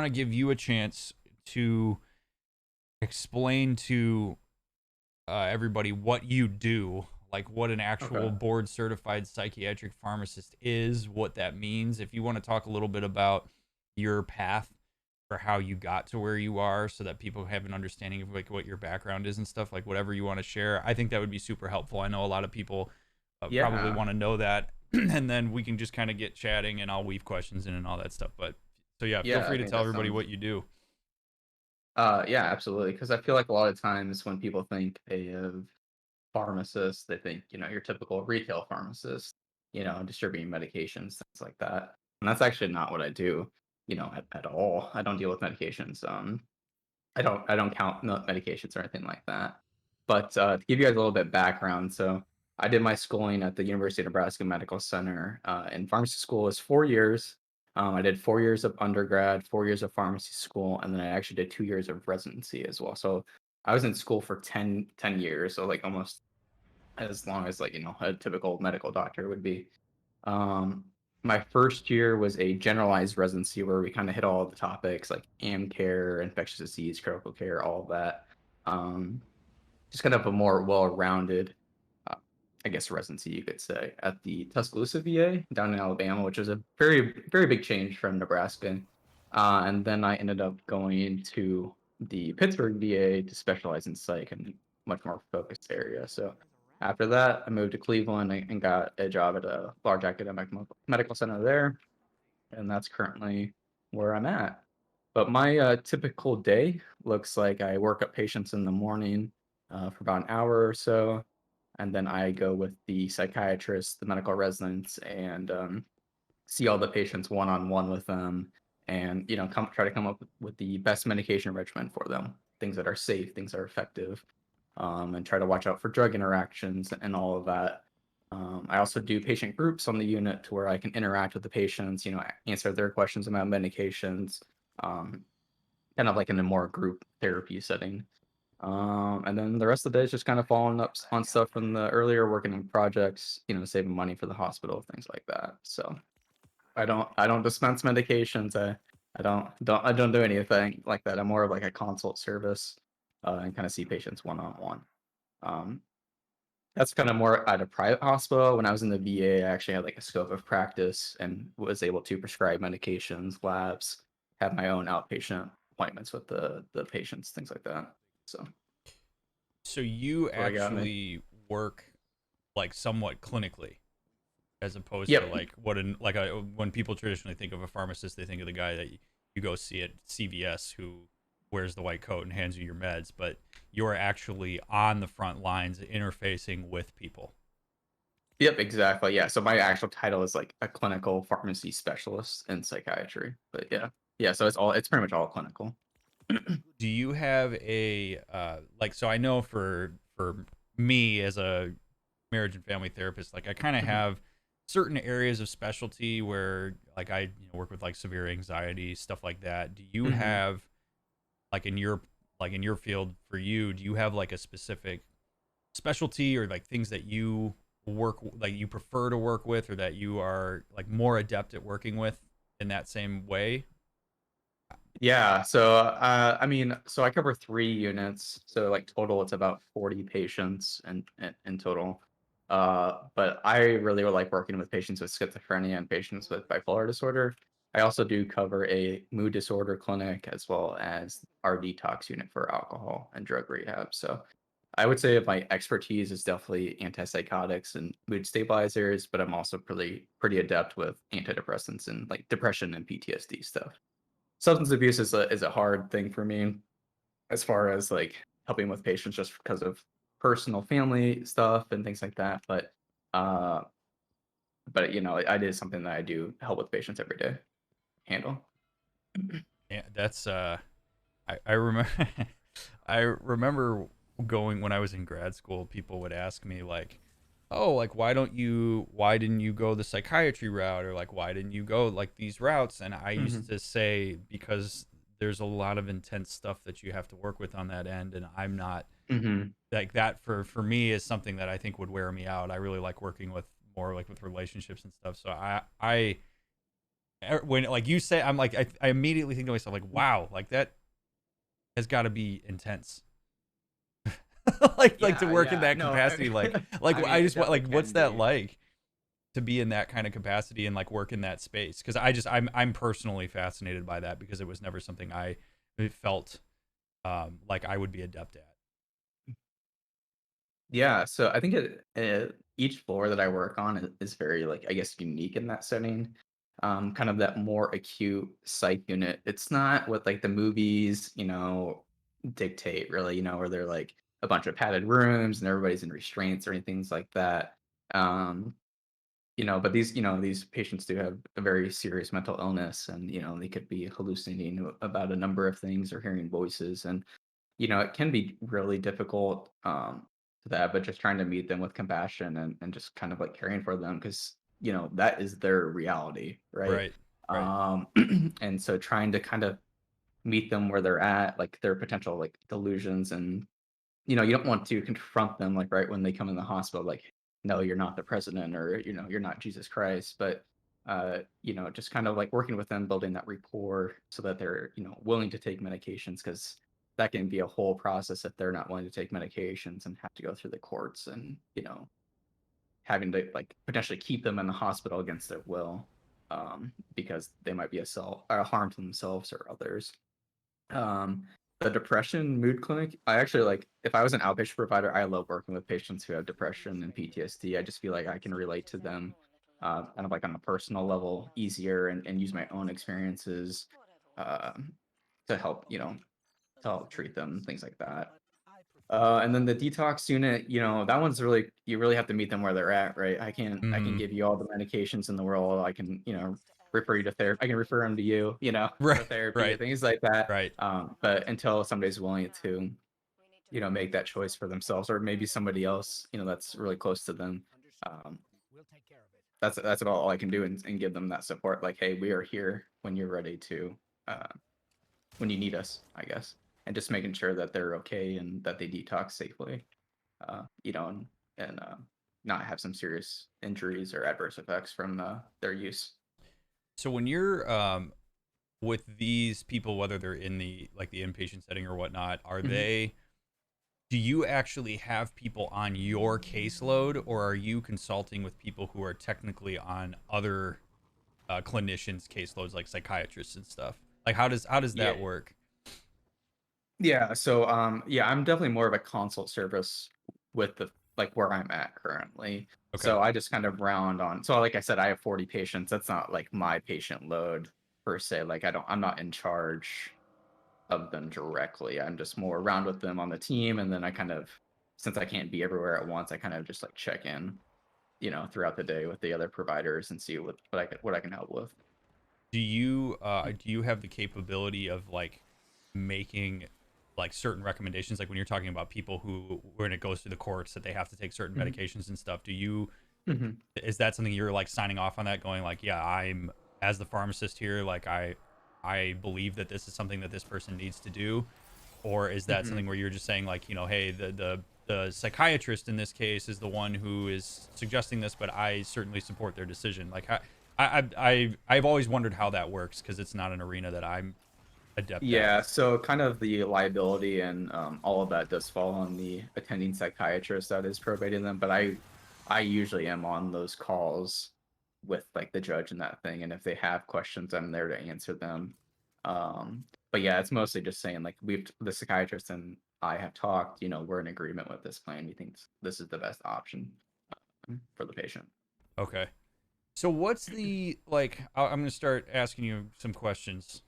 to give you a chance to explain to everybody what you do, like what an actual Okay. board certified psychiatric pharmacist is, what that means. If you want to talk a little bit about your path for how you got to where you are so that people have an understanding of like what your background is and stuff, like whatever you want to share, I think that would be super helpful. I know a lot of people probably Yeah. want to know that. And then we can just kind of get chatting and I'll weave questions in and all that stuff. But so yeah, feel Yeah, free I to think tell that everybody sounds what you do. yeah, absolutely. Because I feel like a lot of times when people think of pharmacists, they think, your typical retail pharmacist, distributing medications, things like that. And that's actually not what I do, at all. I don't deal with medications. I don't count medications or anything like that. But to give you guys a little bit of background, so I did my schooling at the University of Nebraska Medical Center, and pharmacy school is 4 years. I did 4 years of undergrad, 4 years of pharmacy school, and then I actually did 2 years of residency as well. So I was in school for ten years, so like almost as long as like a typical medical doctor would be. Um, my first year was a generalized residency where we kind of hit all the topics like AM care, infectious disease, critical care, all of that. Um, just kind of a more well-rounded, uh, I guess, residency you could say at the Tuscaloosa VA down in Alabama, which is a very, very big change from Nebraska. And then I ended up going to the Pittsburgh VA to specialize in psych and much more focused area. So after that, I moved to Cleveland and got a job at a large academic medical center there, and that's currently where I'm at. But my typical day looks like I work up patients in the morning for about an hour or so, and then I go with the psychiatrist, the medical residents, and see all the patients one on one with them, and try to come up with the best medication regimen for them, things that are safe, things that are effective, and try to watch out for drug interactions and all of that. I also do patient groups on the unit to where I can interact with the patients, answer their questions about medications, um, kind of like in a more group therapy setting. And then the rest of the day is just kind of following up on stuff from the earlier, working on projects, saving money for the hospital, things like that. So I don't dispense medications. I don't do anything like that. I'm more of like a consult service, and kind of see patients one on one. Um, that's kind of more at a private hospital. When I was in the VA, I actually had like a scope of practice and was able to prescribe medications, labs, have my own outpatient appointments with the patients, things like that. So that's So you what I got me. actually work like somewhat clinically as opposed to Yep. like what an like a when people traditionally think of a pharmacist, they think of the guy that you go see at CVS who wears the white coat and hands you your meds, but you're actually on the front lines interfacing with people. Yep, exactly. Yeah. So my actual title is like a clinical pharmacy specialist in psychiatry. But yeah. Yeah, so it's pretty much all clinical. Do you have a like so I know for me as a marriage and family therapist, like I kind of Mhm, have certain areas of specialty where like I work with like severe anxiety, stuff like that. Do you mhm. have like in your field for you, do you have like a specific specialty or like things that you work like you prefer to work with or that you are like more adept at working with in that same way? Yeah, so I mean, so I cover 3 units. So like total it's about 40 patients in total. But I really would like working with patients with schizophrenia and patients with bipolar disorder. I also do cover a mood disorder clinic as well as our detox unit for alcohol and drug rehab. So I would say my expertise is definitely antipsychotics and mood stabilizers, but I'm also pretty adept with antidepressants and like depression and PTSD stuff. Substance abuse is a hard thing for me as far as like helping with patients just because of personal family stuff and things like that. Uh, but it is something that I do help with patients every day handle. Yeah, that's I remember I remember going when I was in grad school, people would ask me like, "Oh, like why didn't you go the psychiatry route or like why didn't you go like these routes?" And I used Mhm. to say because there's a lot of intense stuff that you have to work with on that end and I'm not Mhm. like that for me is something that I think would wear me out. I really like working with more like with relationships and stuff. So when like you say, I'm like, I immediately think to myself like, wow, like that has got to be intense. Like to Yeah, work in yeah. that No, capacity, like I mean, I it just want definitely like, what's can that be. like to be in that kind of capacity and like work in that space? Because I'm personally fascinated by that because it was never something I felt like I would be adept at. Yeah, so I think each floor that I work on is very, like, I guess, unique in that setting. Kind of that more acute psych unit. It's not what like the movies, dictate really, where they're like a bunch of padded rooms and everybody's in restraints or anything like that. Um, but these patients do have a very serious mental illness, and they could be hallucinating about a number of things or hearing voices, and it can be really difficult to that, but just trying to meet them with compassion and just kind of like caring for them because that is their reality, right? Right, right. Um, and so trying to kind of meet them where they're at, like their potential like delusions, and you don't want to confront them like right when they come in the hospital, like, no, you're not the president, or you're not Jesus Christ, but just kind of like working with them, building that rapport so that they're, willing to take medications, because that can be a whole process if they're not willing to take medications and have to go through the courts, and having to like potentially keep them in the hospital against their will, because they might be a harm to themselves or others. um, the depression mood clinic, I actually like, if I was an outpatient provider, I love working with patients who have depression and PTSD. I just feel like I can relate to them, kind of like on a personal level easier, and use my own experiences um, to help, to help treat them, things like that. And then the detox unit, that one's really, you really have to meet them where they're at, right? I can Mm-hmm. give you all the medications in the world. I can, refer you to therapy. I can refer them to you, Right, for therapy and right, things like that. right. But until somebody's willing to, make that choice for themselves, or maybe somebody else, that's really close to them, um, that's about all I can do, and give them that support. Like, hey, we are here when you're ready to, uh, when you need us, I guess, and just making sure that they're okay and that they detox safely, and not have some serious injuries or adverse effects from their use. So when you're with these people, whether they're in the like the inpatient setting or whatnot, are Mhm. they? Do you actually have people on your caseload, or are you consulting with people who are technically on other clinicians' caseloads, like psychiatrists and stuff? Like, how does Yeah, that work? yeah. So, yeah, I'm definitely more of a consult service with the like where I'm at currently. Okay, So I just kind of round on. So, like I said, I have 40 patients. That's not like my patient load per se. Like, I'm not in charge of them directly. I'm just more around with them on the team, and then I kind of, since I can't be everywhere at once, I kind of just like check in, throughout the day with the other providers and see what I can help with. do you have the capability of like making like certain recommendations, like when you're talking about people who when it goes through the courts that they have to take certain Mhm. medications and stuff? Do you Mhm. Is that something you're like signing off on that, going like, yeah, I'm as the pharmacist here, like I believe that this is something that this person needs to do? Or is that Mhm. something where you're just saying like, hey, the psychiatrist in this case is the one who is suggesting this, but I certainly support their decision? Like, I've always wondered how that works because it's not an arena that I'm adept at. Yeah, so kind of the liability and all of that does fall on the attending psychiatrist that is probating them, but I usually am on those calls with like the judge and that thing, and if they have questions, I'm there to answer them. But yeah, it's mostly just saying like the psychiatrist and I have talked, we're in agreement with this plan. We think this is the best option for the patient. Okay. So what's the like? I'm gonna start asking you some questions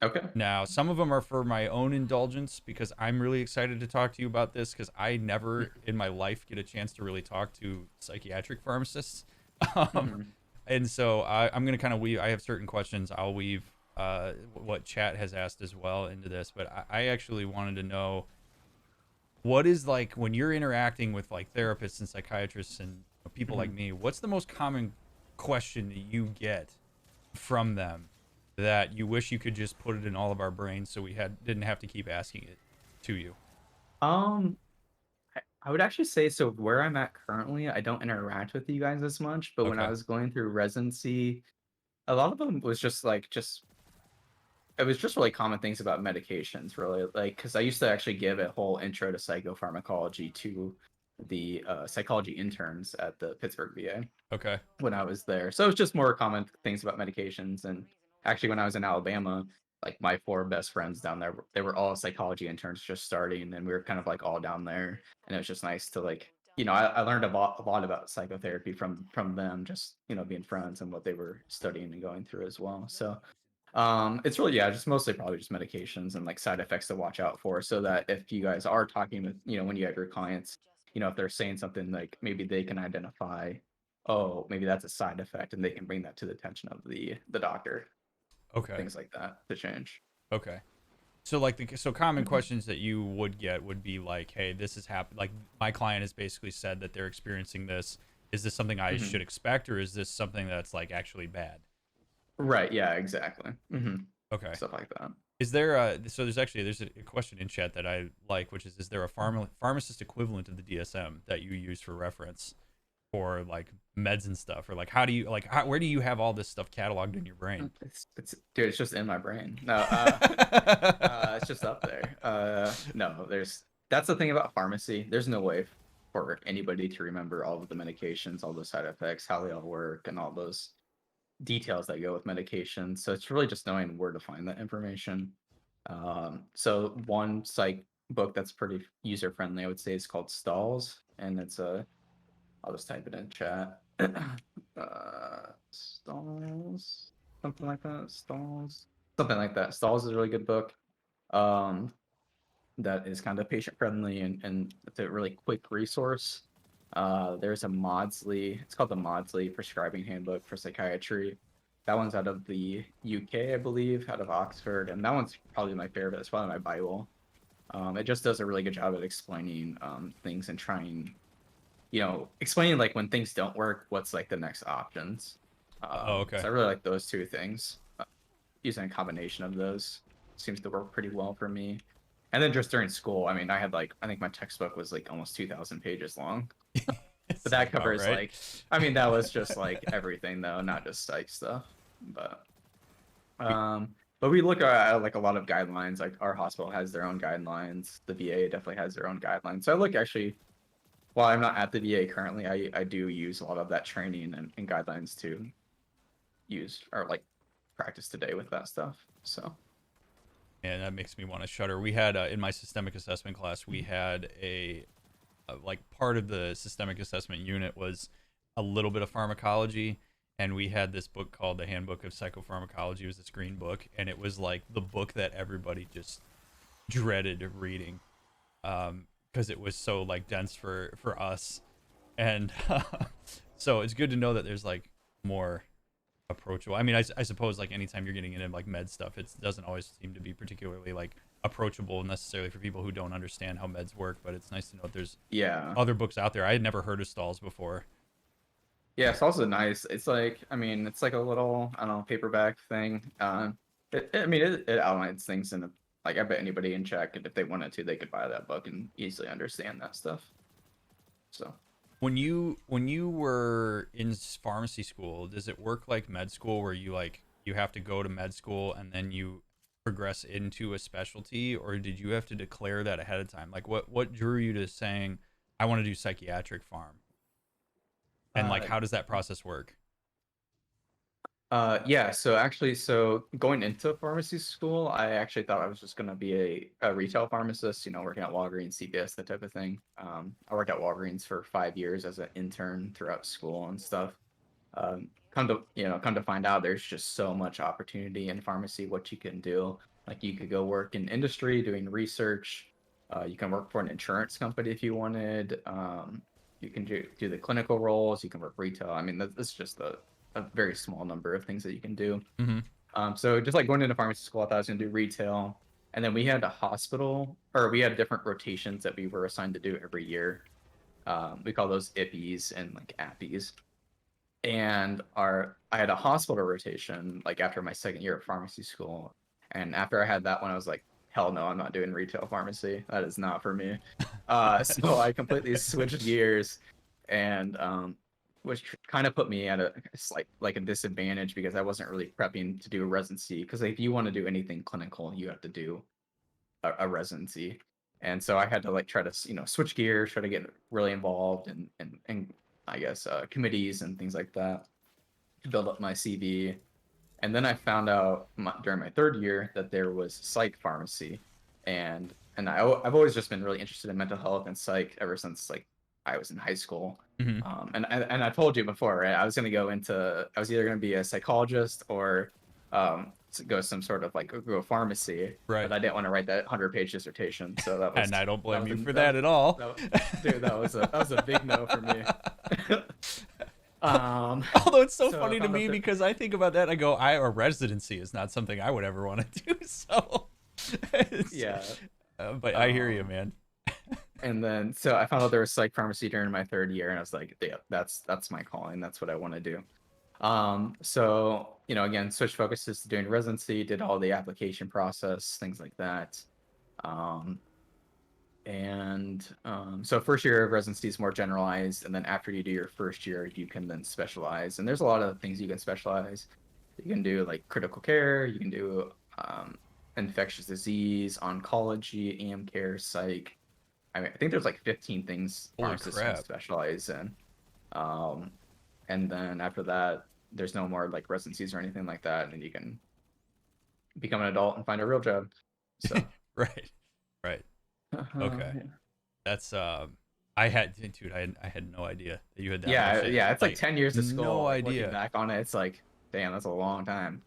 Okay. now. Some of them are for my own indulgence because I'm really excited to talk to you about this because I never in my life get a chance to really talk to psychiatric pharmacists. um, Mhm. and so I'm going to kind of weave, I have certain questions. I'll weave what chat has asked as well into this, but I actually wanted to know what is like when you're interacting with like therapists and psychiatrists and people like Mhm. me, what's the most common question that you get from them that you wish you could just put it in all of our brains so we didn't have to keep asking it to you? Um, I would actually say, so where I'm at currently, I don't interact with you guys as much, but when I Okay. was going through residency, a lot of them was just like it was just really common things about medications, really. Like, because I used to actually give a whole intro to psychopharmacology to the psychology interns at the Pittsburgh VA Okay. when I was there. So it was just more common things about medications. And actually, when I was in Alabama, like my four best friends down there, they were all psychology interns just starting, and we were kind of like all down there. And it was just nice to like, I learned a lot about psychotherapy from them, just being friends and what they were studying and going through as well. So it's really, yeah, just mostly probably just medications and like side effects to watch out for, so that if you guys are talking with, when you have your clients, if they're saying something, like maybe they can identify, oh, maybe that's a side effect, and they can bring that to the attention of the doctor, Okay. things like that to change. Okay. So like so common Mhm. questions that you would get would be like, hey, this has happened. Like my client has basically said that they're experiencing this. Is this something I Mhm. should expect, or is this something that's like actually bad? Right. Yeah. Exactly. Okay. Stuff like that. Is there so there's a question in chat that I like, which is there a pharmacist equivalent of the DSM that you use for reference for like meds and stuff, or like how do you like where do you have all this stuff cataloged in your brain? It's dude, it's just in my brain. No, it's just up there. No, that's the thing about pharmacy. There's no way for anybody to remember all of the medications, all the side effects, how they all work, and all those details that go with medications. So it's really just knowing where to find that information. So one psych book that's pretty user friendly, I would say, is called Stalls, and it's I'll just type it in chat. Stalls, something like that. Stalls, something like that. Stalls is a really good book. Um, that is kind of patient friendly, and it's a really quick resource. There's a Maudsley, it's called the Maudsley Prescribing Handbook for Psychiatry. That one's out of the UK, I believe, out of Oxford, and that one's probably my favorite. It's probably my Bible. It just does a really good job at explaining things and trying, explaining like when things don't work, what's like the next options. Oh, okay. So I really like those two things. Using a combination of those seems to work pretty well for me. And then just during school, I mean, I had like, I think my textbook was like almost 2,000 pages long. But Sounds that about covers right. like, I mean, that was just like everything though, not just psych stuff. But We, but we look at like a lot of guidelines. Like our hospital has their own guidelines. The VA definitely has their own guidelines. So I look actually, while I'm not at the VA currently, I do use a lot of that training and guidelines to use or like practice today with that stuff. So and that makes me want to shudder. We had in my systemic assessment class, we had like part of the systemic assessment unit was a little bit of pharmacology, and we had this book called the Handbook of Psychopharmacology. It was this green book, and it was like the book that everybody just dreaded reading, because it was so like dense for us, and so it's good to know that there's like more approachable. I mean, I suppose like anytime you're getting into like med stuff, it doesn't always seem to be particularly like approachable necessarily for people who don't understand how meds work, but it's nice to know that there's yeah. other books out there. I had never heard of Stalls before. Yeah, it's also nice. It's like, I mean, it's like a little, I don't know, paperback thing. I mean, it outlines things in a, like, I bet anybody in chat could, if they wanted to, they could buy that book and easily understand that stuff. So, When you were in pharmacy school, does it work like med school where you have to go to med school and then you progress into a specialty, or did you have to declare that ahead of time? Like what drew you to saying I want to do psychiatric pharm? And like uh, how does that process work? yeah, so actually, so going into pharmacy school, I actually thought I was just going to be a retail pharmacist, working at Walgreens, CVS, that type of thing. I worked at Walgreens for 5 years as an intern throughout school and stuff. Come to find out, there's just so much opportunity in pharmacy, what you can do. Like you could go work in industry doing research. You can work for an insurance company if you wanted. You can do the clinical roles. You can work retail. I mean, that's just a very small number of things that you can do. Mm-hmm. So just like going into pharmacy school, I thought I was going to do retail. And then we had a hospital, or we had different rotations that we were assigned to do every year. We call those IPPs and like APPs. And I had a hospital rotation like after my second year of pharmacy school. And after I had that one, I was like, hell no, I'm not doing retail pharmacy. That is not for me. So I completely switched gears and which kind of put me at a slight like a disadvantage because I wasn't really prepping to do a residency. Because if you want to do anything clinical, you have to do a residency, and so I had to like try to switch gears, try to get really involved in I guess committees and things like that to build up my CV. And then I found out during my third year that there was psych pharmacy, I've always just been really interested in mental health and psych ever since like I was in high school. Mm-hmm. And I told you before, right? I was either going to be a psychologist or go some sort of like go pharmacy, Right. but I didn't want to write that 100-page dissertation. So that was And I don't that blame was you a, for that, that at all. dude, that was a big no for me. Although it's so So I funny to found out me that because I think about that and I go, a residency is not something I would ever want to do. So, yeah. but I hear you, Um, man. and then so I found out there was psych pharmacy during my third year, and I was like, yeah, that's my calling. That's what I want to do. So again, switched focuses to doing residency, did all the application process, things like that. Um, so first year of residency is more generalized, and then after you do your first year, you can then specialize. And there's a lot of things you can specialize. You can do like critical care, you can do infectious disease, oncology, AM care, psych. I mean, I think there's like 15 things Holy pharmacists can crap. specialize in. Um, and then after that, there's no more like residencies or anything like that, and you can become an adult and find a real job. So, Right. Right. Okay. yeah. That's I had dude, I had no idea that you had that Yeah, much yeah, it's like like 10 years of school. no Like looking idea. back on it, it's like, damn, that's a long time.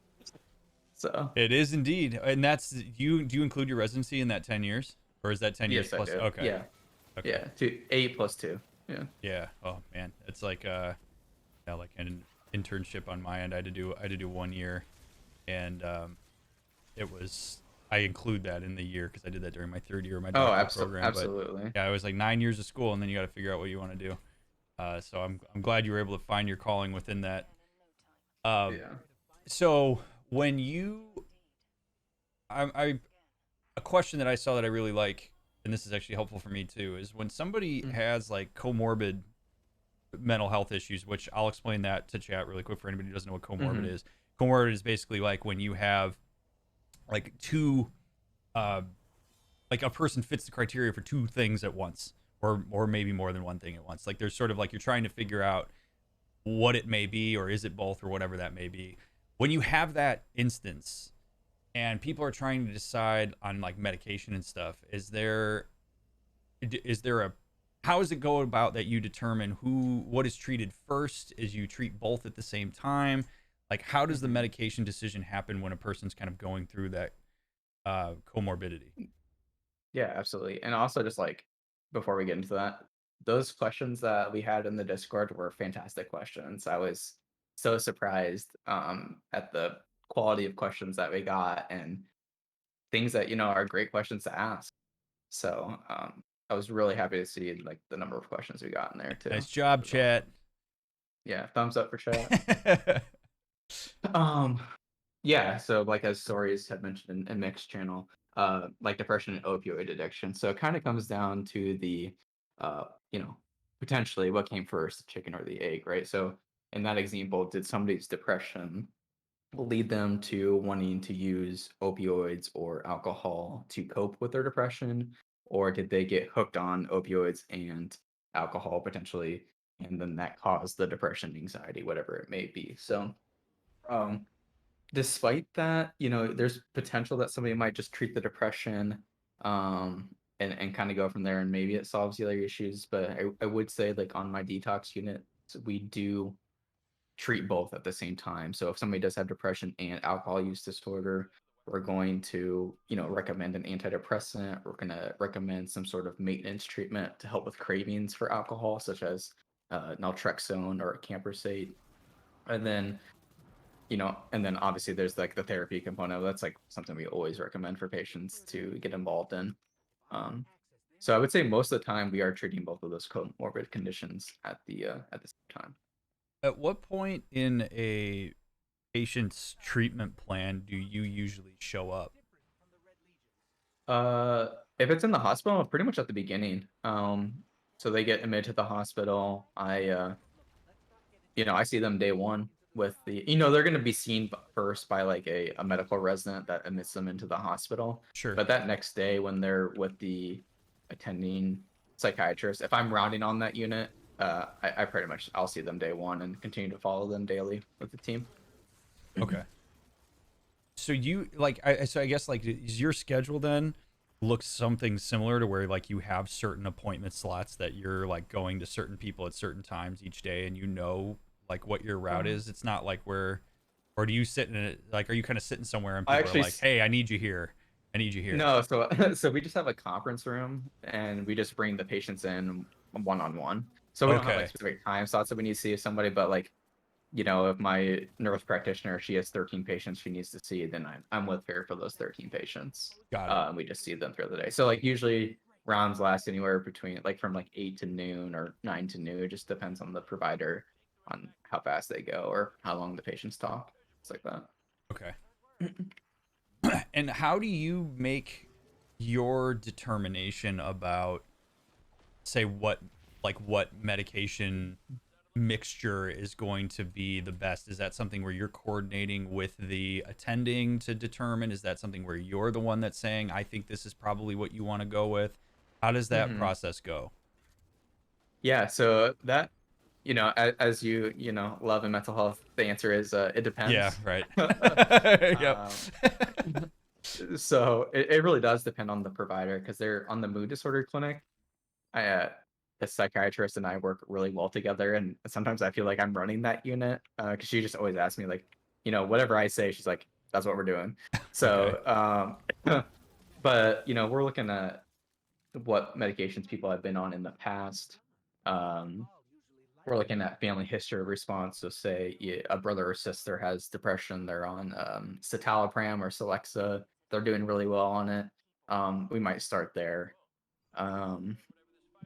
So, It is indeed. And that's do you include your residency in that 10 years? Or is that 10 years yes, I plus? do. Okay. Yeah, Okay. yeah, 8 plus 2. Yeah. Yeah. Oh man. It's like yeah, like an internship on my end. I had to do 1 year and it was I include that in the year because I did that during my third year of my Oh, doctoral program. absolutely. But yeah, it was like 9 years of school, and then you got to figure out what you want to do. So I'm glad you were able to find your calling within that. Yeah. So when you, I a question that I saw that I really like, and this is actually helpful for me too, is when somebody has like comorbid mental health issues, which I'll explain that to chat really quick for anybody who doesn't know what comorbid is. Comorbid is basically like when you have like two like a person fits the criteria for two things at once or maybe more than one thing at once. Like there's sort of like you're trying to figure out what it may be, or is it both, or whatever that may be. When you have that instance and people are trying to decide on like medication and stuff, is there a how does it go about that you determine what is treated first? Is you treat both at the same time? Like how does the medication decision happen when a person's kind of going through that comorbidity? Yeah, absolutely. And also just like before we get into that, those questions that we had in the Discord were fantastic questions. I was so surprised at the quality of questions that we got and things that, are great questions to ask. So, I was really happy to see like the number of questions we got in there too. Nice job, It was awesome. chat. Yeah, thumbs up for chat. Um Yeah, so like as stories had mentioned in Mick's channel, like depression and opioid addiction. So it kind of comes down to the, uh, you know, potentially what came first, the chicken or the egg, right? So in that example, did somebody's depression lead them to wanting to use opioids or alcohol to cope with their depression, or did they get hooked on opioids and alcohol potentially, and then that caused the depression, anxiety, whatever it may be? So, um, despite that, there's potential that somebody might just treat the depression, and kind of go from there, and maybe it solves the other issues. But I would say, like on my detox unit, we do treat both at the same time. So if somebody does have depression and alcohol use disorder, we're going to, recommend an antidepressant. We're going to recommend some sort of maintenance treatment to help with cravings for alcohol, such as naltrexone or camprosate. And then obviously there's like the therapy component. That's like something we always recommend for patients to get involved in. So I would say most of the time we are treating both of those comorbid conditions at the same time. At what point in a patient's treatment plan do you usually show up? If it's in the hospital, pretty much at the beginning. So they get admitted to the hospital. I see them day one with they're going to be seen first by like a medical resident that admits them into the hospital. Sure. But that next day, when they're with the attending psychiatrist, if I'm rounding on that unit, I pretty much I'll see them day one and continue to follow them daily with the team. Okay. So you like so I guess like is your schedule then looks something similar to where like you have certain appointment slots that you're like going to certain people at certain times each day and you know like what your route is? It's not like where or do you sit in it like are you kind of sitting somewhere and I people are actually like, "Hey, I need you here. I need you here." No, so we just have a conference room and we just bring the patients in one on one. So we don't have like Okay. specific time slots that we need to see somebody, but like if my nurse practitioner, she has 13 patients she needs to see, then I'm with her for those 13 patients. Got it. And we just see them throughout the day. So like usually rounds last anywhere between like from like 8 to noon or 9 to noon. It just depends on the provider on how fast they go or how long the patients talk. It's like that. Okay. And how do you make your determination about say what medication mixture is going to be the best? Is that something where you're coordinating with the attending to determine? Is that something where you're the one that's saying, I think this is probably what you want to go with? How does that hmm process go? Yeah, so that as love and mental health, the answer is it Yeah, depends. right. Yep. um, so it really does depend on the provider because they're on the mood disorder clinic. I the psychiatrist and I work really well together, and sometimes I feel like I'm running that unit because she just always asks me like, whatever I say, she's like, "That's what we're doing." Okay. So, but we're looking at what medications people have been on in the past. Um, we're looking at family history of response. So, say a brother or sister has depression, they're on citalopram or Celexa, they're doing really well on it. We might start there. Um,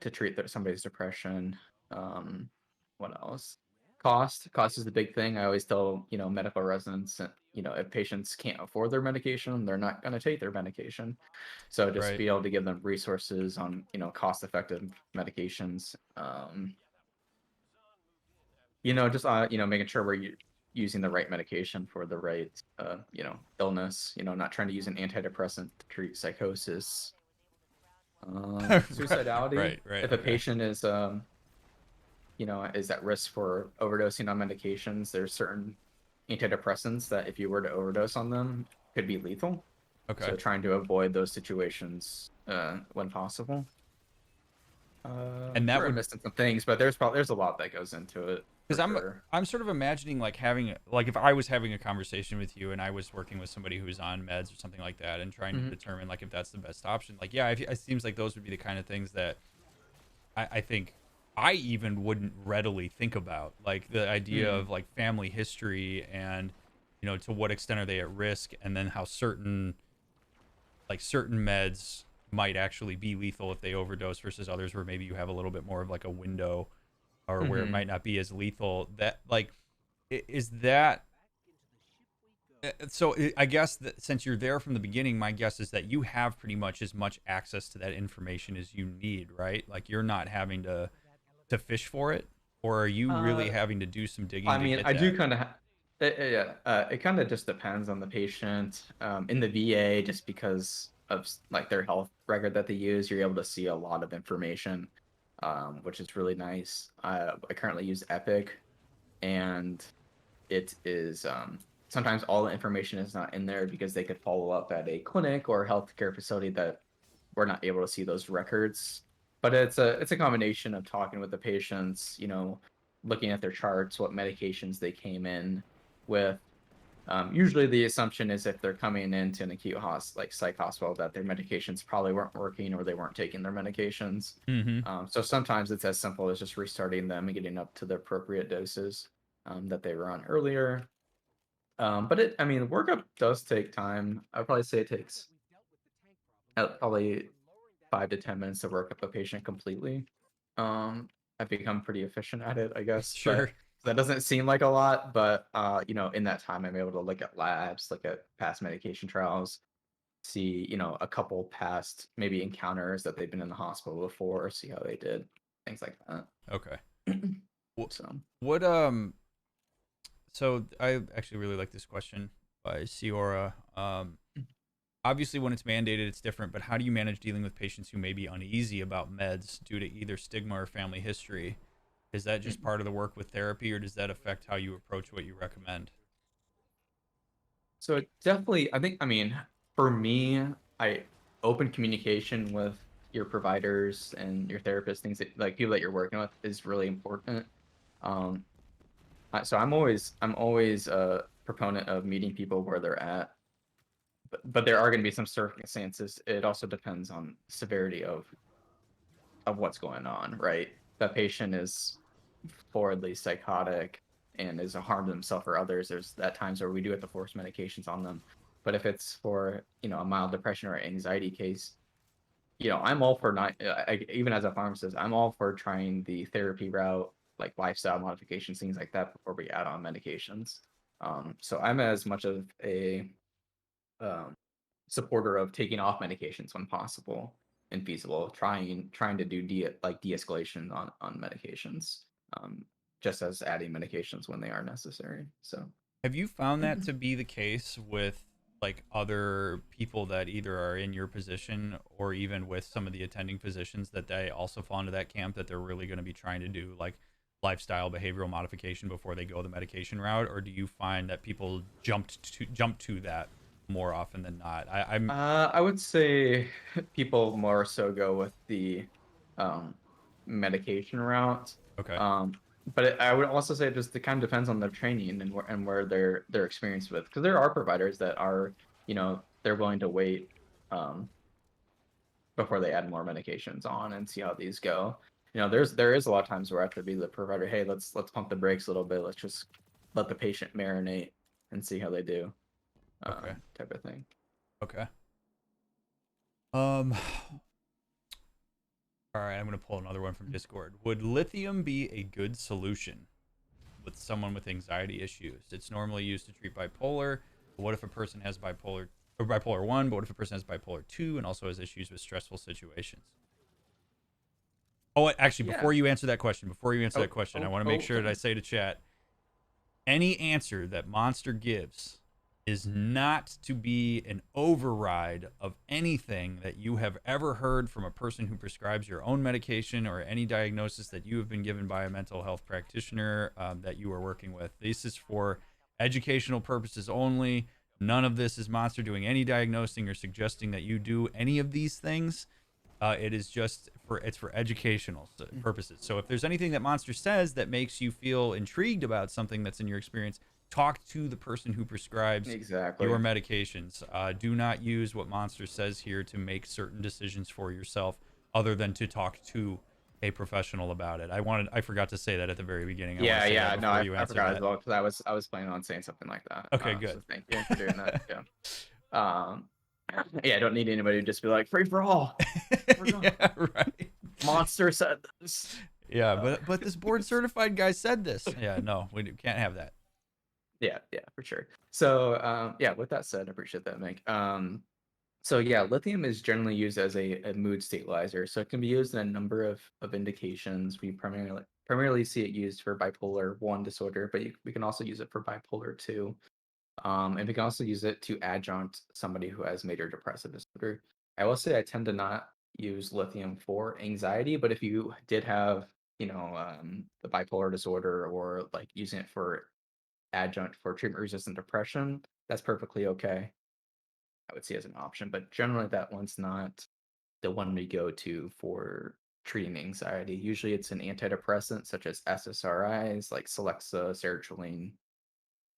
to treat somebody's depression. Um, what else? Cost is the big thing. I always tell medical residents, if patients can't afford their medication, they're not going to take their medication. So just Right. be able to give them resources on cost-effective medications. Just making sure we're using the right medication for the right illness. Not trying to use an antidepressant to treat psychosis. Suicidality. Right. If a Okay. patient is at risk for overdosing on medications, there's certain antidepressants that if you were to overdose on them could be lethal. Okay. So trying to avoid those situations when possible. And that Sure, I'm would missing some things, but there's a lot that goes into it because for sure. I'm sort of imagining like having like if I was having a conversation with you and I was working with somebody who's on meds or something like that and trying to hmm determine like if that's the best option. Like yeah, it seems like those would be the kind of things that I think I even wouldn't readily think about. Like the idea Mm. of like family history and to what extent are they at risk and then how certain meds might actually be lethal if they overdose versus others where maybe you have a little bit more of like a window or where it hmm might not be as lethal. That like is that so I guess that since you're there from the beginning, my guess is that you have pretty much as much access to that information as you need, right? Like you're not having to fish for it, or are you really Uh, having to do some digging I to mean, get I do that? kind of. Yeah, it kind of just depends on the patient. In the VA, just because of like their health record that they use, you're able to see a lot of information, which is really nice. I currently use Epic, and it is sometimes all the information is not in there because they could follow up at a clinic or healthcare facility that we're not able to see those records. But it's a combination of talking with the patients, looking at their charts, what medications they came in with. Usually, the assumption is if they're coming into an acute like psych hospital, that their medications probably weren't working or they weren't taking their medications. Mm-hmm. So sometimes it's as simple as just restarting them and getting up to the appropriate doses that they were on earlier. But I mean, workup does take time. I'd probably say it takes probably 5 to 10 minutes to work up a patient completely. I've become pretty efficient at it, I guess, Sure. but that doesn't seem like a lot. But in that time, I'm able to look at labs, look at past medication trials, see a couple past maybe encounters that they've been in the hospital before, see how they did, things like that. Okay. What, So what so I actually really like this question by Ciora. Obviously when it's mandated it's different, but how do you manage dealing with patients who may be uneasy about meds due to either stigma or family history? Is that just mm. part of the work with therapy, or does that affect how you approach what you recommend? So it definitely, I mean, for me, I open communication with your providers and your therapists, things that like people that you're working with is really important. Um, so I'm always a proponent of meeting people where they're at, but there are going to be some circumstances. It also depends on severity of what's going on, right? That patient is forwardly psychotic and is a harm to himself or others. There's at times where we do have to force medications on them. But if it's for, a mild depression or anxiety case, I'm all for not, even as a pharmacist, I'm all for trying the therapy route, like lifestyle modifications, things like that, before we add on medications. So I'm as much of a um, supporter of taking off medications when possible and feasible, trying to do de-escalation on medications, um, just as adding medications when they are necessary. So Have you found that to be the case with like other people that either are in your position or even with some of the attending physicians, that they also fall into that camp, that they're really going to be trying to do like lifestyle behavioral modification before they go the medication route? Or do you find that people jump to that more often than not? I would say people more so go with the um, medication route. Okay. Um, but I would also say it kind of depends on their training and where their experience with, because there are providers that are, they're willing to wait um, before they add more medications on and see how these go. There is a lot of times where I have to be the provider. Hey, let's pump the brakes a little bit. Let's just let the patient marinate and see how they do, Okay. type of thing. Okay. Um all right, I'm going to pull another one from Discord. Would lithium be a good solution with someone with anxiety issues? It's normally used to treat bipolar. But what if a person has bipolar 1, but what if a person has bipolar 2 and also has issues with stressful situations? Oh, actually, Yeah. before you answer Oh, that question, I oh, want to make oh, sure that I okay. say to chat, any answer that Monster gives is not to be an override of anything that you have ever heard from a person who prescribes your own medication or any diagnosis that you have been given by a mental health practitioner that you are working with. This is for educational purposes only. None of this is Monster doing any diagnosing or suggesting that you do any of these things. It is just for educational purposes. So if there's anything that Monster says that makes you feel intrigued about something that's in your experience, talk to the person who prescribes your Exactly. medications. Do not use what Monster says here to make certain decisions for yourself, other than to talk to a professional about it. I forgot to say that at the very beginning. I want to Yeah, say that yeah. No, before I, you I answer forgot as that. well because I was planning on saying something like that. Okay, So good. thank you for doing that. Yeah. Um, yeah. I don't need anybody to just be like free for all. We're going. Yeah, right. Monster said this. Yeah, Uh, but this board certified guy said this. Yeah, no, we can't have that. yeah, yeah, for sure. So, yeah. With that said, I appreciate that, Mick. So yeah, lithium is generally used as a mood stabilizer. So it can be used in a number of indications. We primarily see it used for bipolar 1 disorder, but we can also use it for bipolar 2. And we can also use it to adjunct somebody who has major depressive disorder. I will say I tend to not use lithium for anxiety, but if you did have, the bipolar disorder or like using it for adjunct for treatment resistant depression, that's perfectly okay. I would see as an option, but generally that one's not the one we go to for treating anxiety. Usually it's an antidepressant such as SSRIs like Celexa, sertraline,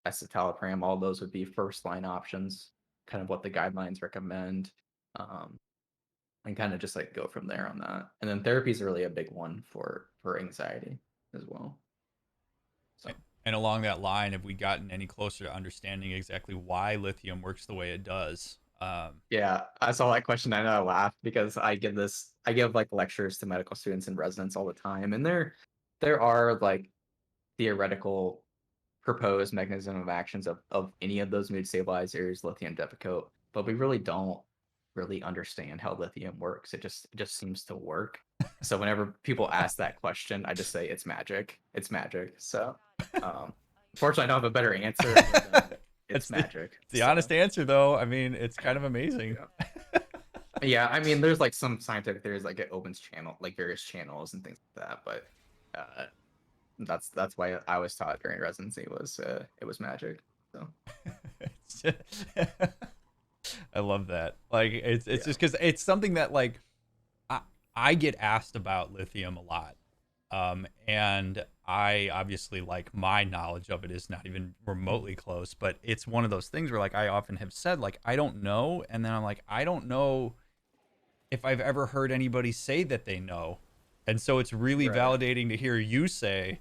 escitalopram. All those would be first line options, kind of what the guidelines recommend. Um, and kind of just like go from there on that. And then therapy is really a big one for anxiety as well. So And along that line, have we gotten any closer to understanding exactly why lithium works the way it does? yeah, I saw that question. I know I laughed because I give like lectures to medical students and residents all the time, and there are like theoretical proposed mechanism of actions of any of those mood stabilizers, lithium depakote, but we really don't really understand how lithium works. It just seems to work. So whenever people ask that question, I just say it's magic. It's magic. So unfortunately, I don't have a better answer other than it's It's magic. the So honest answer, though. I mean, it's kind of amazing. yeah. Yeah, I mean, there's like some scientific theories like it opens channel like various channels and things like that, but that's why I was taught during residency was it was magic. So I love that. Like, it's yeah. just because it's something that like I, I get asked about lithium a lot. And I obviously, like, my knowledge of it is not even remotely close, but it's one of those things where like I often have said like I don't know, and then I'm like I don't know if I've ever heard anybody say that they know. And so it's really Right. validating to hear you say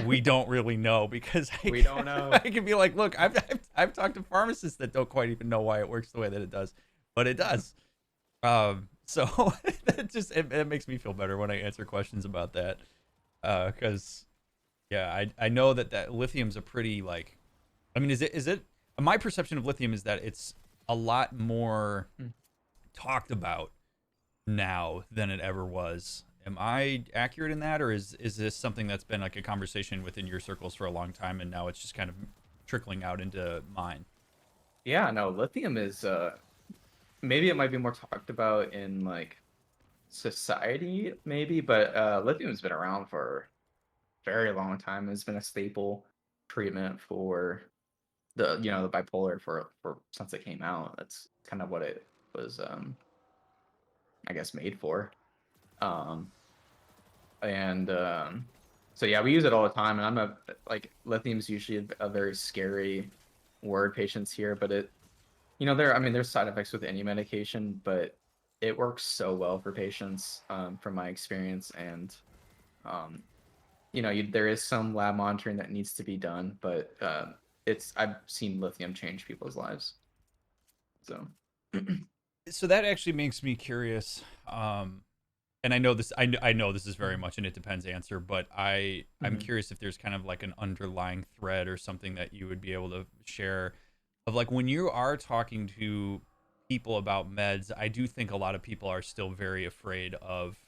we don't really know, because We don't know. I can be like, look, I've talked to pharmacists that don't quite even know why it works the way that it does, but it does. So it makes me feel better when I answer questions about that, because yeah, I know that lithium's a pretty, like, I mean, is it my perception of lithium is that it's a lot more Mm. talked about now than it ever was. Am I accurate in that, or is this something that's been like a conversation within your circles for a long time, and now it's just kind of trickling out into mine? Yeah, no, lithium is maybe it might be more talked about in like society, maybe, but lithium's been around for a very long time. It's been a staple treatment for the bipolar for since it came out. That's kind of what it was I guess made for. Um and so yeah, we use it all the time, and I'm a like lithium's usually a very scary word patients hear, but there, I mean, there's side effects with any medication, but it works so well for patients, from my experience. And um, there is some lab monitoring that needs to be done, but I've seen lithium change people's lives. So So that actually makes me curious. And I know this, I know this is very much an it depends answer, but I'm Mhm. curious if there's kind of like an underlying thread or something that you would be able to share of, like, when you are talking to people about meds. I do think a lot of people are still very afraid of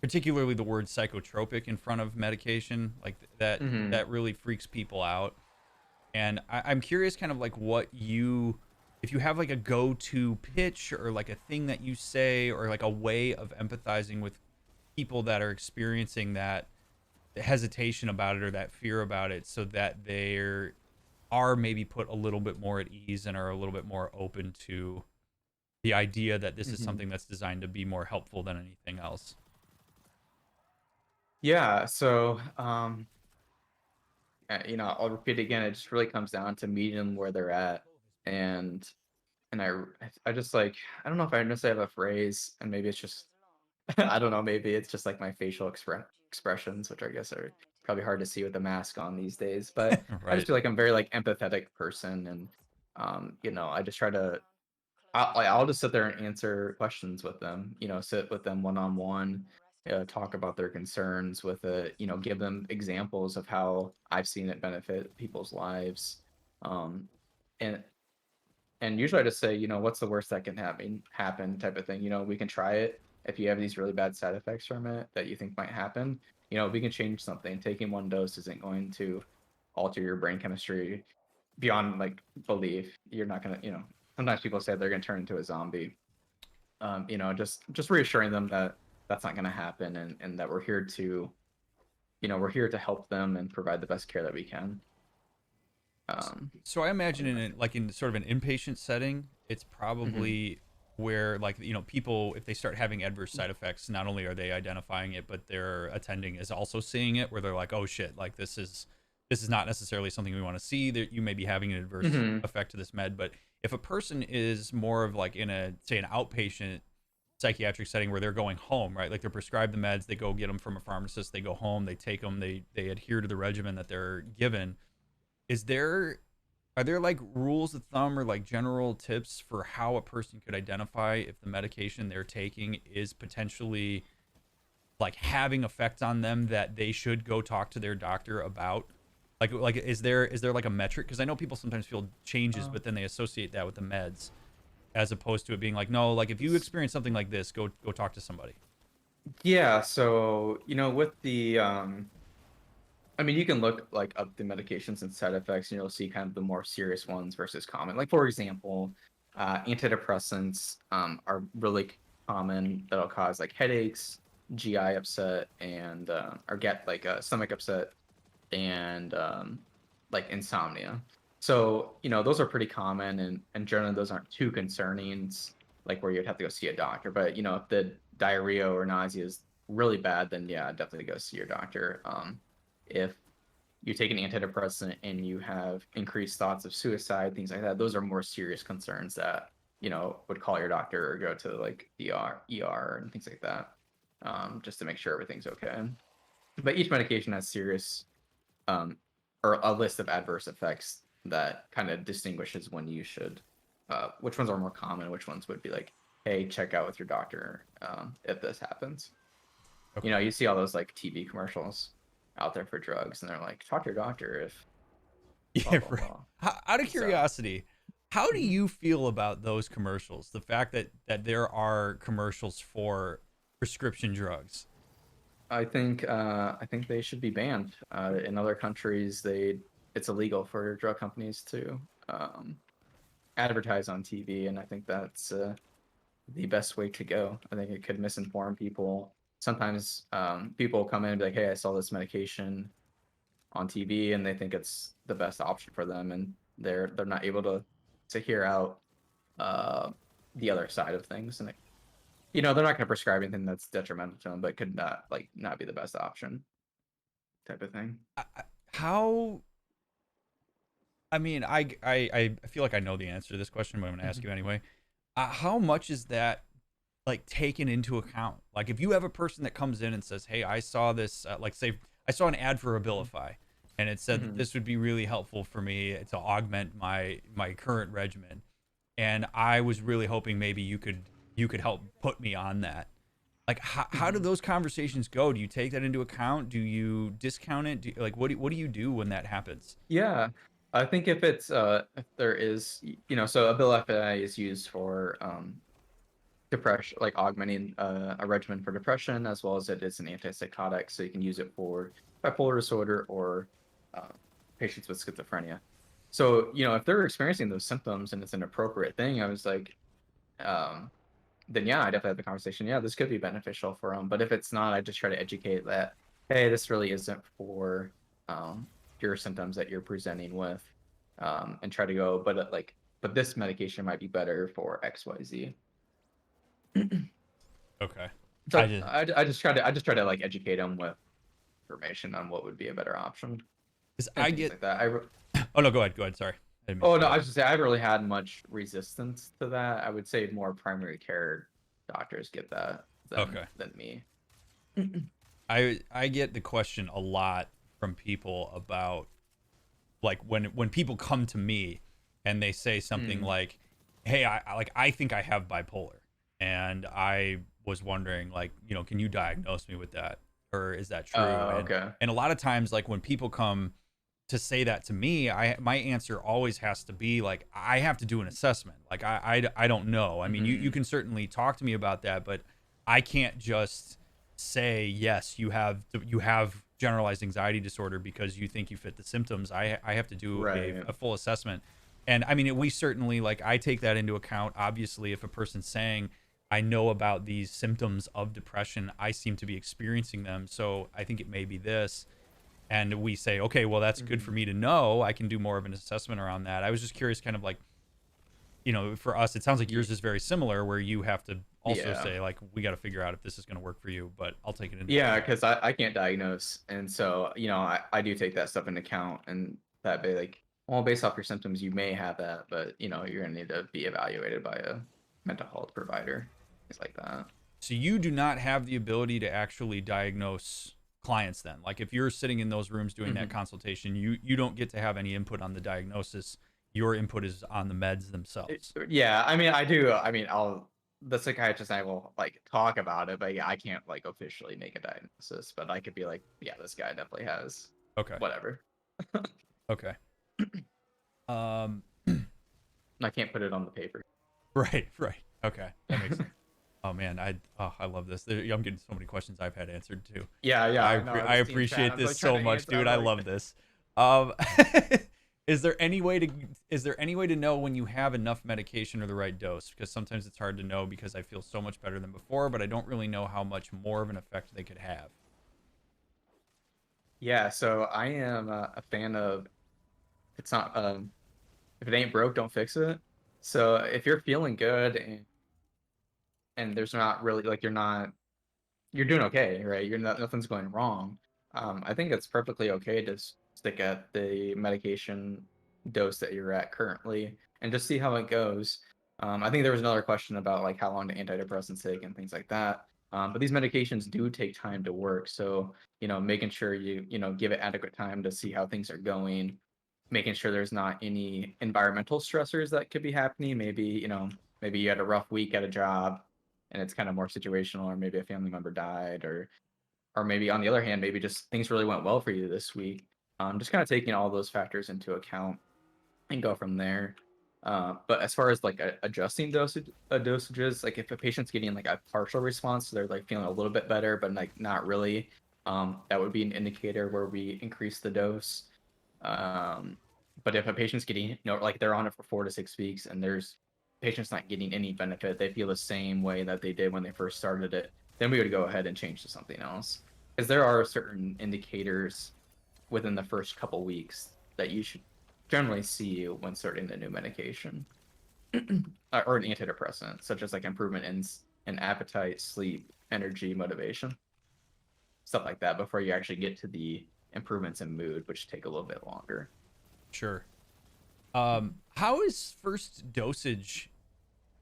particularly the word psychotropic in front of medication, like Mhm. that really freaks people out. And I'm curious kind of like what you, if you have like a go-to pitch or like a thing that you say or like a way of empathizing with people that are experiencing that hesitation about it or that fear about it, so that they are maybe put a little bit more at ease and are a little bit more open to the idea that this is Mhm. something that's designed to be more helpful than anything else. Yeah. So I'll repeat again. It just really comes down to meeting them where they're at, and I just like, I don't know if I necessarily have a phrase, and maybe it's just I don't know, maybe it's just like my facial expressions, which I guess are probably hard to see with the mask on these days. But I just Right. feel like I'm very like empathetic person, and I just try to I'll just sit there and answer questions with them, sit with them one on one, talk about their concerns with it, give them examples of how I've seen it benefit people's lives. Um, and and usually I just say, what's the worst that can happen type of thing. We can try it. If you have these really bad side effects from it that you think might happen, we can change something. Taking one dose isn't going to alter your brain chemistry beyond like belief. You're not gonna, sometimes people say they're gonna turn into a zombie. Just reassuring them that that's not gonna happen, and that we're here to help them and provide the best care that we can. Um, So I imagine Probably in best. like in sort of an inpatient setting, it's Mhm. probably where, like, people, if they start having adverse side effects, not only are they identifying it, but their attending is also seeing it, where they're like, oh shit, like this is not necessarily something we want to see, that you may be having an adverse Mhm. effect to this med. But if a person is more of like in a, say, an outpatient psychiatric setting where they're going home, right? Like, they're prescribed the meds, they go get them from a pharmacist, they go home, they take them, they adhere to the regimen that they're given. Is there Are there like rules of thumb or like general tips for how a person could identify if the medication they're taking is potentially like having effects on them that they should go talk to their doctor about? Like is there like a metric? Because I know people sometimes feel changes, Uh, but then they associate that with the meds, as opposed to it being like, no, like if you s- experience something like this, go talk to somebody. Yeah, so with the I mean, you can look like up the medications and side effects, and you'll see kind of the more serious ones versus common. Like for example, antidepressants are really common that'll cause like headaches, GI upset, and or get like stomach upset and like insomnia. So those are pretty common, and generally those aren't too concerning. It's like where you'd have to go see a doctor. But if the diarrhea or nausea is really bad, then yeah, definitely go see your doctor. If you take an antidepressant and you have increased thoughts of suicide, things like that, those are more serious concerns that would call your doctor or go to like ER and things like that, just to make sure everything's okay. But each medication has serious um, or a list of adverse effects that kind of distinguishes when you should, which ones are more common, which ones would be like, hey, check out with your doctor if this happens. Okay. You see all those like TV commercials out there for drugs, and they're like, talk to your doctor if blah Yeah, blah right. blah. Out of So curiosity, how do mhm. you feel about those commercials? The fact that there are commercials for prescription drugs. I think they should be banned. In other countries, it's illegal for drug companies to um, advertise on TV, and I think that's the best way to go. I think it could misinform people. Sometimes people come in and be like, "Hey, I saw this medication on TV," and they think it's the best option for them, and they're not able to hear out uh, the other side of things, and they're not going to prescribe anything that's detrimental to them, but could not be the best option, type of thing. How? I mean, I feel like I know the answer to this question, but I'm gonna ask Mhm. you anyway. How much is that like taken into account? Like, if you have a person that comes in and says, "Hey, I saw this," like, say, I saw an ad for Abilify, and it said that Mhm. this would be really helpful for me to augment my current regimen, and I was really hoping maybe you could help put me on that. Like, how do Mhm. those conversations go? Do you take that into account? Do you discount it? Like, what do you do when that happens? Yeah, I think if there is so Abilify is used for depression, like augmenting a regimen for depression, as well as it is an antipsychotic, so you can use it for bipolar disorder or uh, patients with schizophrenia. So if they're experiencing those symptoms and it's an appropriate thing, I was like, um, then yeah, I definitely have the conversation. Yeah, this could be beneficial for them. But if it's not, I just try to educate that, hey, this really isn't for um, your symptoms that you're presenting with, and try to go, but this medication might be better for X, Y, Z. Okay. I So just I just try to like educate them with information on what would be a better option Because and I things get. like that. Oh no, go ahead. Go ahead. Sorry, I didn't mean Oh to no, cut I you. was just say I haven't really had much resistance to that. I would say more primary care doctors get that than Okay. than me. I get the question a lot from people about, like, when people come to me and they say something Mm. like, "Hey, I think I have bipolar," and I was wondering, like, can you diagnose me with that, or is that true? And Okay. and a lot of times, like, when people come to say that to me, my answer always has to be like, I have to do an assessment. Like, I don't know. I mean, you Mhm. can certainly talk to me about that, but I can't just say yes, you have generalized anxiety disorder because you think you fit the symptoms. I have to do a, Right. a full assessment. And I mean, we certainly, like, I take that into account. Obviously, if a person's saying, I know about these symptoms of depression, I seem to be experiencing them, so I think it may be this, and we say, okay, well, that's good for Mhm. me to know. I can do more of an assessment around that. I was just curious, kind of like, for us, it sounds like yours Ye is very similar, where you have to also yeah. say, like, we got to figure out if this is going to work for you, but I'll take it into Yeah, account. because I can't diagnose, and so I do take that stuff into account, and that be like, well, based off your symptoms, you may have that, but you're gonna need to be evaluated by a mental health provider, things like that. So you do not have the ability to actually diagnose clients then. Like, if you're sitting in those rooms doing that Mhm. consultation, you don't get to have any input on the diagnosis. Your input is on the meds themselves. Yeah, I mean, I do. I mean, the psychiatrist and I will like talk about it, but yeah, I can't like officially make a diagnosis, but I could be like, yeah, this guy definitely has Okay. whatever. Okay. Um I can't put it on the paper. right, right. Okay. That makes sense. Oh man, I love this. I'm getting so many questions I've had answered too. Yeah, yeah, I know. I I was team chat. appreciate I was this like trying so to much, answer. I dude. was I like, love this. Um, is there any way to know when you have enough medication or the right dose? Because sometimes it's hard to know because I feel so much better than before, but I don't really know how much more of an effect they could have. yeah. So I am a fan of it's not if it ain't broke, don't fix it. So if you're feeling good and there's not really like you're doing okay, right? You're not nothing's going wrong. I think it's perfectly okay to stick at the medication dose that you're at currently and just see how it goes. I think there was another question about like how long the antidepressants take and things like that. But these medications do take time to work, so making sure you give it adequate time to see how things are going, making sure there's not any environmental stressors that could be happening. Maybe you had a rough week at a job and it's kind of more situational, or maybe a family member died, or maybe on the other hand, maybe just things really went well for you this week. Just kind of taking all those factors into account and go from there. But as far as like adjusting dosages, like if a patient's getting like a partial response, so they're like feeling a little bit better, but like not really, that would be an indicator where we increase the dose. Um, but if a patient's getting, like they're on it for 4 to 6 weeks and there's patient's not getting any benefit, they feel the same way that they did when they first started it, then we would go ahead and change to something else. Because there are certain indicators within the first couple weeks that you should generally see when starting the new medication or an antidepressant, such as like improvement in appetite, sleep, energy, motivation, stuff like that, before you actually get to the improvements in mood, which take a little bit longer. Sure. How is first dosage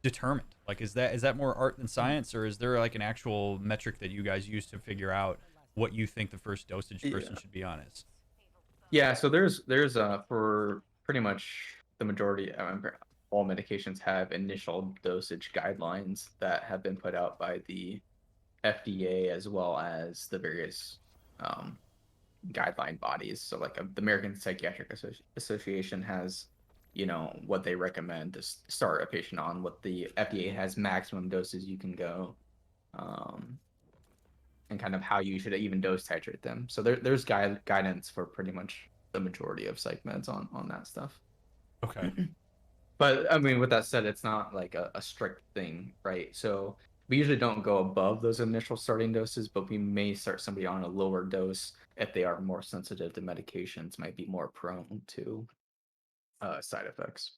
determined? Like, is that more art than science, or is there like an actual metric that you guys use to figure out what you think the first dosage person Yeah. should be on is? Yeah, so there's for pretty much the majority, all medications have initial dosage guidelines that have been put out by the FDA as well as the various um, guideline bodies. So like the American Psychiatric Association has, what they recommend to start a patient on, what the FDA has maximum doses you can go, um, and kind of how you should even dose titrate them. So there's guidance for pretty much the majority of psych meds on that stuff. Okay. But I mean, with that said, it's not like a strict thing, right? So we usually don't go above those initial starting doses, but we may start somebody on a lower dose if they are more sensitive to medications, might be more prone to side effects.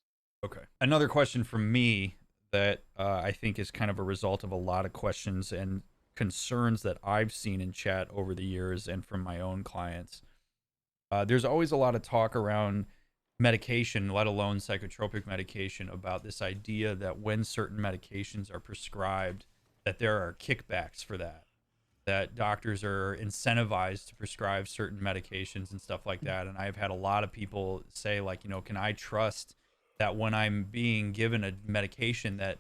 Okay. Another question from me that I think is kind of a result of a lot of questions and concerns that I've seen in chat over the years and from my own clients. There's always a lot of talk around medication, let alone psychotropic medication, about this idea that when certain medications are prescribed, that there are kickbacks for that, that doctors are incentivized to prescribe certain medications and stuff like that. And I've had a lot of people say, like, can I trust that when I'm being given a medication that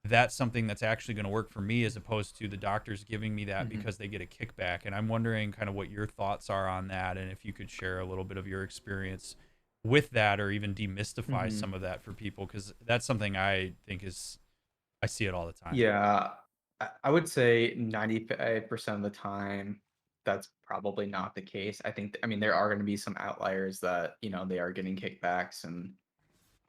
that's something that's actually going to work for me, as opposed to the doctors giving me that Hmm. because they get a kickback? And I'm wondering kind of what your thoughts are on that, and if you could share a little bit of your experience with that, or even demystify Hmm. some of that for people, because that's something I think is, I see it all the time. Yeah, I would say 95% of the time, that's probably not the case. I mean, there are going to be some outliers that, they are getting kickbacks and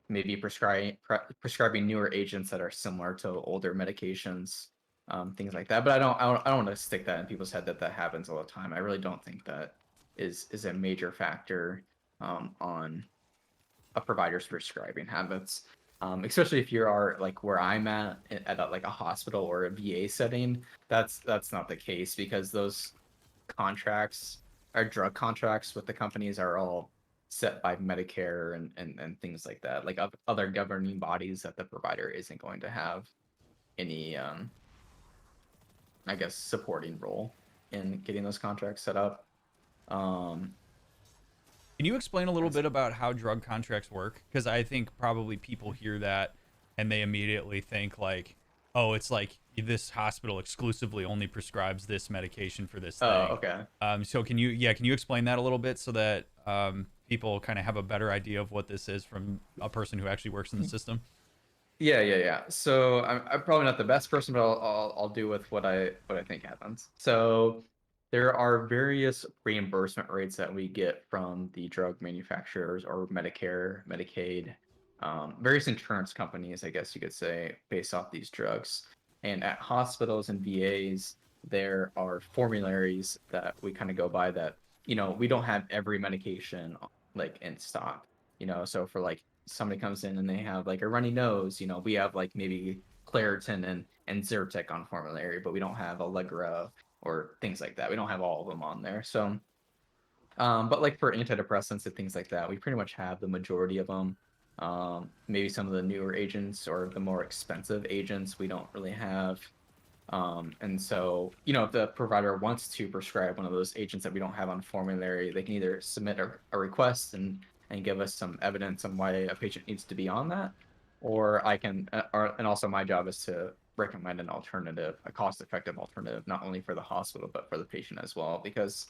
maybe prescribing newer agents that are similar to older medications, things like that. But I don't want to stick that in people's head that that happens all the time. I really don't think that is a major factor on a provider's prescribing habits. Especially if you are like where I'm at like a hospital or a VA setting, that's not the case because those contracts our drug contracts with the companies are all set by Medicare and things like that, like other governing bodies that the provider isn't going to have any, I guess, supporting role in getting those contracts set up. Um, Can you explain a little as- bit about how drug contracts work? Because I think probably people hear that and they immediately think like, oh, it's like this hospital exclusively only prescribes this medication for this oh, thing. okay. So can you explain that a little bit so that people kind of have a better idea of what this is from a person who actually works in the system? Yeah. So I'm probably not the best person, but I'll do with what I think happens. So there are various reimbursement rates that we get from the drug manufacturers or Medicare, Medicaid, various insurance companies, I guess you could say, based off these drugs. And at hospitals and VAs, there are formularies that we kind of go by that, we don't have every medication like in stock. So for like somebody comes in and they have like a runny nose, we have like maybe Claritin and Zyrtec on formulary, but we don't have Allegra or things like that. We don't have all of them on there. So, but like for antidepressants and things like that, we pretty much have the majority of them. Maybe some of the newer agents or the more expensive agents we don't really have. And so, if the provider wants to prescribe one of those agents that we don't have on formulary, they can either submit a request and give us some evidence on why a patient needs to be on that, or I can, and also my job is to recommend an alternative, a cost-effective alternative, not only for the hospital but for the patient as well. Because,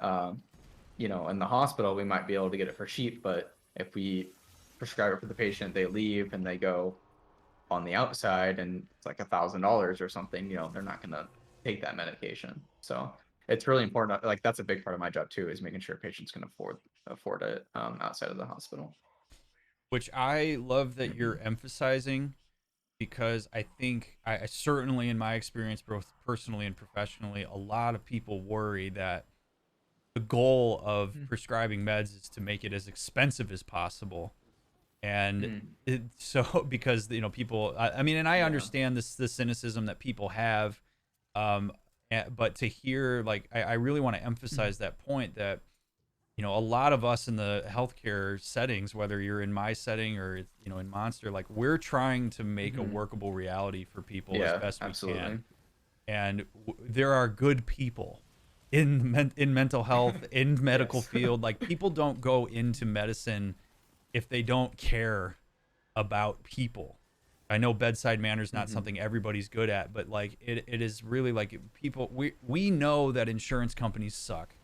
um, in the hospital we might be able to get it for cheap, but if we prescribe it for the patient, they leave and they go on the outside and it's like $1,000 or something, they're not going to take that medication. So it's really important. Like that's a big part of my job too, is making sure patients can afford it outside of the hospital. Which I love that you're emphasizing, because I think I certainly in my experience, both personally and professionally, a lot of people worry that the goal of prescribing meds is to make it as expensive as possible. And Mm. so because people, I mean, and I Yeah. understand this cynicism that people have, um but to hear, like, I really want to emphasize that point, that a lot of us in the healthcare settings, whether you're in my setting or in Monster, like, we're trying to make a Hmm. workable reality for people as Yeah, best we can. absolutely. And there are good people in mental health, in medical Yes. field. Like, people don't go into medicine if they don't care about people. I know bedside manner is not Hmm. something everybody's good at, but like, it is really like, people, we know that insurance companies suck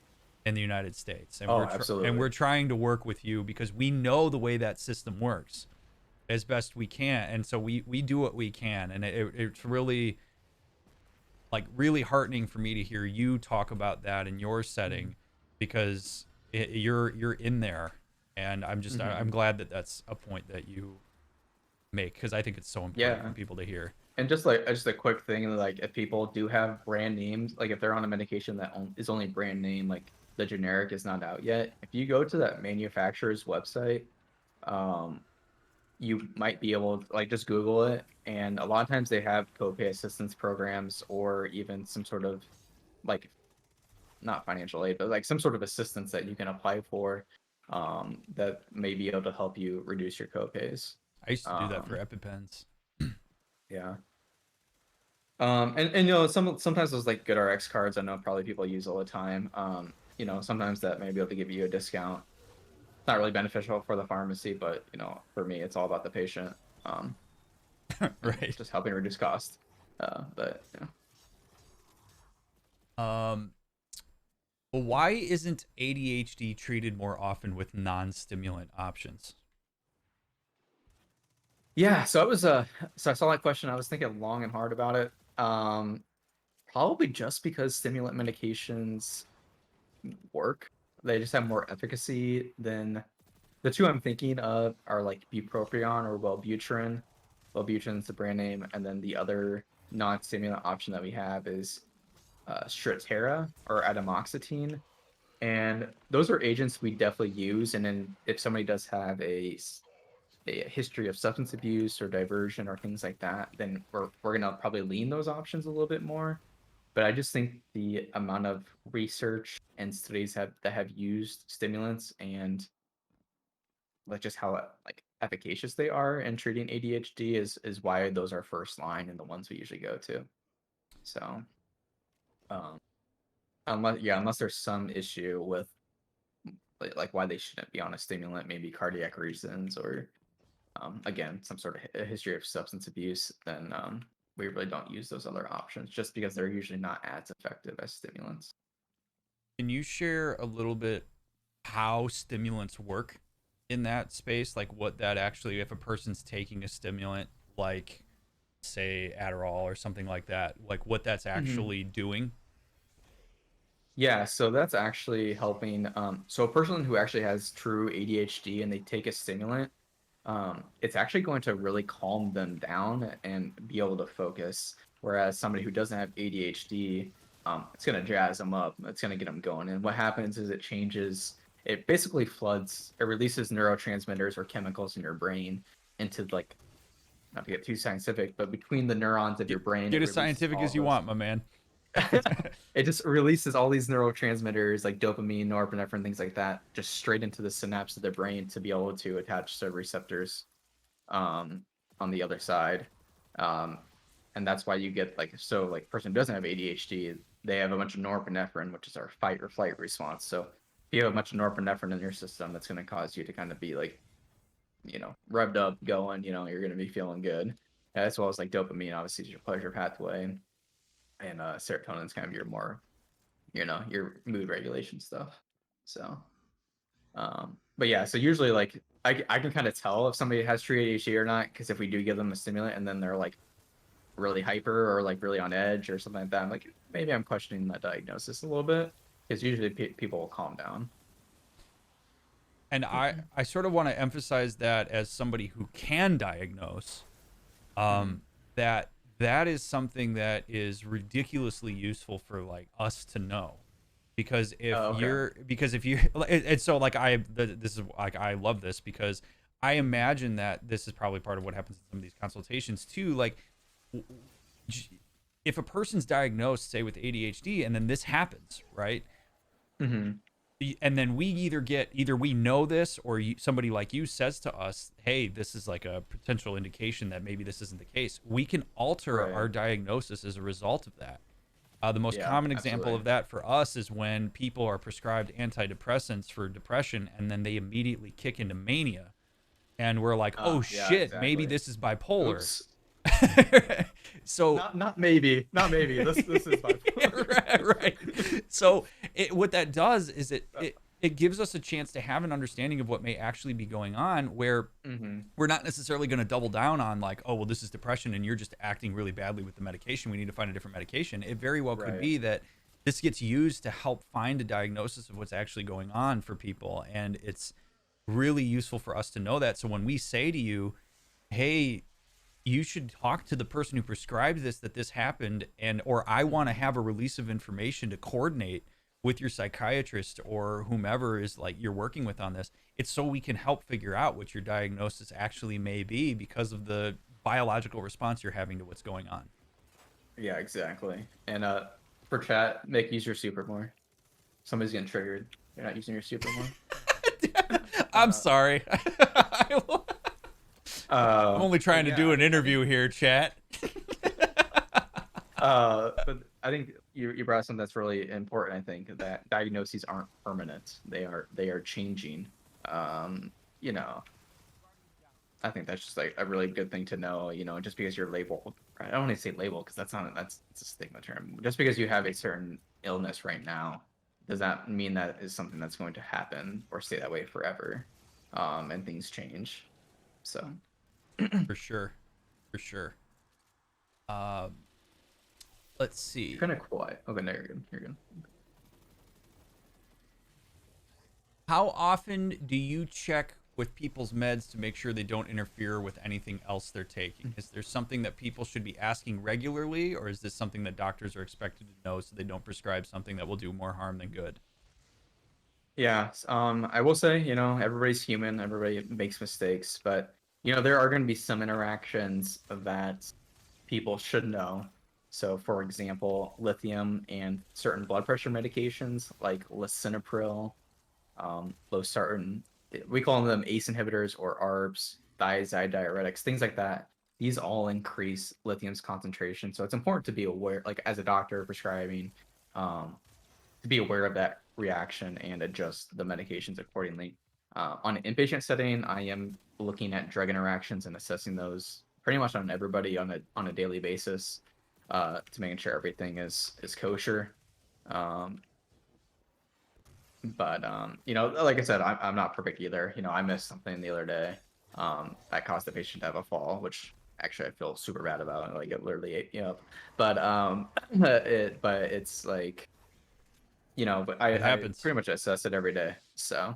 in the United States, and Oh, we're absolutely. trying to work with you because we know the way that system works as best we can, and so we do what we can, and it's really, like, really heartening for me to hear you talk about that in your setting, because you're in there, and I'm Hmm. glad that that's a point that you make, because I think it's so important for Yeah. people to hear. And just a quick thing, like if people do have brand names, like if they're on a medication that is only brand name, like the generic is not out yet, if you go to that manufacturer's website, um, you might be able to like just Google it, and a lot of times they have copay assistance programs or even some sort of like not financial aid, but like some sort of assistance that you can apply for, that may be able to help you reduce your copays. I used to do that for Um, EpiPens. yeah. And sometimes those like GoodRx cards I know probably people use all the time. Sometimes that may be able to give you a discount. It's not really beneficial for the pharmacy, but for me, it's all about the patient, and Right. just helping reduce cost. But um well, why isn't ADHD treated more often with non-stimulant options? yeah. So I saw that question. I was thinking long and hard about it. Probably just because stimulant medications work. They just have more efficacy than the two I'm thinking of are like bupropion or Wellbutrin. Wellbutrin's the brand name, and then the other non-stimulant option that we have is Strattera or atomoxetine. And those are agents we definitely use. And then if somebody does have a history of substance abuse or diversion or things like that, then we're gonna probably lean those options a little bit more. But I just think the amount of research and studies that have used stimulants and like just how like efficacious they are in treating ADHD is why those are first line and the ones we usually go to. So, um, unless there's some issue with like why they shouldn't be on a stimulant, maybe cardiac reasons or again some sort of a history of substance abuse, then we really don't use those other options just because they're usually not as effective as stimulants. Can you share a little bit how stimulants work in that space? Like, what that actually, if a person's taking a stimulant, like say Adderall or something like that, like what that's Mhm. actually doing? Yeah, so that's actually helping. So a person who actually has true ADHD and they take a stimulant, it's actually going to really calm them down and be able to focus. Whereas somebody who doesn't have ADHD, it's going to jazz them up. It's going to get them going. And what happens is it basically floods, it releases neurotransmitters or chemicals in your brain into like, not to get too scientific, but between the neurons of Get your brain, get it as releases scientific all as of you those. want, my man. It just releases all these neurotransmitters like dopamine, norepinephrine, things like that, just straight into the synapse of the brain to be able to attach to receptors um, on the other side. Um, and that's why you get like, so like person who doesn't have ADHD, they have a bunch of norepinephrine, which is our fight or flight response. So if you have a bunch of norepinephrine in your system, that's going to cause you to kind of be like, revved up, going, you're going to be feeling good. As well as like dopamine, obviously, is your pleasure pathway. And serotonin is kind of your more, your mood regulation stuff. So, but yeah, so usually like I can kind of tell if somebody has true ADHD or not, because if we do give them a stimulant and then they're like really hyper or like really on edge or something like that, I'm like, maybe I'm questioning that diagnosis a little bit, because usually people will calm down. And I sort of want to emphasize that as somebody who can diagnose, Mm-hmm. um, that that is something that is ridiculously useful for like us to know, because Oh, okay. if you and so like this is like I love this because I imagine that this is probably part of what happens in some of these consultations too. Like if a person's diagnosed, say with ADHD, and then this happens, right? Mm-hmm. And then we either we know this or somebody like you says to us, hey, this is like a potential indication that maybe this isn't the case. We can alter Right. our diagnosis as a result of that. The most Yeah, common example absolutely. of that for us is when people are prescribed antidepressants for depression and then they immediately kick into mania, and we're like, oh Yeah, shit, maybe exactly. this is bipolar. Oops. So Not maybe. This is bipolar. right, right. So what that does is Uh, it gives us a chance to have an understanding of what may actually be going on, where mhm. we're not necessarily going to double down on like, oh well, this is depression and you're just acting really badly with the medication, we need to find a different medication. It very well could Right. be that this gets used to help find a diagnosis of what's actually going on for people, and it's really useful for us to know that. So when we say to you, hey, you should talk to the person who prescribed this, that this happened, and or I want to have a release of information to coordinate with your psychiatrist or whomever is like you're working with on this, it's so we can help figure out what your diagnosis actually may be because of the biological response you're having to what's going on. Yeah, exactly. And for chat, make use your super more. Somebody's getting triggered. You're not using your super more. I'm Uh, sorry. I'm only but trying to yeah, do I an mean, I think interview here, chat. but I think you brought up something that's really important. I think that diagnoses aren't permanent. They are changing. Um, you know, I think that's just like a really good thing to know. Just because you're labeled, I don't want to say label because that's it's a stigma term. Just because you have a certain illness right now, does that mean that is something that's going to happen or stay that way forever? And things change. So For sure, for sure. Um, let's you're see. kind of quiet. Okay, no, you're good. You're good. How often do you check with people's meds to make sure they don't interfere with anything else they're taking? Is there something that people should be asking regularly, or is this something that doctors are expected to know so they don't prescribe something that will do more harm than good? Yeah, I will say, everybody's human, everybody makes mistakes, but there are going to be some interactions that people should know. So, for example, lithium and certain blood pressure medications like lisinopril, losartan, we call them ACE inhibitors or ARBs, thiazide diuretics, things like that. These all increase lithium's concentration. So it's important to be aware, like as a doctor prescribing, um, to be aware of that reaction and adjust the medications accordingly. On an inpatient setting, I am looking at drug interactions and assessing those pretty much on everybody on a daily basis, to making sure everything is kosher. Um, but like I said, I'm not perfect either. I missed something the other day that caused the patient to have a fall, which actually I feel super bad about it. Like it literally ate me up. But but it's like, but It I happens. pretty much assess it every day. So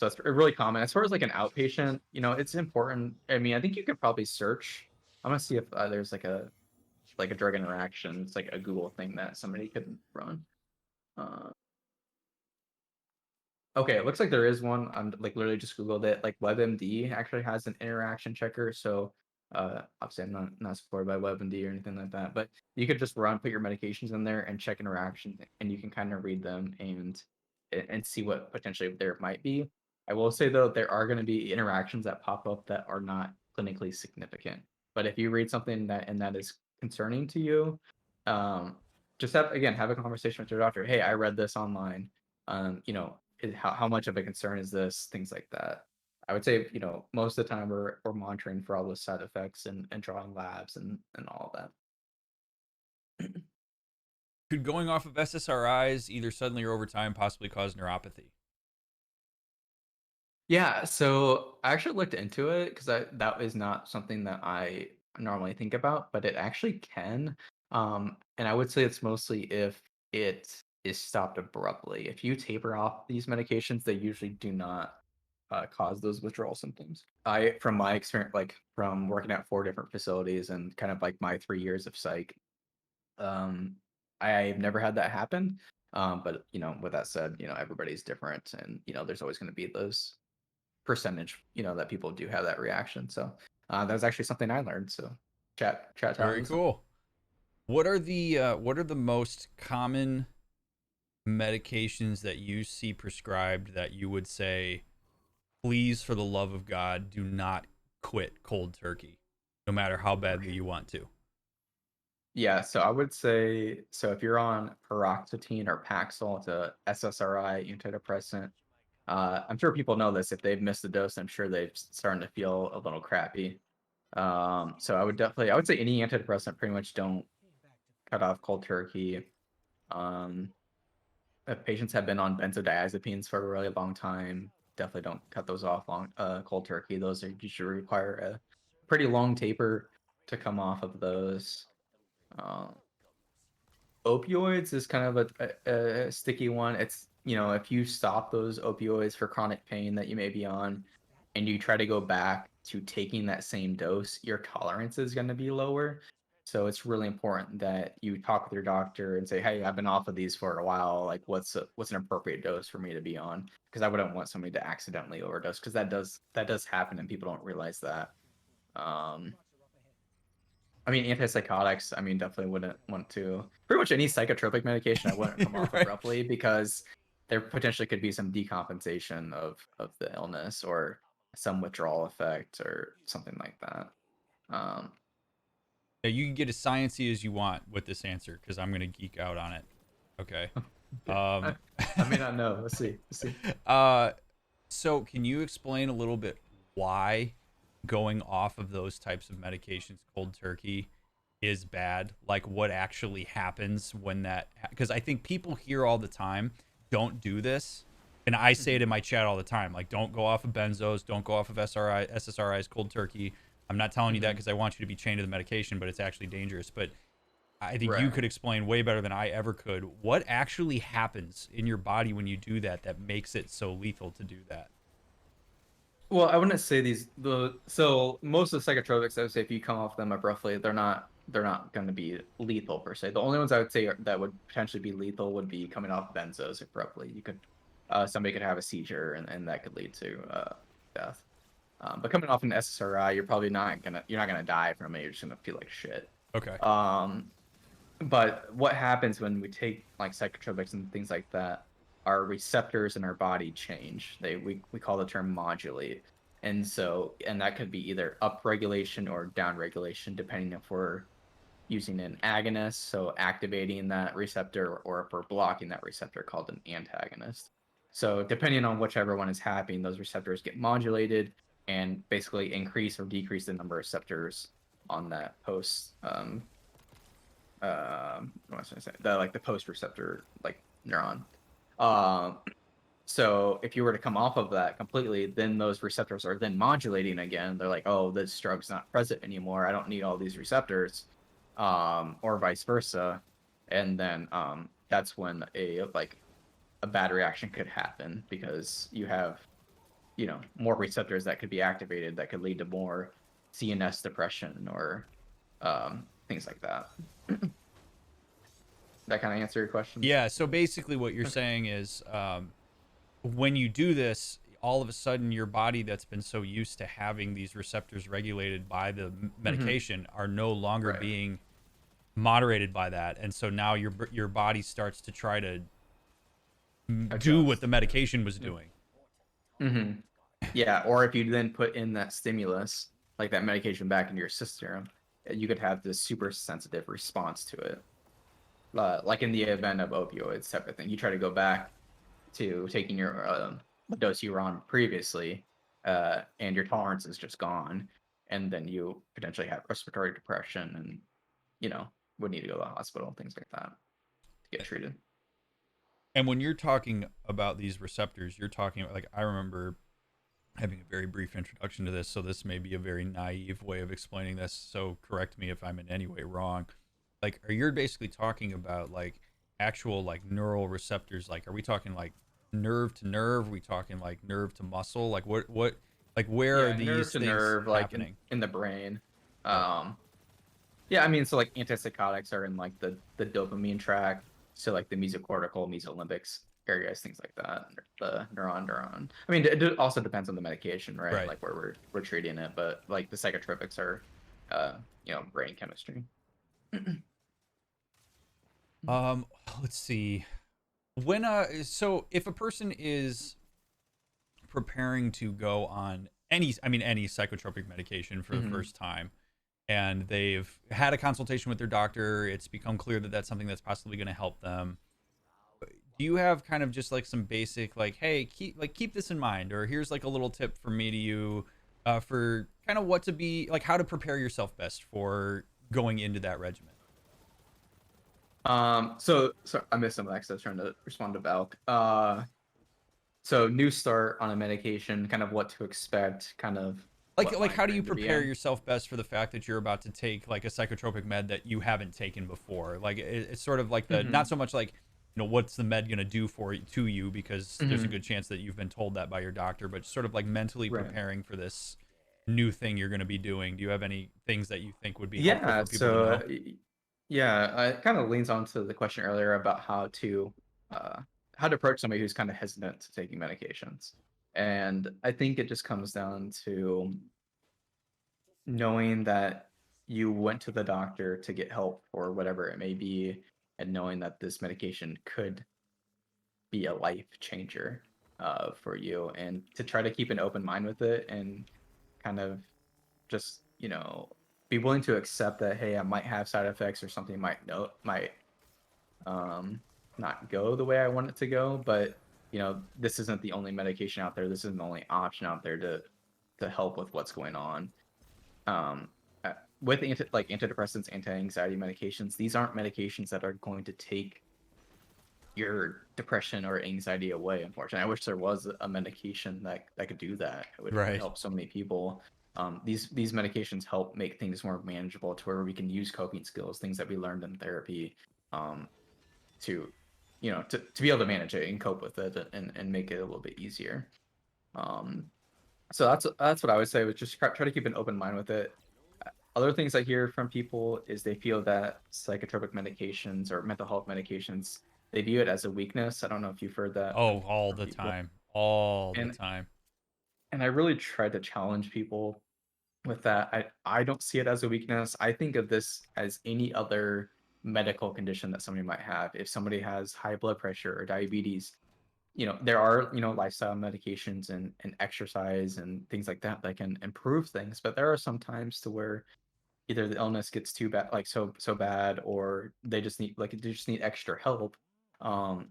it's really common. As far as like an outpatient, it's important. I mean, I think you could probably search. I'm gonna see if there's like a drug interaction. It's like a Google thing that somebody could run. Uh, Okay, it looks like there is one. I'm like literally just Googled it. Like WebMD actually has an interaction checker. So obviously I'm not supported by WebMD or anything like that, but you could just put your medications in there and check interactions, and you can kind of read them and see what potentially there might be. I will say though, there are going to be interactions that pop up that are not clinically significant. But if you read something that is concerning to you, um, just have a conversation with your doctor. Hey, I read this online. How much of a concern is this? Things like that. I would say, most of the time we're monitoring for all those side effects and drawing labs and all of that. Could going off of SSRIs either suddenly or over time possibly cause neuropathy? Yeah, so I actually looked into it because that is not something that I normally think about, but it actually can. And I would say it's mostly if it is stopped abruptly. If you taper off these medications, they usually do not cause those withdrawal symptoms. From my experience, like from working at 4 different facilities and kind of like my 3 years of psych, um, I've never had that happen. But with that said, everybody's different, and there's always going to be those percentage, that people do have that reaction. So that was actually something I learned. So chat taught Very me something. cool. What are the most common medications that you see prescribed that you would say, please, for the love of God, do not quit cold turkey, no matter how badly you want to? Yeah, so I would say, so if you're on paroxetine or Paxil, it's a SSRI antidepressant. I'm sure people know this. If they've missed a dose, I'm sure they've starting to feel a little crappy. So I would say any antidepressant, pretty much don't cut off cold turkey. Um, if patients have been on benzodiazepines for a really long time, definitely don't cut those off cold turkey. Those usually require a pretty long taper to come off of those. Um, Opioids is kind of a sticky one. It's, if you stop those opioids for chronic pain that you may be on and you try to go back to taking that same dose, your tolerance is going to be lower. So it's really important that you talk with your doctor and say, "Hey, I've been off of these for a while. Like, what's an appropriate dose for me to be on?" Because I wouldn't want somebody to accidentally overdose, because that does happen and people don't realize that. Um, I mean, antipsychotics, I mean, definitely wouldn't want to. Pretty much any psychotropic medication, I wouldn't come off Right. abruptly, because there potentially could be some decompensation of the illness or some withdrawal effect or something like that. Um, Yeah, you can get as sciencey as you want with this answer because I'm gonna geek out on it. Okay. okay. Um, I may not know. Let's see. Let's see. uh, so can you explain a little bit why going off of those types of medications cold turkey is bad? Like what actually happens when that? Because I think people hear all the time, don't do this, and I say it Mhm. in my chat all the time, like don't go off of benzos, don't go off of SSRIs cold turkey. I'm not telling you that Mhm. because I want you to be chained to the medication, but it's actually dangerous. But I think you Right. could explain way better than I ever could what actually happens in your body when you do that that makes it so lethal to do that. Well, I wouldn't say so most of the psychotropics, I would say if you come off them abruptly, they're not going to be lethal per se. The only ones I would say that would potentially be lethal would be coming off benzos abruptly. Somebody could have a seizure, and that could lead to death. But coming off an SSRI, you're not gonna die from it. You're just gonna feel like shit. Okay. Um, but what happens when we take like psychotropics and things like that? Our receptors in our body change. We call the term modulate, and that could be either upregulation or downregulation, depending if we're using an agonist, so activating that receptor, or if we're blocking that receptor, called an antagonist. So depending on whichever one is happening, those receptors get modulated and basically increase or decrease the number of receptors on that what was I say? The post receptor like neuron. Um, So if you were to come off of that completely, then those receptors are then modulating again. They're like, oh, this drug's not present anymore. I don't need all these receptors, or vice versa. And then that's when a bad reaction could happen because you have, more receptors that could be activated that could lead to more CNS depression or things like that. That kind of answer your question? Yeah. So basically, what you're Okay. saying is, when you do this, all of a sudden your body that's been so used to having these receptors regulated by the Hmm. medication are no longer Right. being moderated by that, and so now your body starts to try to do what Adjust. the medication was Yeah. doing. Hmm. Yeah, or if you then put in that stimulus, like that medication back into your system, you could have this super sensitive response to it. Like in the event of opioids type of thing. You try to go back to taking your dose you were on previously, and your tolerance is just gone, and then you potentially have respiratory depression and, you know, would need to go to the hospital, things like that to get treated. And when you're talking about these receptors, you're talking about, like, I remember having a very brief introduction to this, so this may be a very naive way of explaining this, so correct me if I'm in any way wrong. Like, are you basically talking about like actual like neural receptors? Like, are we talking like nerve to nerve? Are we talking like nerve to muscle? Like, what like where are Yeah, nerve these to things nerve, like in, happening? in the brain. Okay. Um, yeah, I mean, so like antipsychotics are in like the dopamine tract, so like the mesocortical, mesolimbics areas, things like that. The neuron. I mean, it also depends on the medication, right? Right. Like where we're treating it, but like the psychotropics are, brain chemistry. Um, let's see. When so if a person is preparing to go on any psychotropic medication for the Hmm. first time, and they've had a consultation with their doctor, it's become clear that that's something that's possibly going to help them. Do you have kind of just like some basic, like, hey, keep this in mind, or here's like a little tip from me to you, for kind of what to be like, how to prepare yourself best for going into that regimen? So I missed some of that 'cause I was trying to respond to Valk. So new start on a medication, kind of what to expect, kind of what Like mind how do you frame to be prepare in. yourself best for the fact that you're about to take like a psychotropic med that you haven't taken before? Like it's sort of like the, not Hmm. so much like, what's the med going to do to you, because there's a Hmm. good chance that you've been told that by your doctor, but sort of like mentally Right. preparing for this new thing you're going to be doing. Do you have any things that you think would be helpful Yeah, for people to know? yeah, it kind of leans on to the question earlier about uh, how to approach somebody who's kind of hesitant to taking medications. And I think it just comes down to knowing that you went to the doctor to get help for whatever it may be, and knowing that this medication could be a life changer for you, and to try to keep an open mind with it and kind of just, be willing to accept that, hey, I might have side effects or something might um not go the way I want it to go, but this isn't the only medication out there. This isn't the only option out there to help with what's going on. um with antidepressants, anti-anxiety medications, these aren't medications that are going to take your depression or anxiety away. Unfortunately, I wish there was a medication that could do that. It would Right. help so many people. These medications help make things more manageable to where we can use coping skills, things that we learned in therapy, um, to to be able to manage it and cope with it, and make it a little bit easier. Um, so that's what I would say, was just try to keep an open mind with it. Other things I hear from people is they feel that psychotropic medications or mental health medications, they view it as a weakness. I don't know if you've heard that Oh, from all from the people. time. All the And time. and I really try to challenge people with that. I don't see it as a weakness. I think of this as any other medical condition that somebody might have. If somebody has high blood pressure or diabetes, there are, lifestyle medications and exercise and things like that can improve things, but there are some times to where either the illness gets too bad, like so bad, or they just need extra help, um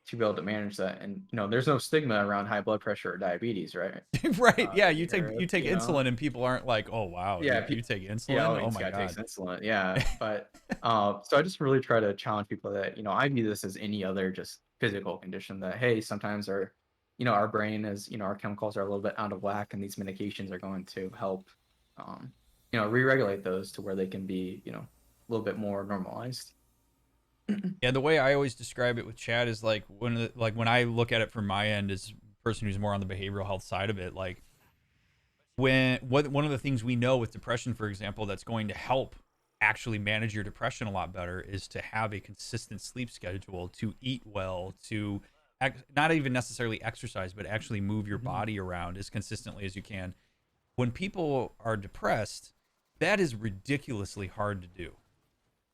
to be able to manage that. And there's no stigma around high blood pressure or diabetes, right? Right. Yeah, You hear you it, take insulin and people aren't like, "Oh wow, yeah, you take yeah, insulin? oh, Oh this my guy takes god." insulin, yeah. But so I just really try to challenge people that, I view this as any other just physical condition, that hey, sometimes our our brain is, our chemicals are a little bit out of whack, and these medications are going to help, re-regulate those to where they can be, a little bit more normalized. Yeah, the way I always describe it with Chad is like when I look at it from my end as a person who's more on the behavioral health side of it, like one of the things we know with depression, for example, that's going to help actually manage your depression a lot better is to have a consistent sleep schedule, to eat well, to not even necessarily exercise, but actually move your Mhm. body around as consistently as you can. When people are depressed, that is ridiculously hard to do.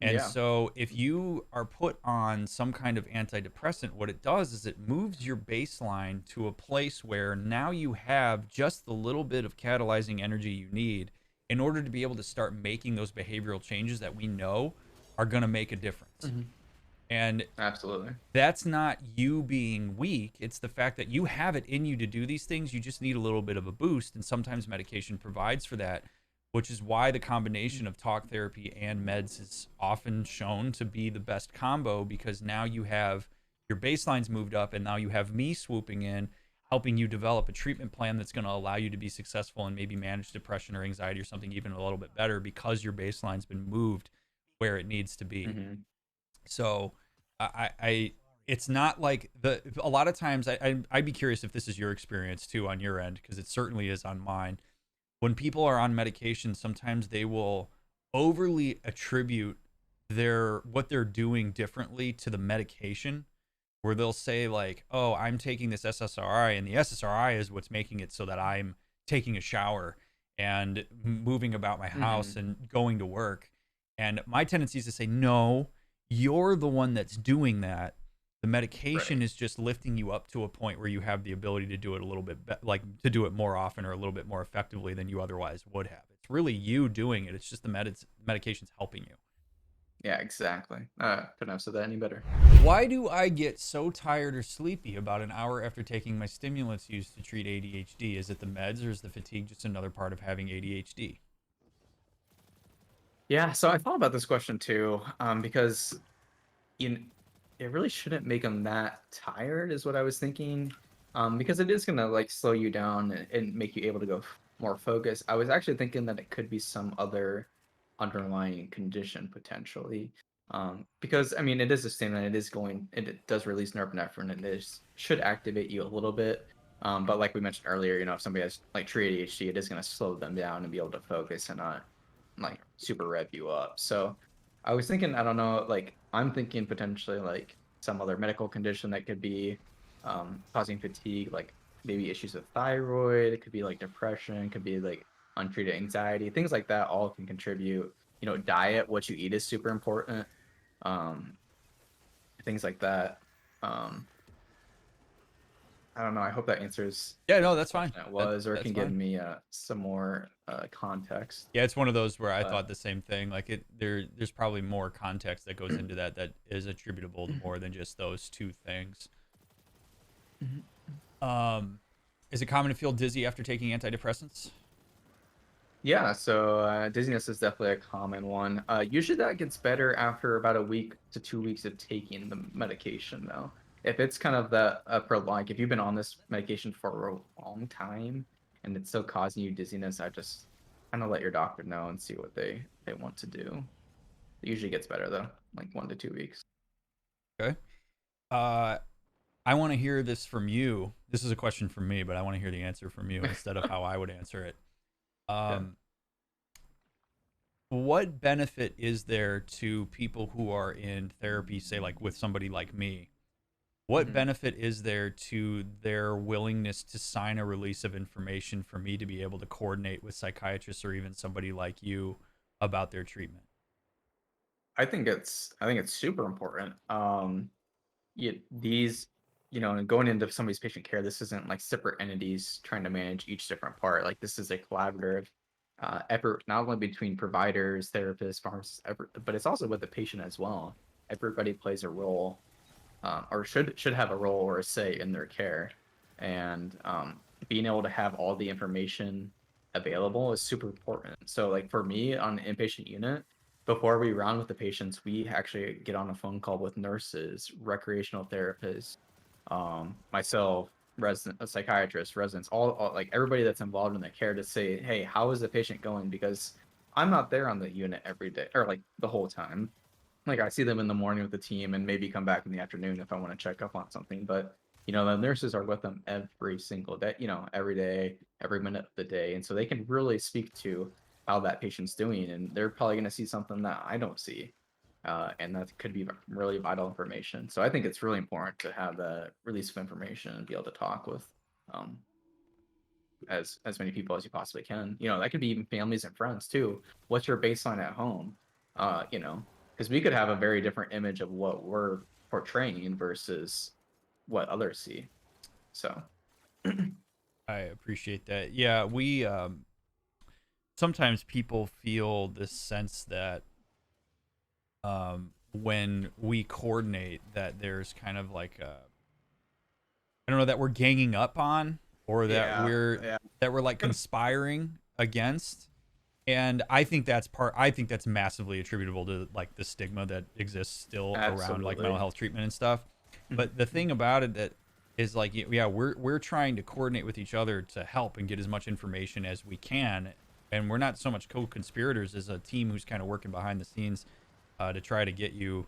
And Yeah. so if you are put on some kind of antidepressant, what it does is it moves your baseline to a place where now you have just the little bit of catalyzing energy you need in order to be able to start making those behavioral changes that we know are going to make a difference. Mhm. And Absolutely. that's not you being weak. It's the fact that you have it in you to do these things. You just need a little bit of a boost. And sometimes medication provides for that, which is why the combination of talk therapy and meds is often shown to be the best combo, because now you have your baseline's moved up and now you have me swooping in, helping you develop a treatment plan that's going to allow you to be successful and maybe manage depression or anxiety or something even a little bit better because your baseline's been moved where it needs to be. Hmm. So I it's not like a lot of times I'd be curious if this is your experience too on your end, because it certainly is on mine. When people are on medication, sometimes they will overly attribute their what they're doing differently to the medication, where they'll say like, "Oh, I'm taking this SSRI and the SSRI is what's making it so that I'm taking a shower and moving about my house Hmm. and going to work." And my tendency is to say, "No, you're the one that's doing that. The medication Right. is just lifting you up to a point where you have the ability to do it a little bit like to do it more often or a little bit more effectively than you otherwise would have. It's really you doing it. It's just the medication's helping you." Yeah, exactly. Couldn't have said that any better. Why do I get so tired or sleepy about an hour after taking my stimulants used to treat ADHD? Is it the meds, or is the fatigue just another part of having ADHD? Yeah, so I thought about this question too, because you kn it really shouldn't make them that tired is what I was thinking, because it is gonna, like, slow you down and make you able to go more focused. I was actually thinking that it could be some other underlying condition potentially, because, I mean, it is a stimulant, it does release norepinephrine, and should activate you a little bit, but like we mentioned earlier, if somebody has, like, true ADHD, it is gonna slow them down and be able to focus and not, like, super rev you up. So I was thinking, I don't know, like I'm thinking potentially like some other medical condition that could be causing fatigue, like maybe issues with thyroid. It could be like depression. It could be like untreated anxiety. Things like that all can contribute. Diet, what you eat is super important. Um, things like that. Um, I don't know. I hope that answers Yeah, no, what the that's fine. question it was, or That's can give fine. me some more context. Yeah, it's one of those where I But thought the same thing. Like there's probably more context that goes into that is attributable to more than just those two things. Um, is it common to feel dizzy after taking antidepressants? Yeah, so dizziness is definitely a common one. Usually that gets better after about a week to 2 weeks of taking the medication, though. If it's kind of the prolonged, if you've been on this medication for a long time and it's still causing you dizziness, I just kind of let your doctor know and see what they want to do. It usually gets better though, like 1 to 2 weeks. Okay. Uh, I want to hear this from you. This is a question from me, but I want to hear the answer from you instead of how I would answer it. Yeah. Um, what benefit is there to people who are in therapy, say like with somebody like me? What Hmm. benefit is there to their willingness to sign a release of information for me to be able to coordinate with psychiatrists or even somebody like you about their treatment? I think it's super important. These, and going into somebody's patient care, this isn't like separate entities trying to manage each different part. Like this is a collaborative effort, not only between providers, therapists, pharmacists, but it's also with the patient as well. Everybody plays a role, or should have a role or a say in their care, and being able to have all the information available is super important. So, like for me on the inpatient unit, before we round with the patients, we actually get on a phone call with nurses, recreational therapists, myself. psychiatrists, residents, all like everybody that's involved in the care to say, hey, how is the patient going? Because I'm not there on the unit every day or like the whole time. Like I see them in the morning with the team and maybe come back in the afternoon if I want to check up on something. But the nurses are with them every single day, every day, every minute of the day. And so they can really speak to how that patient's doing. And they're probably going to see something that I don't see. And that could be really vital information. So I think it's really important to have the release of information and be able to talk with as many people as you possibly can. That could be even families and friends too. What's your baseline at home? Because we could have a very different image of what we're portraying versus what others see. So I appreciate that. Yeah, we sometimes people feel this sense that when we coordinate that there's kind of like I don't know, that we're ganging up on, or that we're like conspiring against. And I think that's massively attributable to like the stigma that exists still around like mental health treatment and stuff. But the thing about it that is like, yeah, we're trying to coordinate with each other to help and get as much information as we can. And we're not so much co-conspirators as a team who's kind of working behind the scenes to try to get you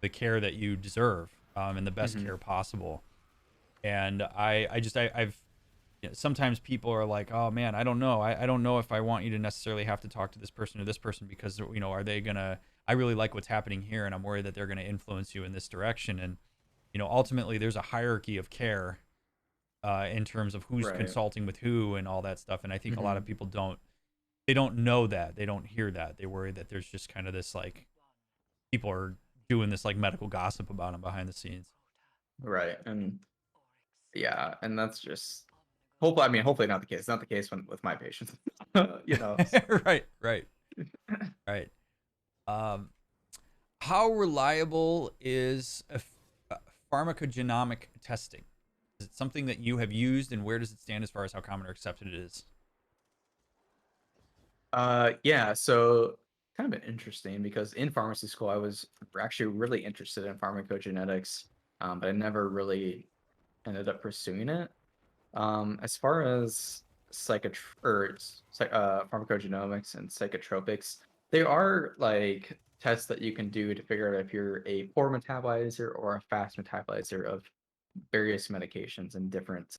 the care that you deserve and the best care possible. And I've sometimes people are like, oh man, I don't know. I don't know if I want you to necessarily have to talk to this person or this person because, are they gonna, I really like what's happening here and I'm worried that they're going to influence you in this direction. And, ultimately there's a hierarchy of care in terms of who's consulting with who and all that stuff. And I think a lot of people don't know that. They don't hear that. They worry that there's just kind of this like, people are doing this like medical gossip about them behind the scenes. Right. And yeah, and that's just hopefully not the case. It's not the case with my patients. Right. How reliable is pharmacogenomic testing? Is it something that you have used, and where does it stand as far as how common or accepted it is? Yeah, so kind of interesting because in pharmacy school I was actually really interested in pharmacogenetics, but I never really ended up pursuing it. As far as pharmacogenomics and psychotropics, they are like tests that you can do to figure out if you're a poor metabolizer or a fast metabolizer of various medications and different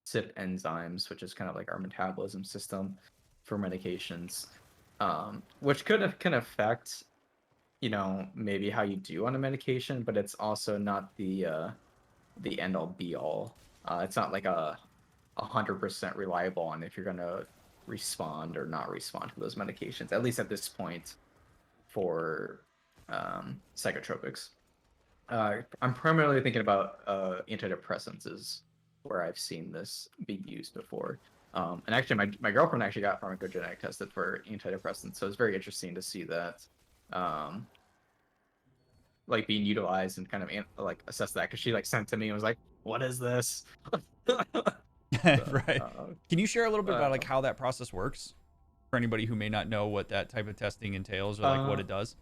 CYP enzymes, which is kind of like our metabolism system for medications, which can affect, maybe how you do on a medication, but it's also not the end all be all. It's not like 100% reliable on if you're gonna respond or not respond to those medications, at least at this point for psychotropics. I'm primarily thinking about antidepressants is where I've seen this be used before. And actually, my girlfriend actually got pharmacogenetic tested for antidepressants, so it's very interesting to see that like being utilized and kind of like assess that, because she like sent to me and was like, "What is this?" Right. Can you share a little bit about like how that process works for anybody who may not know what that type of testing entails or like what it does?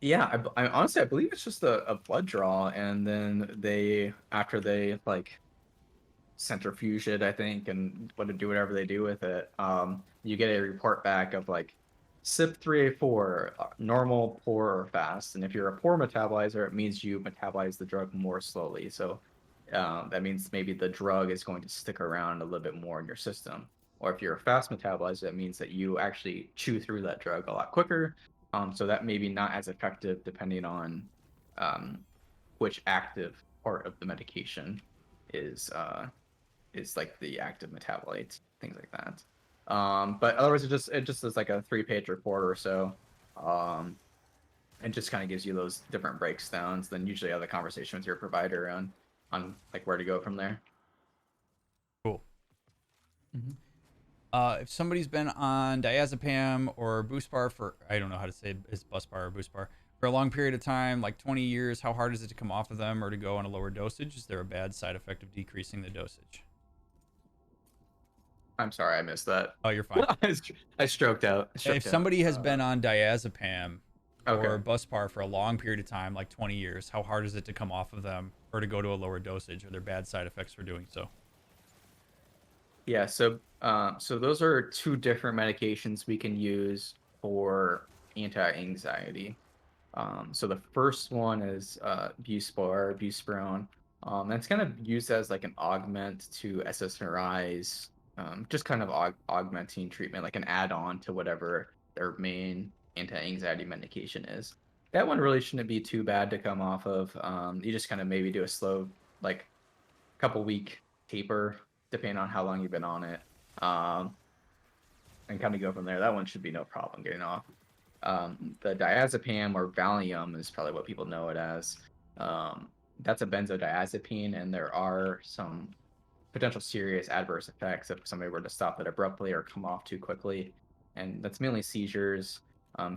Yeah, I honestly I believe it's just a blood draw, and then after they like centrifuge it, I think, and do whatever they do with it, you get a report back of like CYP3A4, normal, poor, or fast. And if you're a poor metabolizer, it means you metabolize the drug more slowly. So that means maybe the drug is going to stick around a little bit more in your system. Or if you're a fast metabolizer, that means that you actually chew through that drug a lot quicker. So that may be not as effective depending on which active part of the medication is like the active metabolite, things like that. But otherwise, it just is like a 3-page report or so, and just kind of gives you those different breakdowns. Then usually have a conversation with your provider on like where to go from there. Cool. If somebody's been on diazepam or Buspar for, I don't know how to say is Buspar or Buspar, for a long period of time, like 20 years, how hard is it to come off of them or to go on a lower dosage? Is there a bad side effect of decreasing the dosage? I'm sorry, I missed that. Oh, you're fine. I stroked out. If somebody has been on diazepam or Okay. Buspar for a long period of time, like 20 years, how hard is it to come off of them or to go to a lower dosage? Are there bad side effects for doing so? Yeah, so those are two different medications we can use for anti-anxiety. So the first one is Buspar, buspirone. That's kind of used as like an augment to SSRIs, just kind of augmenting treatment, like an add-on to whatever their main anti-anxiety medication is. That one really shouldn't be too bad to come off of. You just kind of maybe do a slow, like couple week taper, depending on how long you've been on it, um, and kind of go from there. That one should be no problem getting off. The diazepam or Valium is probably what people know it as. That's a benzodiazepine, and there are some potential serious adverse effects if somebody were to stop it abruptly or come off too quickly. And that's mainly seizures,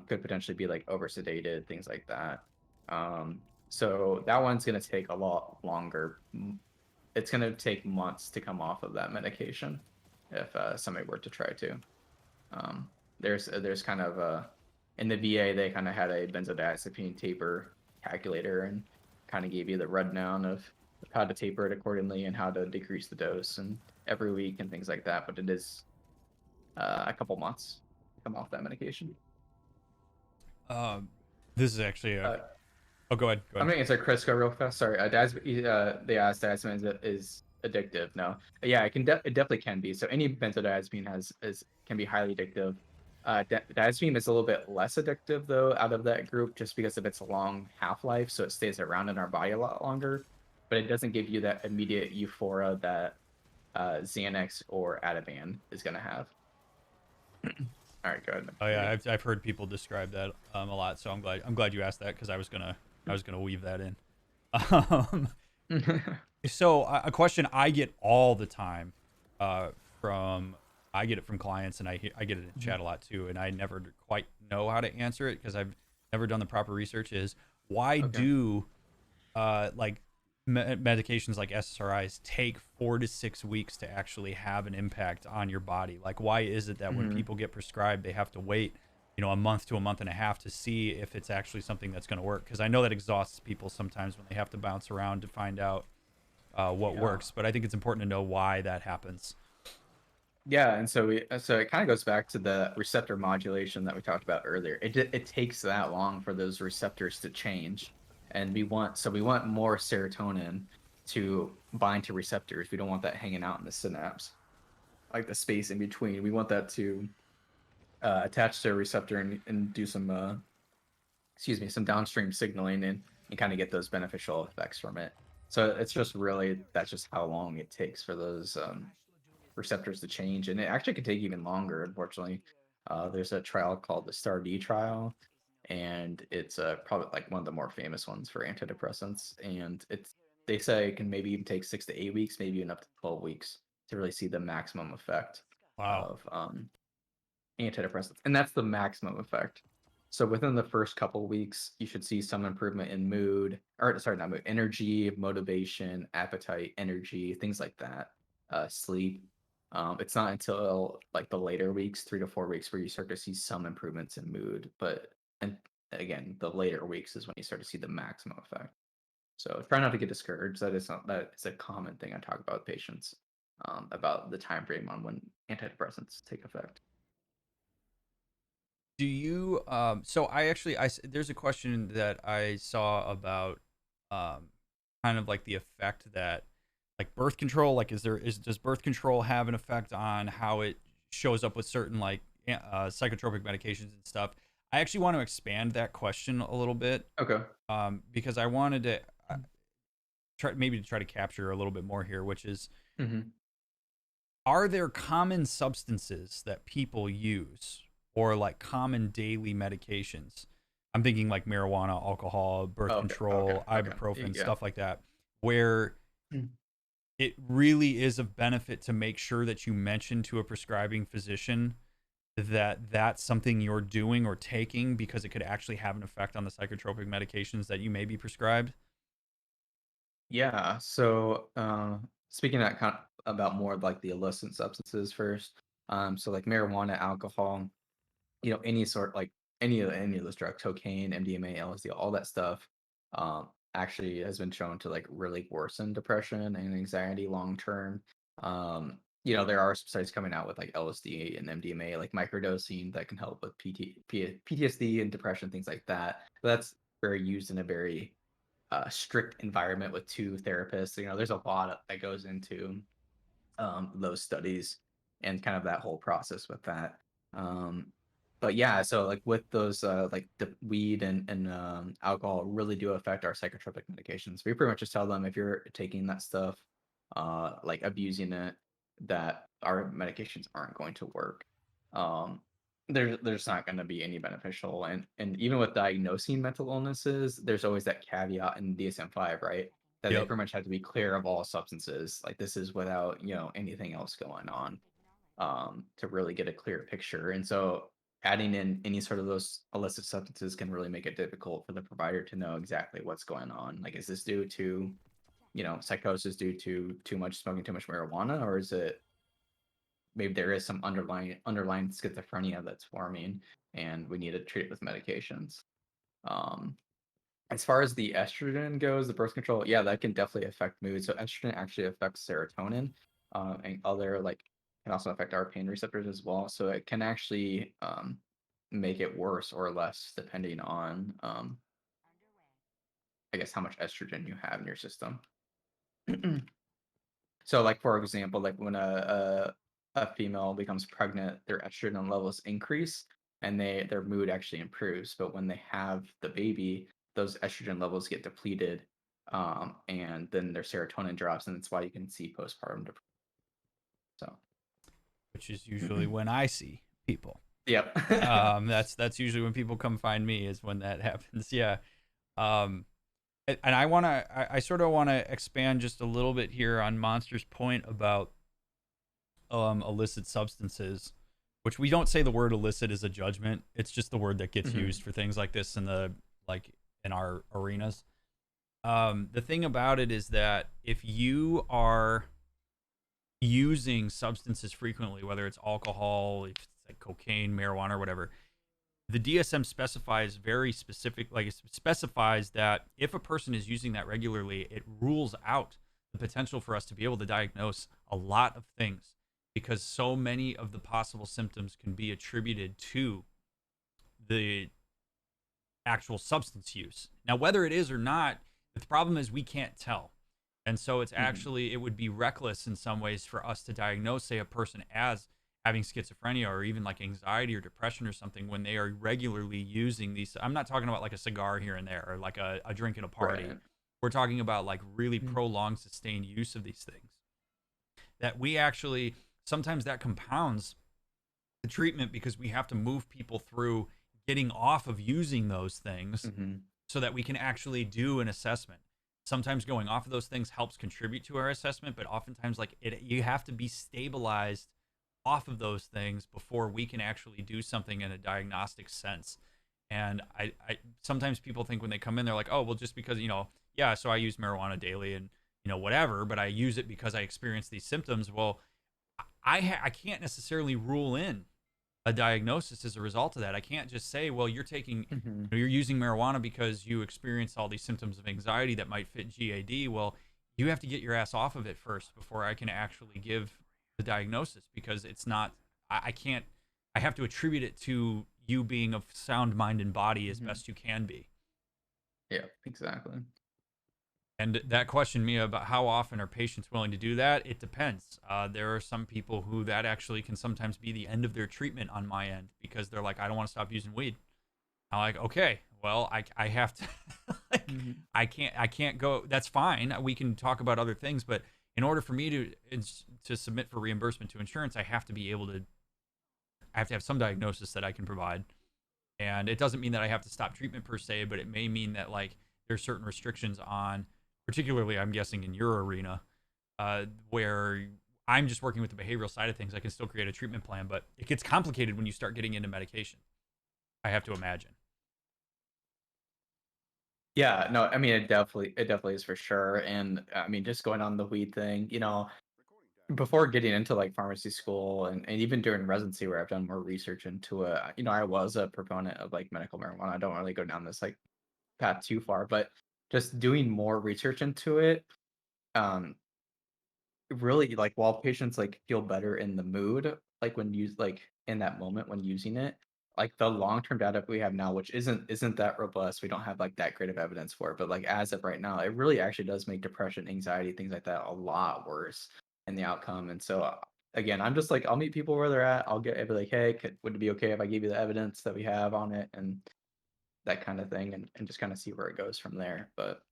could potentially be like over sedated, things like that. So that one's going to take a lot longer. It's going to take months to come off of that medication if somebody were to try to. Um, there's kind of a in the VA they kind of had a benzodiazepine taper calculator and kind of gave you the rundown of how to taper it accordingly and how to decrease the dose and every week and things like that. But it is a couple months to come off that medication. Um, this is actually a. Uh, Oh, go ahead. Go I'm ahead. gonna answer Chris go real fast. Sorry, they asked diazepam is addictive. No, yeah, it definitely can be. So any benzodiazepine can be highly addictive. Diazepam is a little bit less addictive though out of that group, just because of its long half life, so it stays around in our body a lot longer. But it doesn't give you that immediate euphoria that Xanax or Ativan is gonna have. All right, go ahead. Oh yeah, Maybe. I've heard people describe that a lot, so I'm glad you asked that because I was gonna weave that in. Um, so a question I get all the time, uh, from I get it from clients and I get it in chat a lot too, and I never quite know how to answer it because I've never done the proper research. Is why Okay. do like medications like SSRIs take 4 to 6 weeks to actually have an impact on your body? Like, why is it that when Mhm. people get prescribed, they have to wait, a month to a month and a half to see if it's actually something that's going to work? Because I know that exhausts people sometimes when they have to bounce around to find out what Yeah. works. But I think it's important to know why that happens. Yeah, and so it kind of goes back to the receptor modulation that we talked about earlier. It takes that long for those receptors to change, and we want more serotonin to bind to receptors. We don't want that hanging out in the synapse, like the space in between. We want that to attach to a receptor and do some some downstream signaling and kind of get those beneficial effects from it. So it's just really that's just how long it takes for those receptors to change, and it actually could take even longer. Unfortunately, there's a trial called the STAR-D trial, and it's probably like one of the more famous ones for antidepressants. And they say it can maybe even take 6 to 8 weeks, maybe even up to 12 weeks to really see the maximum effect Wow. of antidepressants, and that's the maximum effect. So within the first couple weeks, you should see some improvement in mood, or sorry, not mood, energy, motivation, appetite, energy, things like that. Sleep. It's not until like the later weeks, 3 to 4 weeks, where you start to see some improvements in mood. But and again, the later weeks is when you start to see the maximum effect. So try not to get discouraged. That is a common thing I talk about with patients, about the time frame on when antidepressants take effect. Do you so I actually there's a question that I saw about um kind of like the effect that like birth control, like does birth control have an effect on how it shows up with certain like psychotropic medications and stuff? I actually want to expand that question a little bit, Okay. because I wanted to try to capture a little bit more here, which is, Mhm. are there common substances that people use or like common daily medications? I'm thinking like marijuana, alcohol, birth Okay, okay, control, okay. There you ibuprofen, go. stuff like that, where Mm. it really is of benefit to make sure that you mention to a prescribing physician that that's something you're doing or taking because it could actually have an effect on the psychotropic medications that you may be prescribed. Yeah, so, speaking that about more of, like, the illicit substances first, so, like, marijuana, alcohol, any sort like any of those drugs, cocaine, MDMA, LSD, all that stuff, actually has been shown to like really worsen depression and anxiety long term. There are some studies coming out with like LSD and MDMA, like microdosing that can help with PTSD and depression, things like that. But that's very used in a very strict environment with two therapists. There's a lot that goes into those studies and kind of that whole process with that. Um, but yeah, so like with those like the weed and alcohol really do affect our psychotropic medications. We pretty much just tell them if you're taking that stuff, like abusing it, that our medications aren't going to work. Um, there's not going to be any beneficial, and even with diagnosing mental illnesses, there's always that caveat in DSM-5, right? That they Yep. pretty much have to be clear of all substances. Like this is without, anything else going on, to really get a clear picture. And so adding in any sort of those illicit substances can really make it difficult for the provider to know exactly what's going on. Like, is this due to, psychosis due to too much smoking, too much marijuana, or is it maybe there is some underlying schizophrenia that's forming and we need to treat it with medications. Um, as far as the estrogen goes, the birth control, yeah, that can definitely affect mood. So estrogen actually affects serotonin, and other like can also affect our pain receptors as well. So it can actually make it worse or less depending on, I guess, how much estrogen you have in your system. So, like for example, like when a female becomes pregnant, their estrogen levels increase and their mood actually improves. But when they have the baby, those estrogen levels get depleted, and then their serotonin drops, and that's why you can see postpartum depression. So, Which is usually when I see people. yep. That's usually when people come find me is when that happens. Yeah. Um, and I sort of want to expand just a little bit here on Monster's point about illicit substances, which we don't say the word illicit is a judgment. It's just the word that gets Mhm. used for things like this in the like in our arenas. The thing about it is that if you are using substances frequently, whether it's alcohol, if it's like cocaine, marijuana, or whatever, the DSM specifies very specific, like it specifies that if a person is using that regularly, it rules out the potential for us to be able to diagnose a lot of things because so many of the possible symptoms can be attributed to the actual substance use. Now, whether it is or not, the problem is we can't tell. And so it's Mhm. actually, it would be reckless in some ways for us to diagnose, say, a person as having schizophrenia or even like anxiety or depression or something when they are regularly using these. I'm not talking about like a cigar here and there or like a drink at a party. Right. We're talking about like really Mhm. prolonged, sustained use of these things that we actually, sometimes that compounds the treatment because we have to move people through getting off of using those things Mhm. so that we can actually do an assessment. Sometimes going off of those things helps contribute to our assessment, but oftentimes like you have to be stabilized off of those things before we can actually do something in a diagnostic sense. And I sometimes people think when they come in, they're like, oh, well, just because, yeah, so I use marijuana daily and, whatever, but I use it because I experience these symptoms. Well, I can't necessarily rule in a diagnosis as a result of that. I can't just say, well, Mhm. you're using marijuana because you experience all these symptoms of anxiety that might fit GAD. Well, you have to get your ass off of it first before I can actually give the diagnosis because it's not, I can't, I have to attribute it to you being of sound mind and body as Mhm. best you can be. Yeah, exactly. And that question, Mia, about how often are patients willing to do that? It depends. There are some people who that actually can sometimes be the end of their treatment on my end because they're like, I don't want to stop using weed. I'm like, okay, well, I have to, like, Mhm. I can't go. That's fine. We can talk about other things, but in order for me to submit for reimbursement to insurance, I have to be able to, I have to have some diagnosis that I can provide. And it doesn't mean that I have to stop treatment per se, but it may mean that like there's certain restrictions on, particularly I'm guessing in your arena, where I'm just working with the behavioral side of things. I can still create a treatment plan, but it gets complicated when you start getting into medication. I have to imagine. Yeah, no, I mean, it definitely is for sure. And I mean, just going on the weed thing, before getting into like pharmacy school and even during residency where I've done more research into it, I was a proponent of like medical marijuana. I don't really go down this like path too far, but just doing more research into it, um, really like while patients like feel better in the mood, like when used like in that moment when using it, like the long-term data we have now, which isn't that robust, we don't have like that great of evidence for it, but like as of right now, it really actually does make depression, anxiety, things like that a lot worse in the outcome. And so again, I'm just like I'll meet people where they're at. I'll be like, hey, would it be okay if I give you the evidence that we have on it and that kind of thing, and just kind of see where it goes from there. But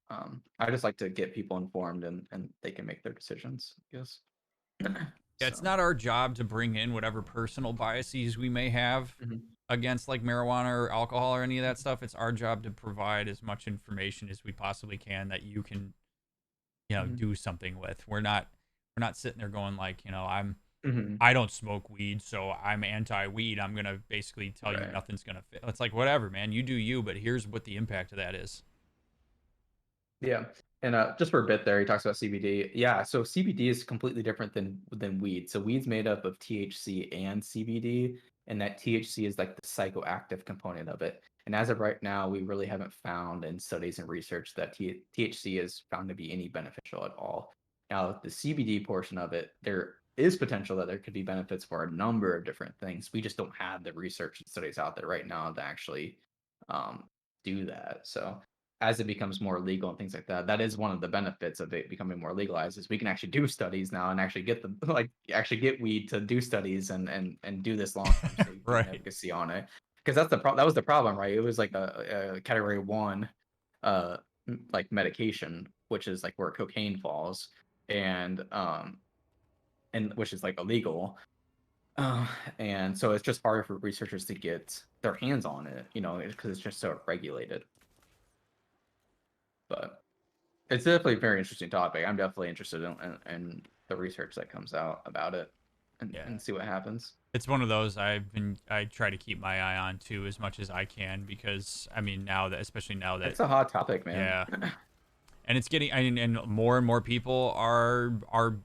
I just like to get people informed and they can make their decisions, I guess. Yeah, it's So. not our job to bring in whatever personal biases we may have against like marijuana or alcohol or any of that stuff. It's our job to provide as much information as we possibly can that you can, Mhm. do something with. We're not sitting there going like, Mhm. I don't smoke weed, so I'm anti-weed. I'm gonna basically tell you Right. nothing's gonna fit. It's like whatever, man. You do you, but here's what the impact of that is. Yeah. And just for a bit there, he talks about CBD. Yeah, so CBD is completely different than weed. So weed's made up of THC and CBD, and that THC is like the psychoactive component of it. And as of right now, we really haven't found in studies and research that THC is found to be any beneficial at all. Now, the CBD portion of it, there is potential that there could be benefits for a number of different things. We just don't have the research and studies out there right now to actually um, do that. So as it becomes more legal and things like that, that is one of the benefits of it becoming more legalized is we can actually do studies now and actually get them like actually get weed to do studies and do this long-term safety and Right. efficacy on it. Because that was the problem, right? It was like a category one like medication, which is like where cocaine falls, and which is like illegal. Uh, and so it's just harder for researchers to get their hands on it, because it's just so regulated. But it's definitely a very interesting topic. I'm definitely interested in the research that comes out about it Yeah. and see what happens. It's one of those I try to keep my eye on too as much as I can because I mean now that especially now that It's a hot topic, man. yeah, and it's getting and more people are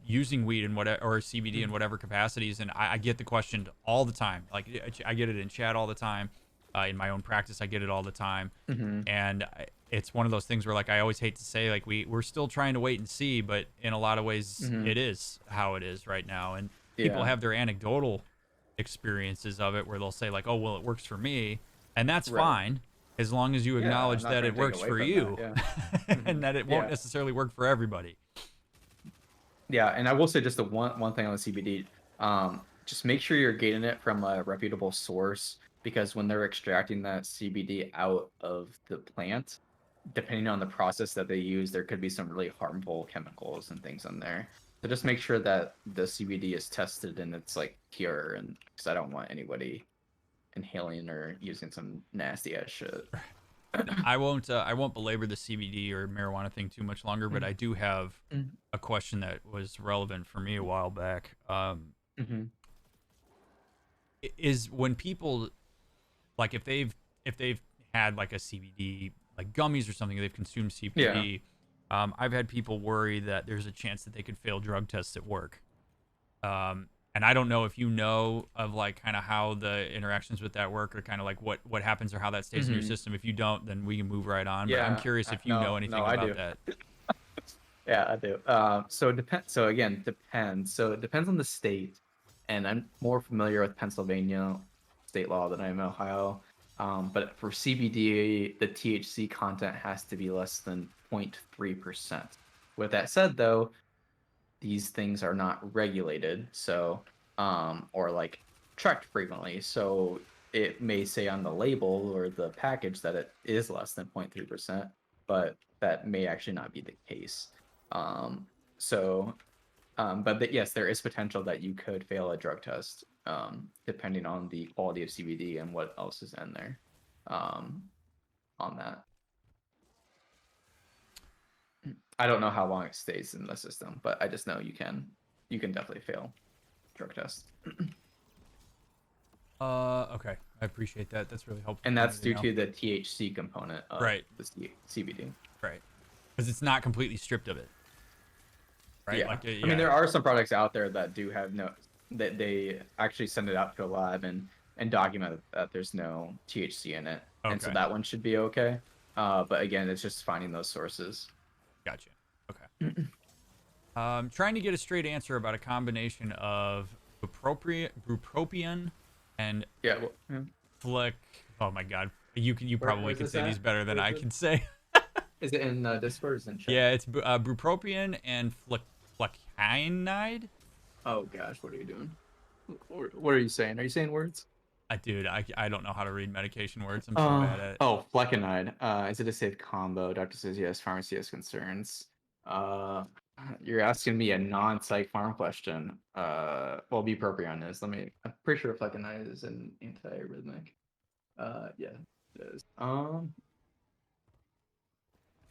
using weed in whatever or CBD in whatever capacities, and I get the question all the time. Like I get it in chat all the time, in my own practice I get it all the time, Hmm. and it's one of those things where like I always hate to say like we're still trying to wait and see, but in a lot of ways Hmm. it is how it is right now, and people Yeah. have their anecdotal experiences of it where they'll say like, oh well, it works for me, and that's Right. fine as long as you Yeah. I'm acknowledge not that trying it to take works away for from that. you Yeah. Hmm. and that it won't Yeah. necessarily work for everybody. Yeah. And I will say just the one thing on the CBD, just make sure you're getting it from a reputable source because when they're extracting that CBD out of the plant, depending on the process that they use, there could be some really harmful chemicals and things in there. So just make sure that the CBD is tested and it's like pure, and because I don't want anybody inhaling or using some nasty ass shit. I won't belabor the CBD or marijuana thing too much longer, but I do have Mm-hmm. a question that was relevant for me a while back. Mm-hmm. Is when people like if they've had like a CBD like gummies or something, they've consumed Yeah. CBD. I've had people worry that there's a chance that they could fail drug tests at work. And I don't know if you know of like kind of how the interactions with that work or kind of like what happens or how that stays in your Mm-hmm. system. If you don't, then we can move right on. But I'm Yeah. curious if you know No, no, anything I about do. that. Yeah, I do. So it depends. So again, depends. So it depends on the state, and I'm more familiar with Pennsylvania state law than I am Ohio. But for CBD, the THC content has to be less than 0.3%. With that said, though, these things are not regulated, so or like tracked frequently. So it may say on the label or the package that it is less than 0.3%, but that may actually not be the case. Um, so, yes, there is potential that you could fail a drug test, depending on the quality of CBD and what else is in there, um, on that. I don't know how long it stays in the system, but I just know you can definitely fail drug tests. Okay, I appreciate that. That's really helpful And for me that's to due know. to the THC component of Right, the CBD. right, because it's not completely stripped of it. right? Yeah. Like, I mean, there are some products out there that do have no, that they actually send it out to a lab and document that there's no THC in it, and so Okay, that one should be okay. But again, it's just finding those sources. gotcha. Okay. Trying to get a straight answer about a combination of bupropion and Yeah. Well, yeah. flick. Oh my god, you probably Where's can this say these at? better than I can say. Is it in Discord or is it in chat? Yeah, it's bupropion and flecainide. Oh gosh, what are you doing? What are you saying? Are you saying words? Dude, I don't know how to read medication words. I'm so bad at it. Oh, flecainide. Is it a safe combo? Doctor says yes. Pharmacy has concerns. Uh, you're asking me a non-psych farm question. Well, bupropion is. I'm pretty sure flecainide is an antiarrhythmic. Yeah, it is.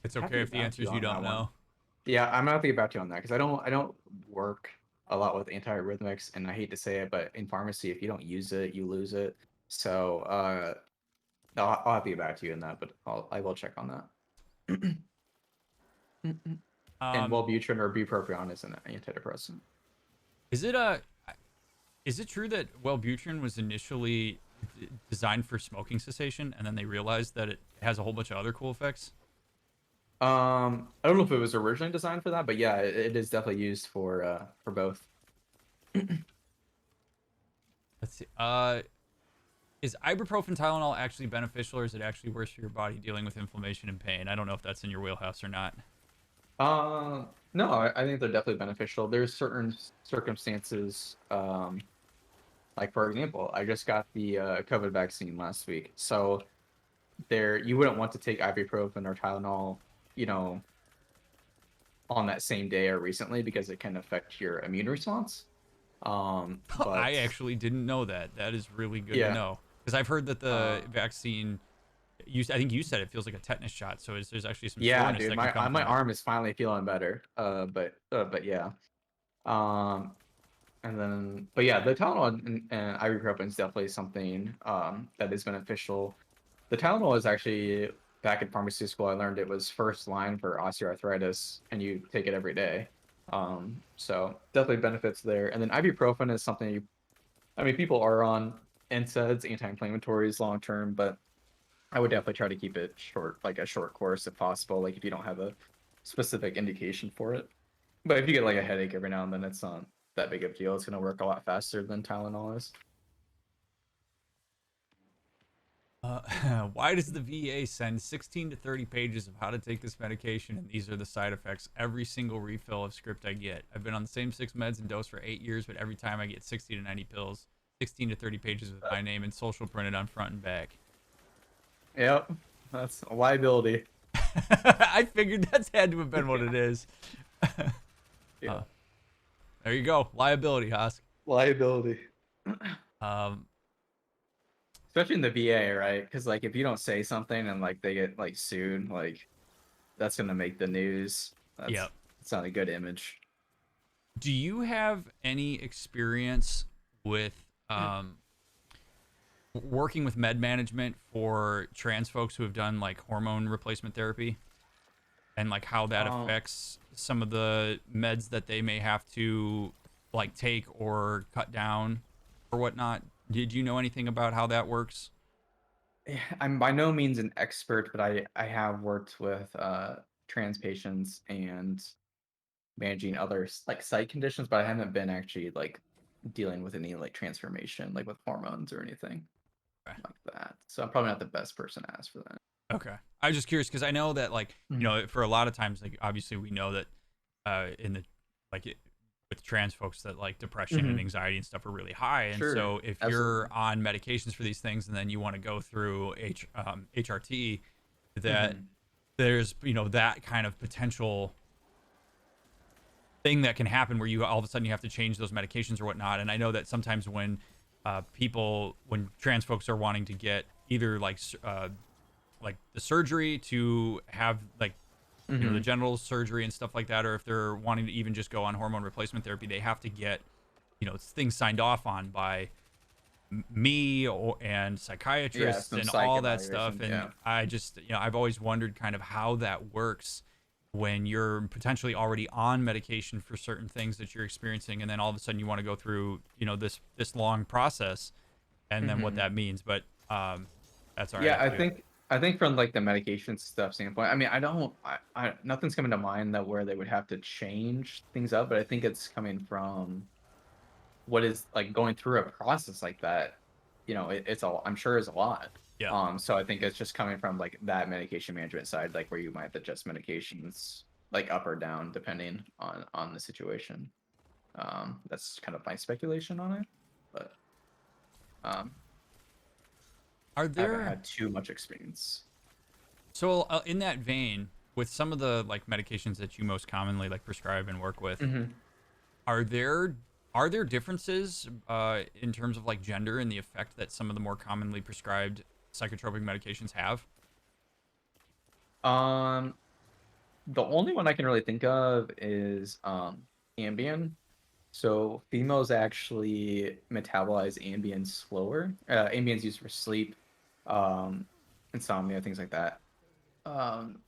It's I have to okay if get the back to answers you you on don't that one. know. Yeah, I'm gonna have to get back to you on that because I don't work a lot with antiarrhythmics, and I hate to say it, but in pharmacy, if you don't use it, you lose it. So I'll have to get back to you on that, but I will check on that. And Um, Wellbutrin or bupropion is an antidepressant. is it is it true that Wellbutrin was initially designed for smoking cessation, and then they realized that it has a whole bunch of other cool effects? I don't know if it was originally designed for that, but yeah, it is definitely used for both. Let's see. Is ibuprofen Tylenol actually beneficial, or is it actually worse for your body dealing with inflammation and pain? I don't know if that's in your wheelhouse or not. No, I think they're definitely beneficial. There's certain circumstances, like for example, I just got the COVID vaccine last week, so there you wouldn't want to take ibuprofen or Tylenol, you know, on that same day or recently because it can affect your immune response. But I actually didn't know that. That is really good to yeah, know, because I've heard that the vaccine. I think you said it feels like a tetanus shot, so there's actually some yeah, soreness dude, that can come my from it. arm is finally feeling better. But yeah. Um, And then, but yeah, the Tylenol and ibuprofen is definitely something that is beneficial. The Tylenol is actually back in pharmacy school. I learned it was first line for osteoarthritis, and you take it every day. So definitely benefits there. And then ibuprofen is something I mean, people are on NSAIDs, anti-inflammatories long term, but I would definitely try to keep it short, like a short course if possible. Like if you don't have a specific indication for it. But if you get like a headache every now and then, it's not that big of a deal. It's going to work a lot faster than Tylenol is. Why does the VA send 16 to 30 pages of how to take this medication, and these are the side effects every single refill of script I get? I've been on the same 6 meds and dose for 8 years, but every time I get 60 to 90 pills, 16 to 30 pages with my name and social printed on front and back. Yep, that's a liability. I figured that's had to have been what it is. Yeah, There you go. Liability, Hosk. liability. Um, Especially in the VA, right? Because like if you don't say something and like they get like sued, like that's gonna make the news. yeah. It's not a good image. Do you have any experience with working with med management for trans folks who have done like hormone replacement therapy, and like how that affects some of the meds that they may have to like take or cut down or whatnot? Did you know anything about how that works? I'm by no means an expert, but I have worked with trans patients and managing other like psych conditions, but I haven't been actually like dealing with any like transformation, like with hormones or anything Okay. like that. So I'm probably not the best person to ask for that. Okay. I was just curious because I know that like, you Mhm. know, for a lot of times, like obviously we know that in the like with trans folks that like depression and Mhm. anxiety and stuff are really high. And Sure, so if you're absolutely. on medications for these things and then you want to go through HRT, that Mhm. there's, you know, that kind of potential thing that can happen where you all of a sudden you have to change those medications or whatnot. And I know that sometimes when when trans folks are wanting to get either like the surgery to have like, you know, the Mhm. genital surgery and stuff like that, or if they're wanting to even just go on hormone replacement therapy, they have to get, you know, things signed off on by me and Yeah, psychiatrists some and psych all that stuff. evaluation. And Yeah. I just, you know, I've always wondered kind of how that works when you're potentially already on medication for certain things that you're experiencing, and then all of a sudden you want to go through, this long process, and then what Hmm. that means. But that's all right. Yeah, I think from like the medication stuff standpoint, I mean, I don't, nothing's coming to mind that where they would have to change things up, but I think it's coming from what is like going through a process like that. It's all, I'm sure is a lot. Yeah. So I think it's just coming from like that medication management side, like where you might adjust medications like up or down depending on the situation. That's kind of my speculation on it, but um, Are I haven't there had too much experience. so in that vein, with some of the like medications that you most commonly like prescribe and work with, Hmm. are there differences in terms of like gender and the effect that some of the more commonly prescribed psychotropic medications have? Um, the only one I can really think of is Ambien. So females actually metabolize Ambien slower. Ambien's used for sleep, um, insomnia, things like that. Um,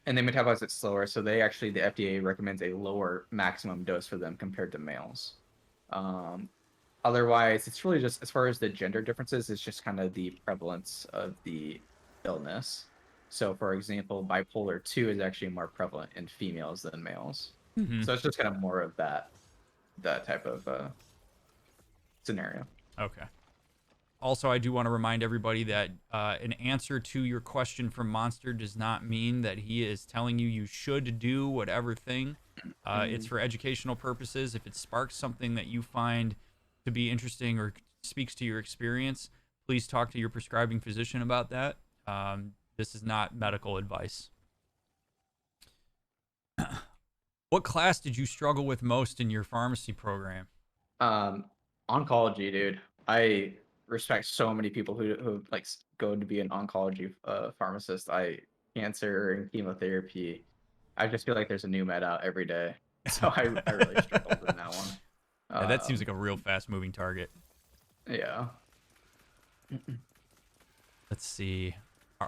and they metabolize it slower. So the FDA recommends a lower maximum dose for them compared to males. Um, Otherwise, it's really just as far as the gender differences, it's just kind of the prevalence of the illness. So, for example, bipolar 2 is actually more prevalent in females than males. Hmm. So it's just kind of more of that type of scenario. Okay. Also, I do want to remind everybody that an answer to your question from Monster does not mean that he is telling you should do whatever thing. It's for educational purposes. If it sparks something that you find to be interesting or speaks to your experience, please talk to your prescribing physician about that. This is not medical advice. What class did you struggle with most in your pharmacy program? Um, Oncology, dude. I respect so many people who like go to be an oncology pharmacist. Cancer and chemotherapy. I just feel like there's a new med out every day. So I really struggled in that one. Yeah, that seems like Um, a real fast moving target. yeah. Let's see.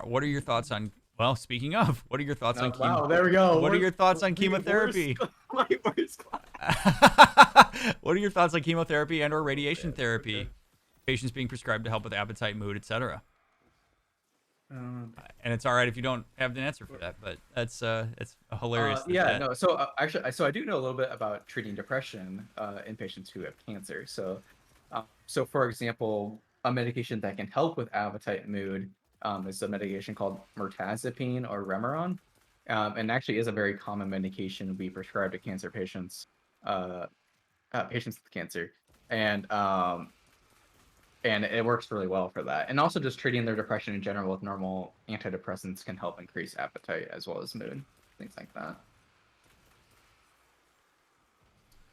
What are your thoughts on? Well, speaking of, what are your thoughts on chemo? Wow, there we go. What are your thoughts on chemotherapy? My worst class. What are your thoughts on chemotherapy and/or radiation Yeah, therapy? okay. Patients being prescribed to help with appetite, mood, etc. Um, And it's all right if you don't have the answer for that, but it's hilarious. yeah, no. So actually, so I do know a little bit about treating depression in patients who have cancer. So for example, a medication that can help with appetite and mood is a medication called mirtazapine or Remeron, and actually is a very common medication we prescribe to cancer patients, uh, patients with cancer, and um, and it works really well for that. And also just treating their depression in general with normal antidepressants can help increase appetite as well as mood, things like that.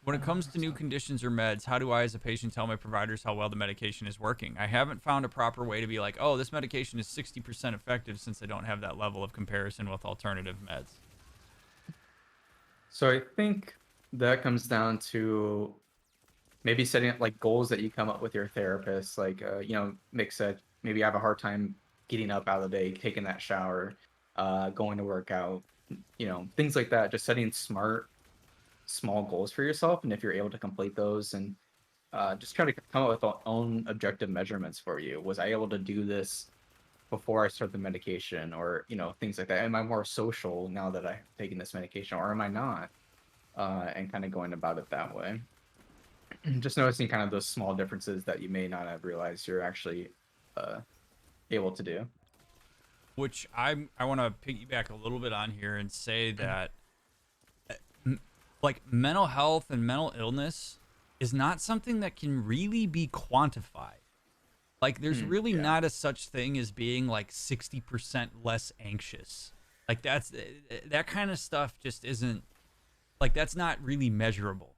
When it comes to new So conditions or meds, how do I, as a patient, tell my providers how well the medication is working? I haven't found a proper way to be like, oh, this medication is 60% effective, since I don't have that level of comparison with alternative meds. So I think that comes down to maybe setting up like goals that you come up with your therapist. Like, Mick said, maybe you have a hard time getting up out of the day, taking that shower, going to work out, things like that. Just setting smart, small goals for yourself. And if you're able to complete those and just try to come up with own objective measurements for you. Was I able to do this before I start the medication or, things like that? Am I more social now that I've taken this medication or am I not? And kind of going about it that way. Just noticing kind of those small differences that you may not have realized you're actually uh, able to do. Which I want to piggyback a little bit on here and say that like mental health and mental illness is not something that can really be quantified. Like there's really Yeah. not a such thing as being like 60% less anxious. Like that kind of stuff just isn't, like, that's not really measurable.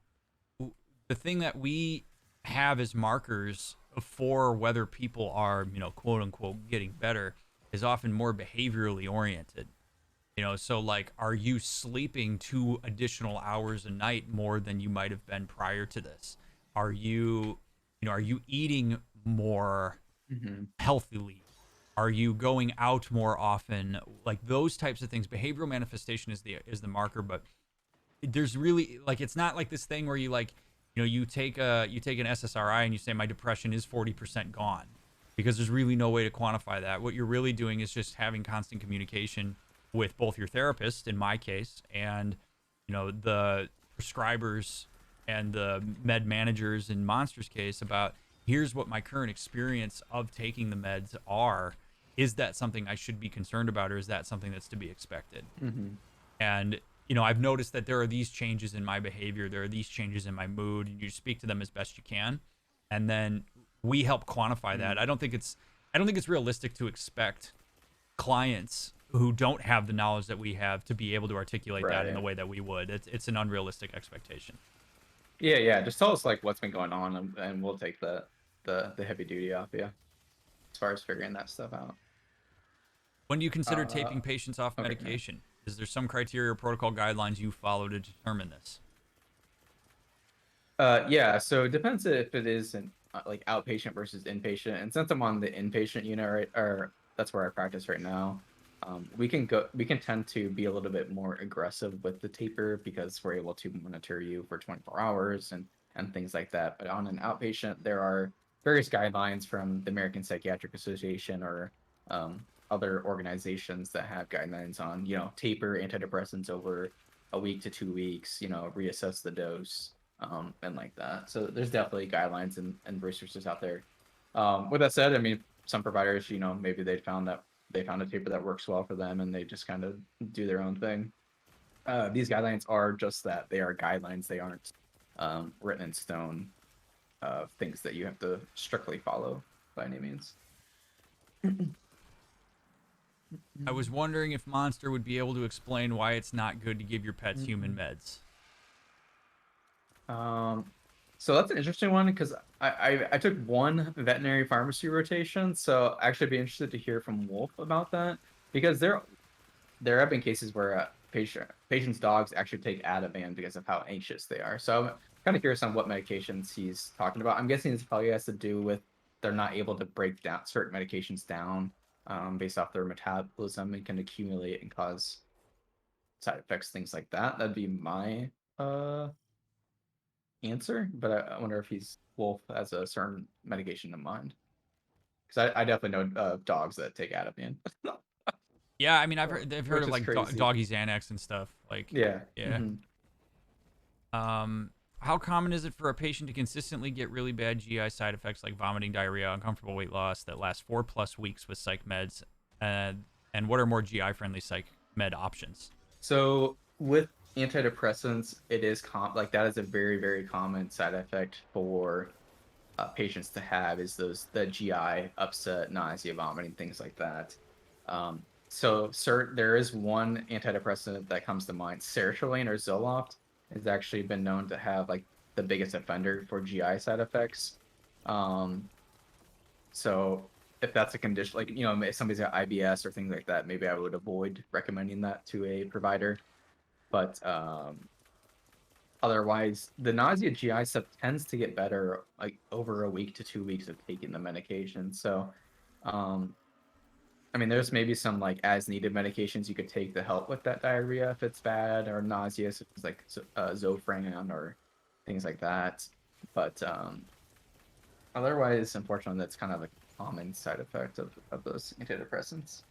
The thing that we have as markers for whether people are, quote unquote, getting better is often more behaviorally oriented. So like, are you sleeping 2 additional hours a night more than you might have been prior to this? Are you eating more Hmm. healthily? Are you going out more often? Like those types of things. Behavioral manifestation is the marker, but there's really like it's not like this thing where you like, you take an SSRI and you say my depression is 40% gone, because there's really no way to quantify that. What you're really doing is just having constant communication with both your therapist, in my case, and the prescribers and the med managers in Monster's case about, here's what my current experience of taking the meds are. Is that something I should be concerned about, or is that something that's to be expected? Mm-hmm. And I've noticed that there are these changes in my behavior, there are these changes in my mood, and you speak to them as best you can, and then we help quantify that. I don't think it's realistic to expect clients who don't have the knowledge that we have to be able to articulate that in the way that we would. It's an unrealistic expectation. Yeah. Just tell us like what's been going on, and we'll take the heavy duty off you as far as figuring that stuff out. When do you consider taping patients off medication? Is there some criteria or protocol guidelines you follow to determine this? Yeah, so it depends if it is like outpatient versus inpatient. And since I'm on the inpatient unit, right, or that's where I practice right now, we can tend to be a little bit more aggressive with the taper because we're able to monitor you for 24 hours and things like that. But on an outpatient, there are various guidelines from the American Psychiatric Association or other organizations that have guidelines on, taper antidepressants over a week to 2 weeks, reassess the dose, and like that. So there's definitely guidelines and resources out there. With that said, I mean, some providers, maybe they found a taper that works well for them and they just kind of do their own thing. These guidelines are just that. They are guidelines. They aren't written in stone things that you have to strictly follow by any means. I was wondering if Monster would be able to explain why it's not good to give your pets human meds. So that's an interesting one because I took one veterinary pharmacy rotation, so I actually be interested to hear from Wolf about that because there have been cases where patients' dogs actually take Ativan because of how anxious they are. So I'm kind of curious on what medications he's talking about. I'm guessing this probably has to do with they're not able to break down certain medications down based off their metabolism and can accumulate and cause side effects, things like that. That'd be my answer, but I wonder if Wolf has a certain medication in mind. Because I definitely know dogs that take Ativan. Yeah, I mean, I've heard of like doggy Xanax and stuff. Like, yeah. Yeah. Mm-hmm. How common is it for a patient to consistently get really bad GI side effects like vomiting, diarrhea, uncomfortable weight loss that last 4+ weeks with psych meds? And what are more GI-friendly psych med options? So with antidepressants, it is that is a very, very common side effect for patients to have is the GI upset, nausea, vomiting, things like that. So there is one antidepressant that comes to mind, sertraline or Zoloft, has actually been known to have like the biggest offender for GI side effects. So if that's a condition, like, if somebody's got IBS or things like that, maybe I would avoid recommending that to a provider. But otherwise, the nausea GI stuff tends to get better like over a week to 2 weeks of taking the medication. So, I mean, there's maybe some like as needed medications you could take to help with that diarrhea if it's bad or nausea, such as like Zofran or things like that. But otherwise, unfortunately, that's kind of a common side effect of those antidepressants.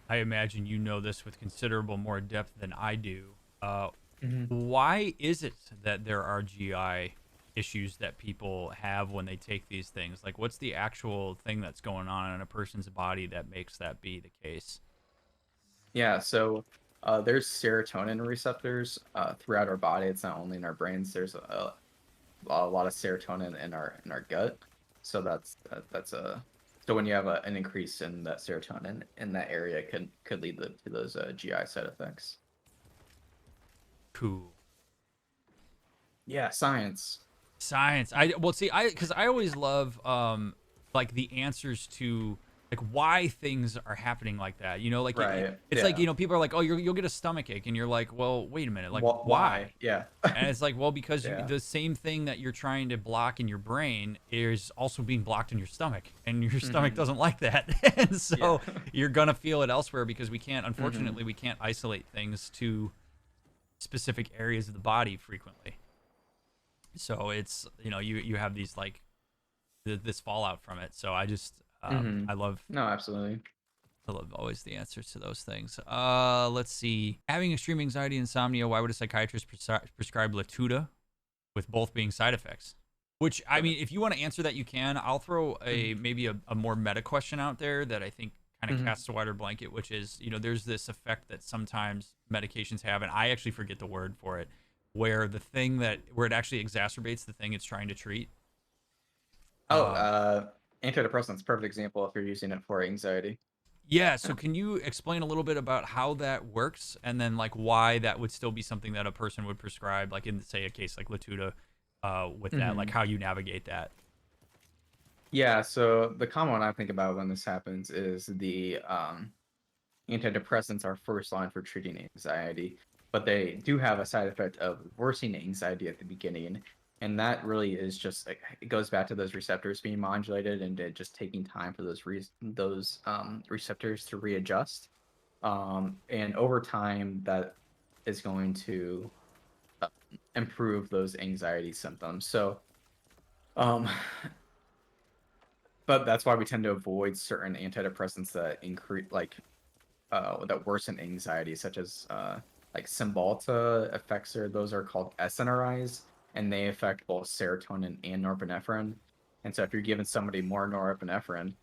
I imagine you know this with considerable more depth than I do. Mm-hmm. Why is it that there are GI issues that people have when they take these things? Like, what's the actual thing that's going on in a person's body that makes that be the case? Yeah, so there's serotonin receptors throughout our body. It's not only in our brains. There's a lot of serotonin in our gut. So that's so when you have an increase in that serotonin in that area could lead to those GI side effects. Cool. Yeah, science. Because I always love like the answers to like why things are happening like that. You know, like Right. it's like, Yeah. you know, people are like, oh, you'll get a stomach ache, and you're like, well, wait a minute, like Why? why? Yeah. And it's like, well, because Yeah. the same thing that you're trying to block in your brain is also being blocked in your stomach, and your stomach Hmm. doesn't like that. And Yeah. so you're going to feel it elsewhere because we can't, Hmm. unfortunately, we can't isolate things to specific areas of the body frequently. So it's, you know, you have these like this fallout from it. So I just, Hmm. I love No, absolutely. I love always the answers to those things. Let's see. Having extreme anxiety, insomnia, why would a psychiatrist prescribe Latuda with both being side effects? Which, I Right. mean, if you want to answer that, you can. I'll throw Hmm. a maybe a more meta question out there that I think kind of Hmm. casts a wider blanket, which is, you know, there's this effect that sometimes medications have, and I actually forget the word for it, where where it actually exacerbates the thing it's trying to treat. Oh, Um, antidepressants, perfect example if you're using it for anxiety. Yeah, so can you explain a little bit about how that works, and then like why that would still be something that a person would prescribe, like in say a case like Latuda, with that, like Hmm. how you navigate that? Yeah, so the common one I think about when this happens is the antidepressants are first line for treating anxiety, but they do have a side effect of worsening anxiety at the beginning. And that really is just like it goes back to those receptors being modulated and it just taking time for those receptors to readjust. And over time, that is going to uh, improve those anxiety symptoms. So, um, but that's why we tend to avoid certain antidepressants that increase that worsen anxiety, such as like Cymbalta Effexor. Those are called SNRIs, and they affect both serotonin and norepinephrine. And so, if you're giving somebody more norepinephrine,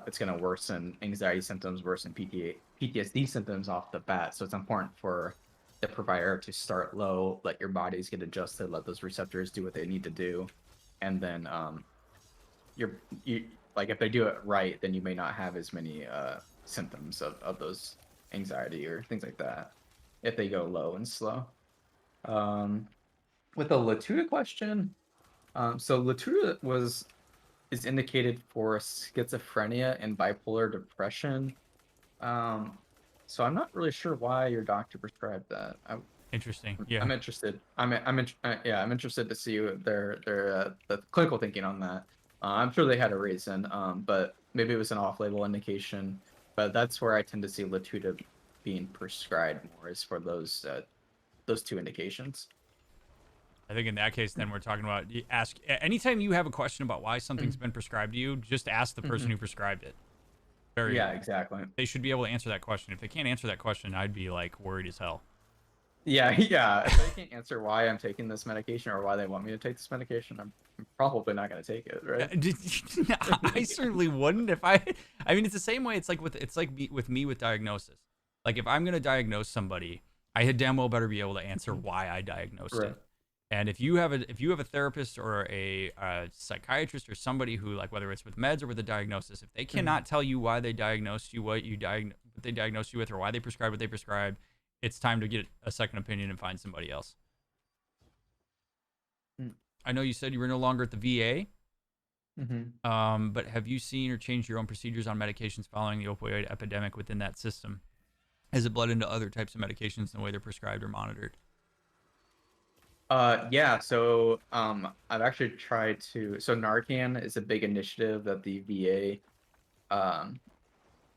it's going to worsen anxiety symptoms, worsen PTSD symptoms off the bat. So it's important for the provider to start low, let your bodies get adjusted, let those receptors do what they need to do, and then you like if they do it right, then you may not have as many symptoms of those anxiety or things like that if they go low and slow. Um, with the Latuda question, so Latuda is indicated for schizophrenia and bipolar depression. Um, so I'm not really sure why your doctor prescribed that. Interesting. I'm Yeah. interested. Yeah, I'm interested to see their the clinical thinking on that. I'm sure they had a reason, but maybe it was an off-label indication. But that's where I tend to see Latuda being prescribed more is for those two indications. I think in that case, then we're talking about ask anytime you have a question about why something's Mm-hmm. been prescribed to you, just ask the person Mm-hmm. who prescribed it. Period. Yeah, exactly. They should be able to answer that question. If they can't answer that question, I'd be like worried as hell. Yeah, yeah. If they can't answer why I'm taking this medication or why they want me to take this medication, I'm probably not going to take it, right? I certainly wouldn't if I. I mean, it's the same way. It's like with me with diagnosis. Like if I'm gonna diagnose somebody, I had damn well better be able to answer why I diagnosed Right. it. And if you have a therapist or a psychiatrist or somebody who like whether it's with meds or with a diagnosis, if they Mm-hmm. cannot tell you why they diagnosed you what they diagnosed you with or why they prescribed what they prescribed, it's time to get a second opinion and find somebody else. I know you said you were no longer at the VA. Mm-hmm. But have you seen or changed your own procedures on medications following the opioid epidemic within that system? Has it bled into other types of medications in the way they're prescribed or monitored? Yeah, so I've actually tried to so Narcan is a big initiative that the VA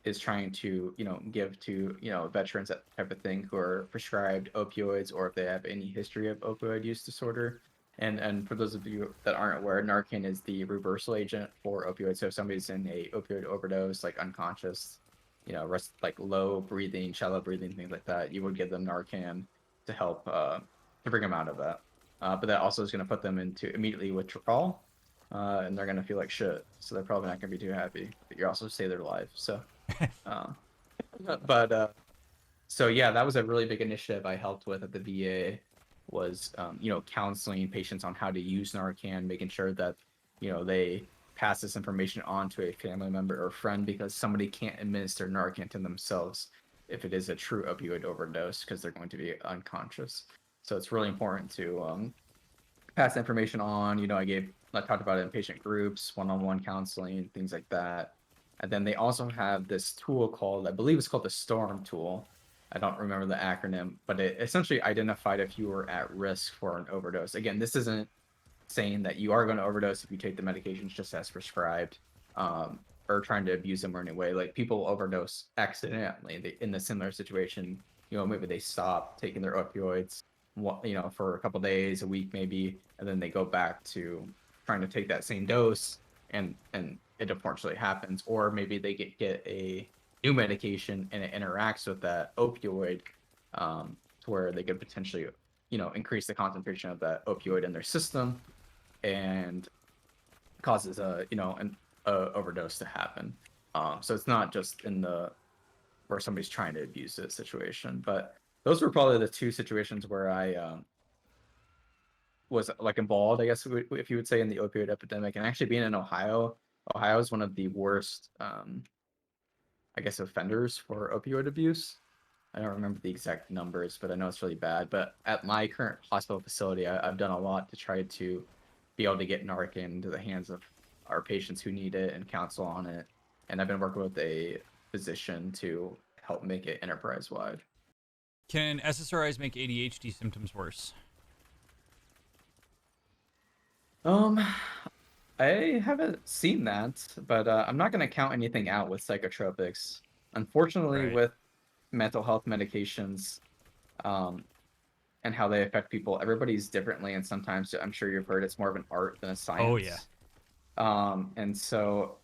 is trying to, give to, veterans, that type of thing, who are prescribed opioids or if they have any history of opioid use disorder. And for those of you that aren't aware, Narcan is the reversal agent for opioids. So if somebody's in a opioid overdose, like unconscious, rest like low breathing, shallow breathing, things like that, you would give them Narcan to help to bring them out of that. But that also is going to put them into immediately withdrawal, and they're going to feel like shit. So they're probably not going to be too happy. But you also save their life. So um, but so yeah, that was a really big initiative I helped with at the VA was counseling patients on how to use Narcan, making sure that they pass this information on to a family member or friend because somebody can't administer Narcan to themselves if it is a true opioid overdose because they're going to be unconscious. So it's really important to pass information on. I talked about it in patient groups, one-on-one counseling, things like that. And then they also have this tool called, I believe it's called the STORM tool. I don't remember the acronym, but it essentially identified if you were at risk for an overdose. Again, this isn't saying that you are going to overdose if you take the medications just as prescribed, or trying to abuse them or in any way. Like people overdose accidentally in the similar situation. Maybe they stop taking their opioids, for a couple days, a week maybe, and then they go back to trying to take that same dose, and it unfortunately happens. Or maybe they get a new medication and it interacts with that opioid, to where they could potentially, increase the concentration of that opioid in their system and causes an overdose to happen. So it's not just in the where somebody's trying to abuse the situation, but those were probably the two situations where I was like involved, I guess, if you would say, in the opioid epidemic. And actually being in Ohio is one of the worst, I guess, offenders for opioid abuse. I don't remember the exact numbers, but I know it's really bad. But at my current hospital facility, I've done a lot to try to be able to get Narcan into the hands of our patients who need it and counsel on it. And I've been working with a physician to help make it enterprise-wide. Can SSRIs make ADHD symptoms worse? I haven't seen that, but I'm not going to count anything out with psychotropics. Unfortunately, Right. with mental health medications, and how they affect people, everybody's differently, and sometimes, I'm sure you've heard, it's more of an art than a Oh yeah. science. And so,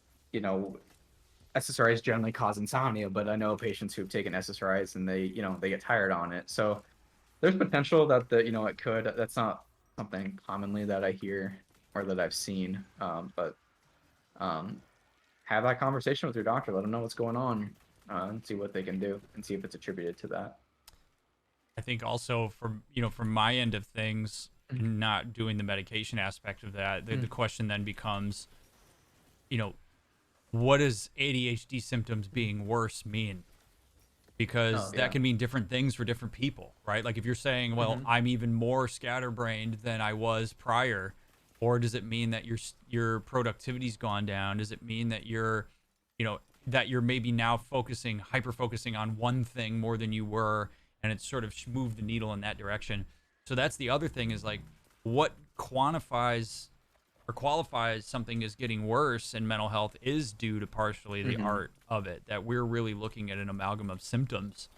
SSRIs generally cause insomnia, but I know patients who've taken SSRIs and they get tired on it. So there's potential that it could. That's not something commonly that I hear or that I've seen. But have that conversation with your doctor. Let them know what's going on, and see what they can do, and see if it's attributed to that. I think also from my end of things, not doing the medication aspect of that, the question then becomes, what does ADHD symptoms being worse mean? Because that can mean different things for different people, right? Like if you're saying, well, I'm even more scatterbrained than I was prior, or does it mean that your productivity's gone down? Does it mean that you're maybe now hyper focusing on one thing more than you were, and it's sort of moved the needle in that direction? So that's the other thing, is like, what quantifies or qualifies something as getting worse in mental health is due to partially the art of it, that we're really looking at an amalgam of symptoms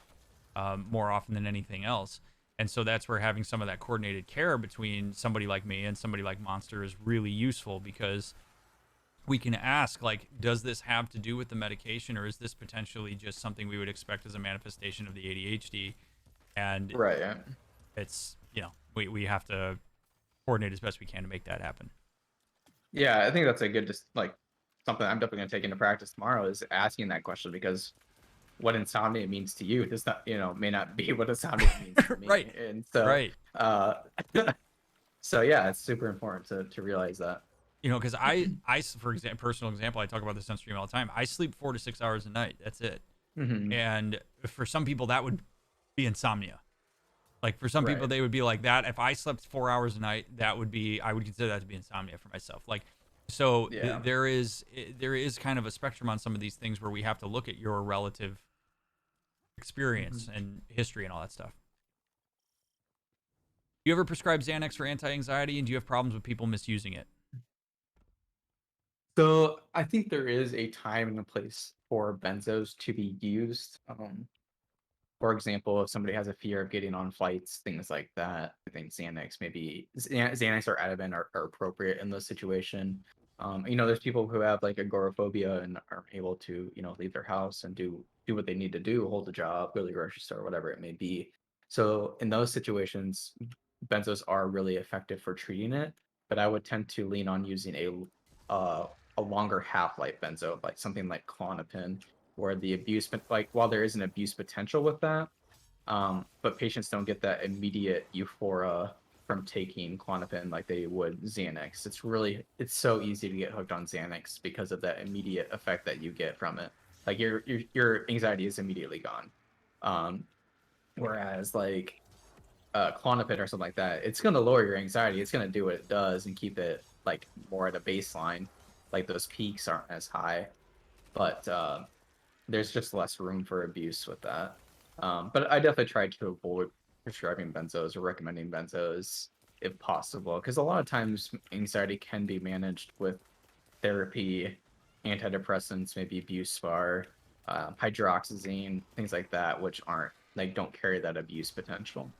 more often than anything else. And so that's where having some of that coordinated care between somebody like me and somebody like Monster is really useful, because we can ask, like, does this have to do with the medication, or is this potentially just something we would expect as a manifestation of the ADHD? And Right. it's, we have to coordinate as best we can to make that happen. Yeah, I think that's a good, just like, something I'm definitely going to take into practice tomorrow, is asking that question, because what insomnia means to you does not, may not be what insomnia means to me. Right. And so, Right. so yeah, it's super important to realize that. Because I, for example, personal example, I talk about this on stream all the time. I sleep 4 to 6 hours a night. That's it. And for some people, that would be insomnia. Like for some people, they would be like that. If I slept 4 hours a night, I would consider that to be insomnia for myself. Like, so there is kind of a spectrum on some of these things where we have to look at your relative experience and history and all that stuff. Do you ever prescribe Xanax for anti-anxiety, and do you have problems with people misusing it? So I think there is a time and a place for benzos to be used. For example, if somebody has a fear of getting on flights, things like that, I think Xanax or Ativan are appropriate in those situation. There's people who have like agoraphobia and are able to, leave their house and do what they need to do, hold a job, go to the grocery store, whatever it may be. So in those situations, benzos are really effective for treating it, but I would tend to lean on using a longer half-life benzo, like something like Klonopin, where the abuse, like, while there is an abuse potential with that, but patients don't get that immediate euphoria from taking Klonopin like they would Xanax. It's so easy to get hooked on Xanax because of that immediate effect that you get from it. Like your anxiety is immediately gone. Whereas like Klonopin or something like that, it's going to lower your anxiety. It's going to do what it does and keep it like more at a baseline. Like those peaks aren't as high. but there's just less room for abuse with that. But I definitely tried to avoid prescribing benzos or recommending benzos if possible, because a lot of times anxiety can be managed with therapy, antidepressants, maybe Buspar, hydroxyzine, things like that, which aren't like don't carry that abuse potential.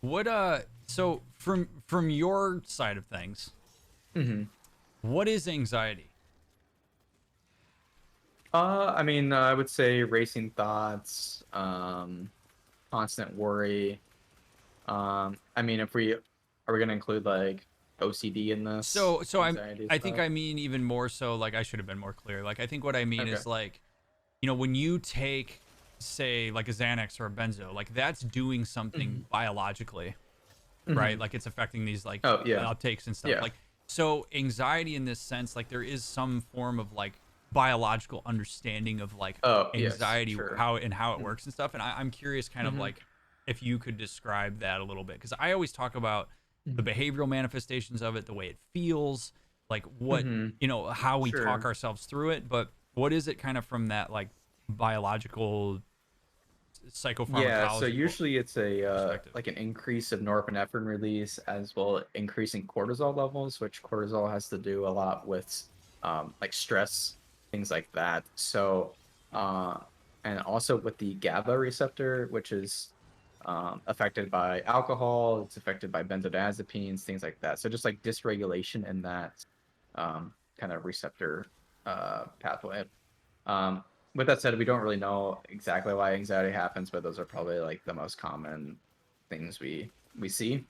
What so from your side of things, Mm-hmm. what is anxiety? I mean, I would say racing thoughts, constant worry. I mean, if we are we gonna include like OCD in this So anxiety I think stuff? I mean even more so, like I should have been more clear. Like I think what I mean Okay. is like, when you take, say, like a Xanax or a benzo, like that's doing something Mm-hmm. biologically, right? Mm-hmm. Like it's affecting these like Oh yeah, uptakes and stuff. yeah. Like so anxiety in this sense, like there is some form of like biological understanding of like Oh yes, anxiety, sure. how it works and stuff. And I'm curious kind of Mm-hmm. like if you could describe that a little bit, because I always talk about the behavioral manifestations of it, the way it feels, like what, Mm-hmm. how we talk Sure. ourselves through it. But what is it kind of from that like biological Yeah, so psychopharmacology usually it's a perspective? like an increase of norepinephrine release as well increasing cortisol levels, which cortisol has to do a lot with like stress, things like that. So uh and also with the GABA receptor, which is affected by alcohol, it's affected by benzodiazepines, things like that. So just like dysregulation in that kind of receptor pathway. Um, with that said, we don't really know exactly why anxiety happens, but those are probably like the most common things we see.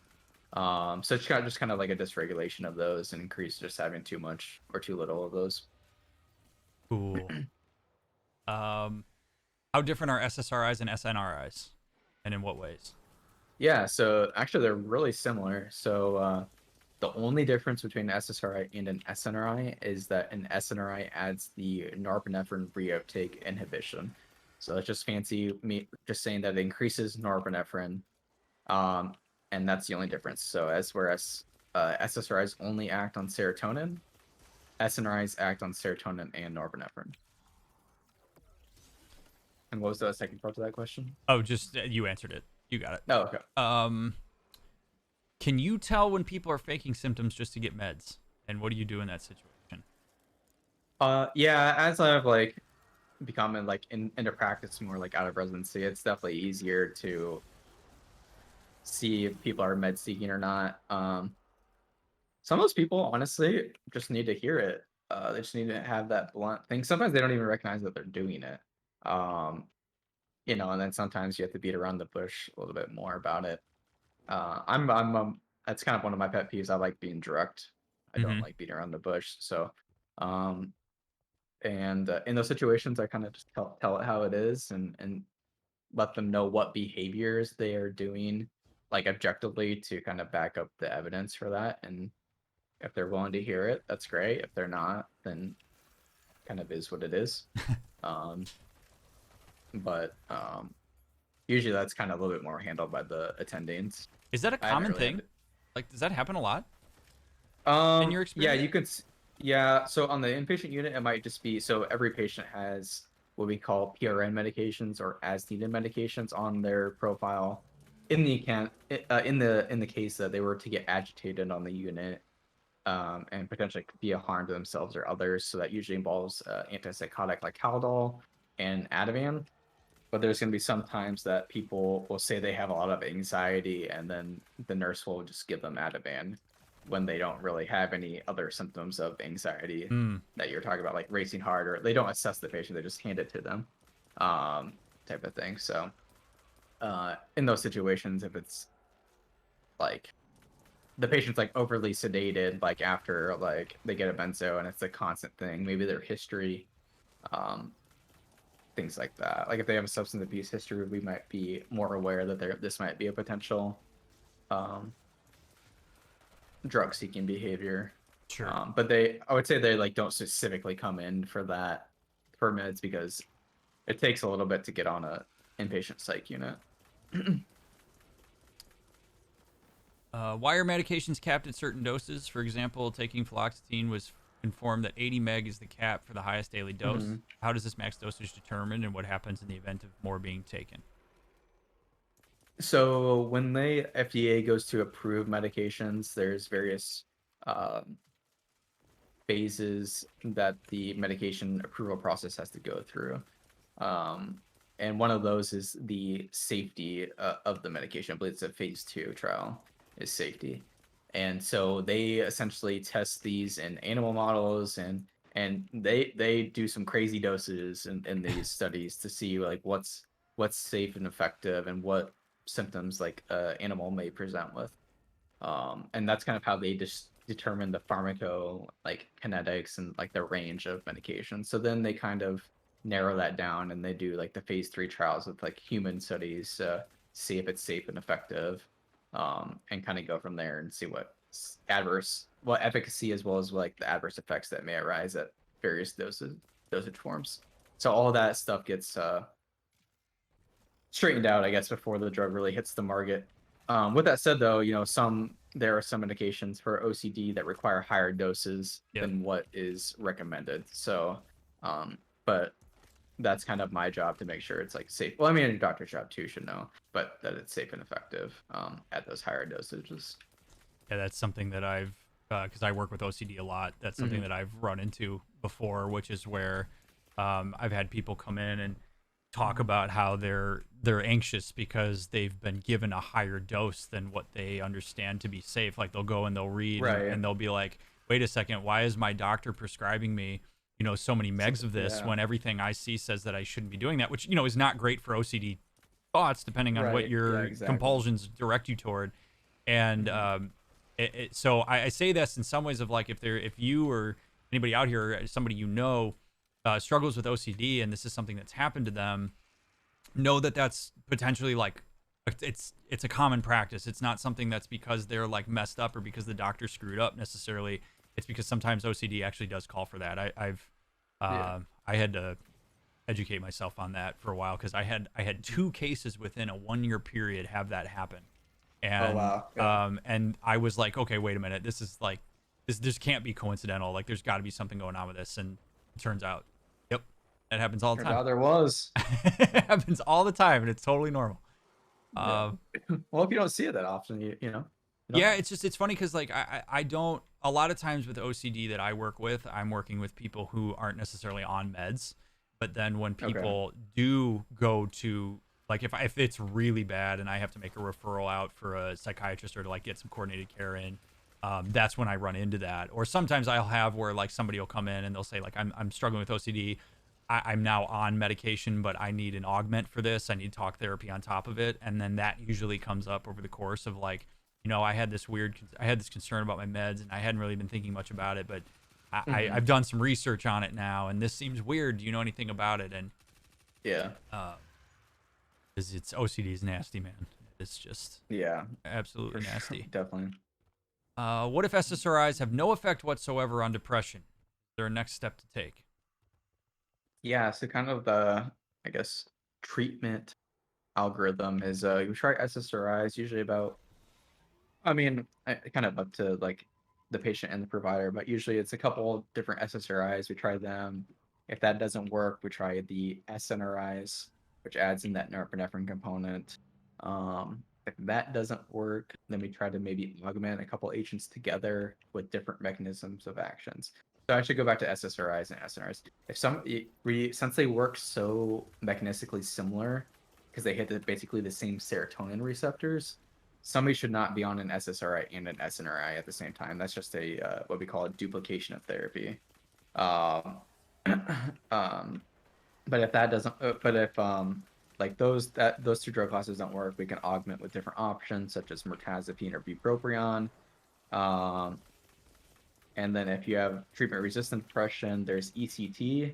So it's just kind of like a dysregulation of those and increase just having too much or too little of those. Cool. How different are SSRIs and SNRIs, and in what ways? Yeah, so actually they're really similar. So the only difference between an SSRI and an SNRI is that an SNRI adds the norepinephrine reuptake inhibition. So it's just fancy me just saying that it increases norepinephrine. Um, and that's the only difference. So as whereas SSRIs only act on serotonin, SNRIs act on serotonin and norepinephrine. And what was the second part of that question? Oh, just you answered it. You got it. Oh, okay. Um, can you tell when people are faking symptoms just to get meds? And what do you do in that situation? Yeah, as I've like become into practice more like out of residency, it's definitely easier to see if people are med seeking or not. Some of those people honestly just need to hear it. They just need to have that blunt thing. Sometimes they don't even recognize that they're doing it. Um, and then sometimes you have to beat around the bush a little bit more about it. I'm that's kind of one of my pet peeves. I like being direct. I don't Mm-hmm. like beating around the bush. So, um, and in those situations, I kind of just tell it how it is and let them know what behaviors they are doing, like objectively, to kind of back up the evidence for that. And if they're willing to hear it, that's great. If they're not, then kind of is what it is. Um, but usually that's kind of a little bit more handled by the attendings. Is that a I haven't common really had thing? Like, does that happen a lot to. in your Yeah, experience? yeah. So on the inpatient unit, it might just be so every patient has what we call PRN medications or as needed medications on their profile. In the account, in the case that they were to get agitated on the unit, and potentially be a harm to themselves or others. So that usually involves antipsychotic like Haldol and Ativan. But there's going to be some times that people will say they have a lot of anxiety, and then the nurse will just give them Ativan when they don't really have any other symptoms of anxiety Mm, that you're talking about, like racing heart, or they don't assess the patient; they just hand it to them, type of thing. So, in those situations, if it's like the patient's like overly sedated, like after like they get a benzo and it's a constant thing, maybe their history, um, things like that. Like if they have a substance abuse history, we might be more aware that this might be a potential um, drug seeking behavior. sure. But I would say they like don't specifically come in for that for meds because it takes a little bit to get on a inpatient psych unit. Why are medications capped at certain doses? For example, taking fluoxetine was informed that 80 meg is the cap for the highest daily dose. hmm How does this max dosage determine, and what happens in the event of more being taken? So when the FDA goes to approve medications, there's various um, phases that the medication approval process has to go through. Um, and one of those is the safety of the medication. I believe it's a phase 2 trial is safety. And so they essentially test these in animal models, and they do some crazy doses in these studies to see like what's safe and effective and what symptoms like animal may present with. And that's kind of how they just determine the pharmaco like kinetics and like the range of medication. So then they kind of narrow that down and they do like the phase 3 trials with like human studies to see if it's safe and effective, and kind of go from there and see what efficacy as well as like the adverse effects that may arise at various dosage forms. So all that stuff gets straightened out, I guess, before the drug really hits the market. With that said, though, there are some medications for OCD that require higher doses Yep. than what is recommended. So, but that's kind of my job to make sure it's like safe. Well, I mean, a doctor's job too should know, but that it's safe and effective at those higher dosages. Yeah, that's something that I've, because I work with OCD a lot. That's something that I've run into before, which is where I've had people come in and talk about how they're anxious because they've been given a higher dose than what they understand to be safe. Like they'll go and they'll read Right. and they'll be like, wait a second, why is my doctor prescribing me, so many megs of this when everything I see says that I shouldn't be doing that, which, is not great for OCD thoughts, depending on what Right. your Yeah, exactly. compulsions direct you toward. And so I say this in some ways of like, if you or anybody out here, or somebody struggles with OCD and this is something that's happened to them, know that that's potentially like it's a common practice. It's not something that's because they're like messed up or because the doctor screwed up necessarily. It's because sometimes OCD actually does call for that. I had to educate myself on that for a while because I had 2 cases within a 1-year period have that happen. And wow. Yeah. and I was like, okay, wait a minute, this is like this can't be coincidental. Like there's got to be something going on with this. And it turns out, yep, that happens all the Turns time. out there was. It happens all the time, and it's totally normal. Yeah. Well, if you don't see it that often, you know. Yeah, it's funny because like I don't, a lot of times with OCD that I work with, I'm working with people who aren't necessarily on meds, but then when people do go to like if it's really bad and I have to make a referral out for a psychiatrist or to like get some coordinated care in, that's when I run into that. Or sometimes I'll have where like somebody will come in and they'll say like I'm struggling with OCD. I'm now on medication, but I need an augment for this. I need talk therapy on top of it. And then that usually comes up over the course of like, I had this concern about my meds and I hadn't really been thinking much about it, but I've done some research on it now and this seems weird. Do you know anything about it? And Yeah. it's OCD is nasty, man. It's just absolutely nasty. Definitely. What if SSRIs have no effect whatsoever on depression? Is there a next step to take? Yeah, so kind of the, I guess, treatment algorithm is you try SSRIs usually about, I mean, kind of up to like the patient and the provider, but usually it's a couple different SSRIs. We try them. If that doesn't work, we try the SNRIs, which adds in that norepinephrine component. If that doesn't work, then we try to maybe augment a couple agents together with different mechanisms of actions. So I should go back to SSRIs and SNRIs. Since they work so mechanistically similar, because they hit basically the same serotonin receptors, somebody should not be on an SSRI and an SNRI at the same time. That's just a what we call a duplication of therapy. Um, but if that doesn't, but if like those 2 drug classes don't work, we can augment with different options such as mirtazapine or bupropion. And then if you have treatment-resistant depression, there's ECT,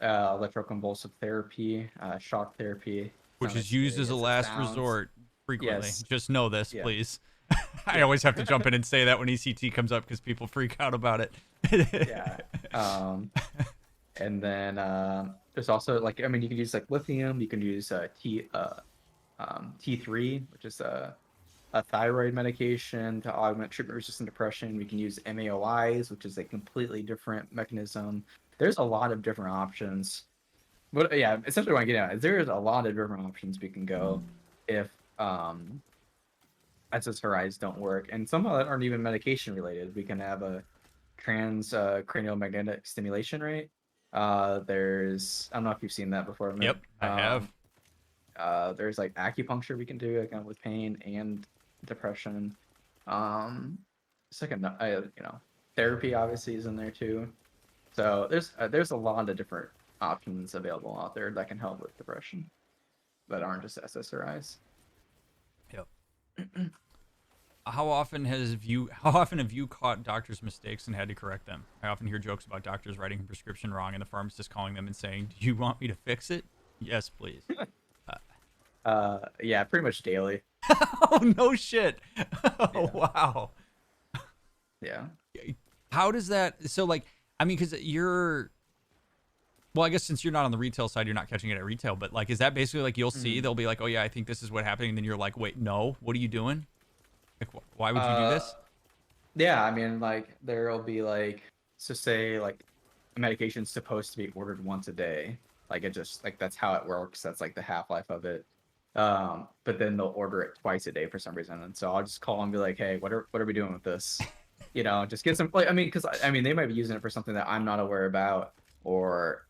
electroconvulsive therapy, shock therapy, which is used as a last resort frequently. Yes. Just know this, please. I always have to jump in and say that when ECT comes up because people freak out about it. Yeah. And then there's also like, I mean, you can use like lithium. You can use T3, which is a thyroid medication to augment treatment-resistant depression. We can use MAOIs, which is a completely different mechanism. There's a lot of different options. But yeah, essentially what I'm getting at is there's a lot of different options we can go if SSRIs don't work. And some of that aren't even medication related. We can have a cranial magnetic stimulation rate. There's, I don't know if you've seen that before, Mick. Yep, I have. There's like acupuncture we can do again with pain and depression. Second, therapy obviously is in there too. So there's a lot of different options available out there that can help with depression that aren't just SSRIs. Yep. How often have you caught doctors' mistakes and had to correct them? I often hear jokes about doctors writing a prescription wrong and the pharmacist calling them and saying, "Do you want me to fix it?" Yes, please. Yeah, pretty much daily. Oh, no shit. Oh, Yeah. wow. Yeah. How does that, so like, I mean, because well, I guess since you're not on the retail side, you're not catching it at retail, but like, is that basically like you'll see, they'll be like, "Oh yeah, I think this is what happened," and then you're like, "Wait, no, what are you doing? Like, why would you do this?" Yeah, I mean, like there'll be like, so say like a medication's supposed to be ordered once a day. Like it just like that's how it works. That's like the half-life of it. But then they'll order it twice a day for some reason. And so I'll just call and be like, "Hey, what are we doing with this?" Just get some like, I mean, because I mean they might be using it for something that I'm not aware about, or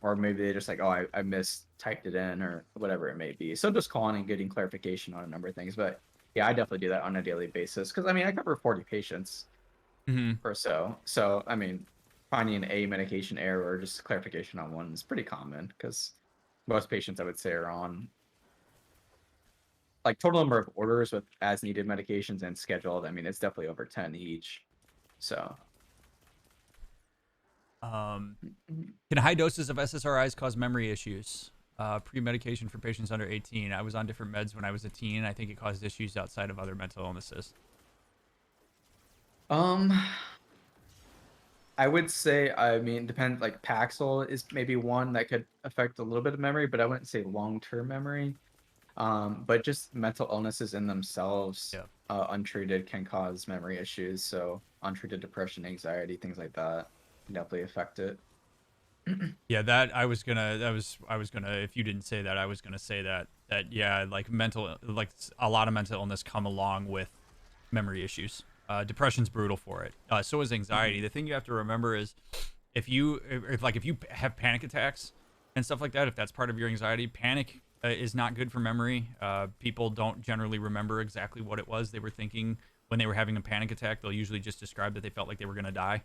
or maybe they just like, "Oh, I mistyped it in," or whatever it may be. So just calling and getting clarification on a number of things. But yeah, I definitely do that on a daily basis because I mean I cover 40 patients or so. So I mean, finding a medication error or just clarification on one is pretty common because most patients I would say are on like total number of orders with as needed medications and scheduled. I mean, it's definitely over 10 each. So Can high doses of SSRIs cause memory issues? Pre-medication for patients under 18. I was on different meds when I was a teen. I think it caused issues outside of other mental illnesses. um I would say, I mean, depends, like Paxil is maybe one that could affect a little bit of memory, but I wouldn't say long-term memory. But just mental illnesses in themselves, Yeah. Untreated can cause memory issues. So untreated depression, anxiety, things like that can definitely affect it. Yeah, I was gonna, if you didn't say that, I was gonna say that yeah, like a lot of mental illness come along with memory issues. Depression's brutal for it. So is anxiety. The thing you have to remember is if you have panic attacks and stuff like that, if that's part of your anxiety, panic is not good for memory. People don't generally remember exactly what it was they were thinking when they were having a panic attack. They'll usually just describe that they felt like they were gonna die.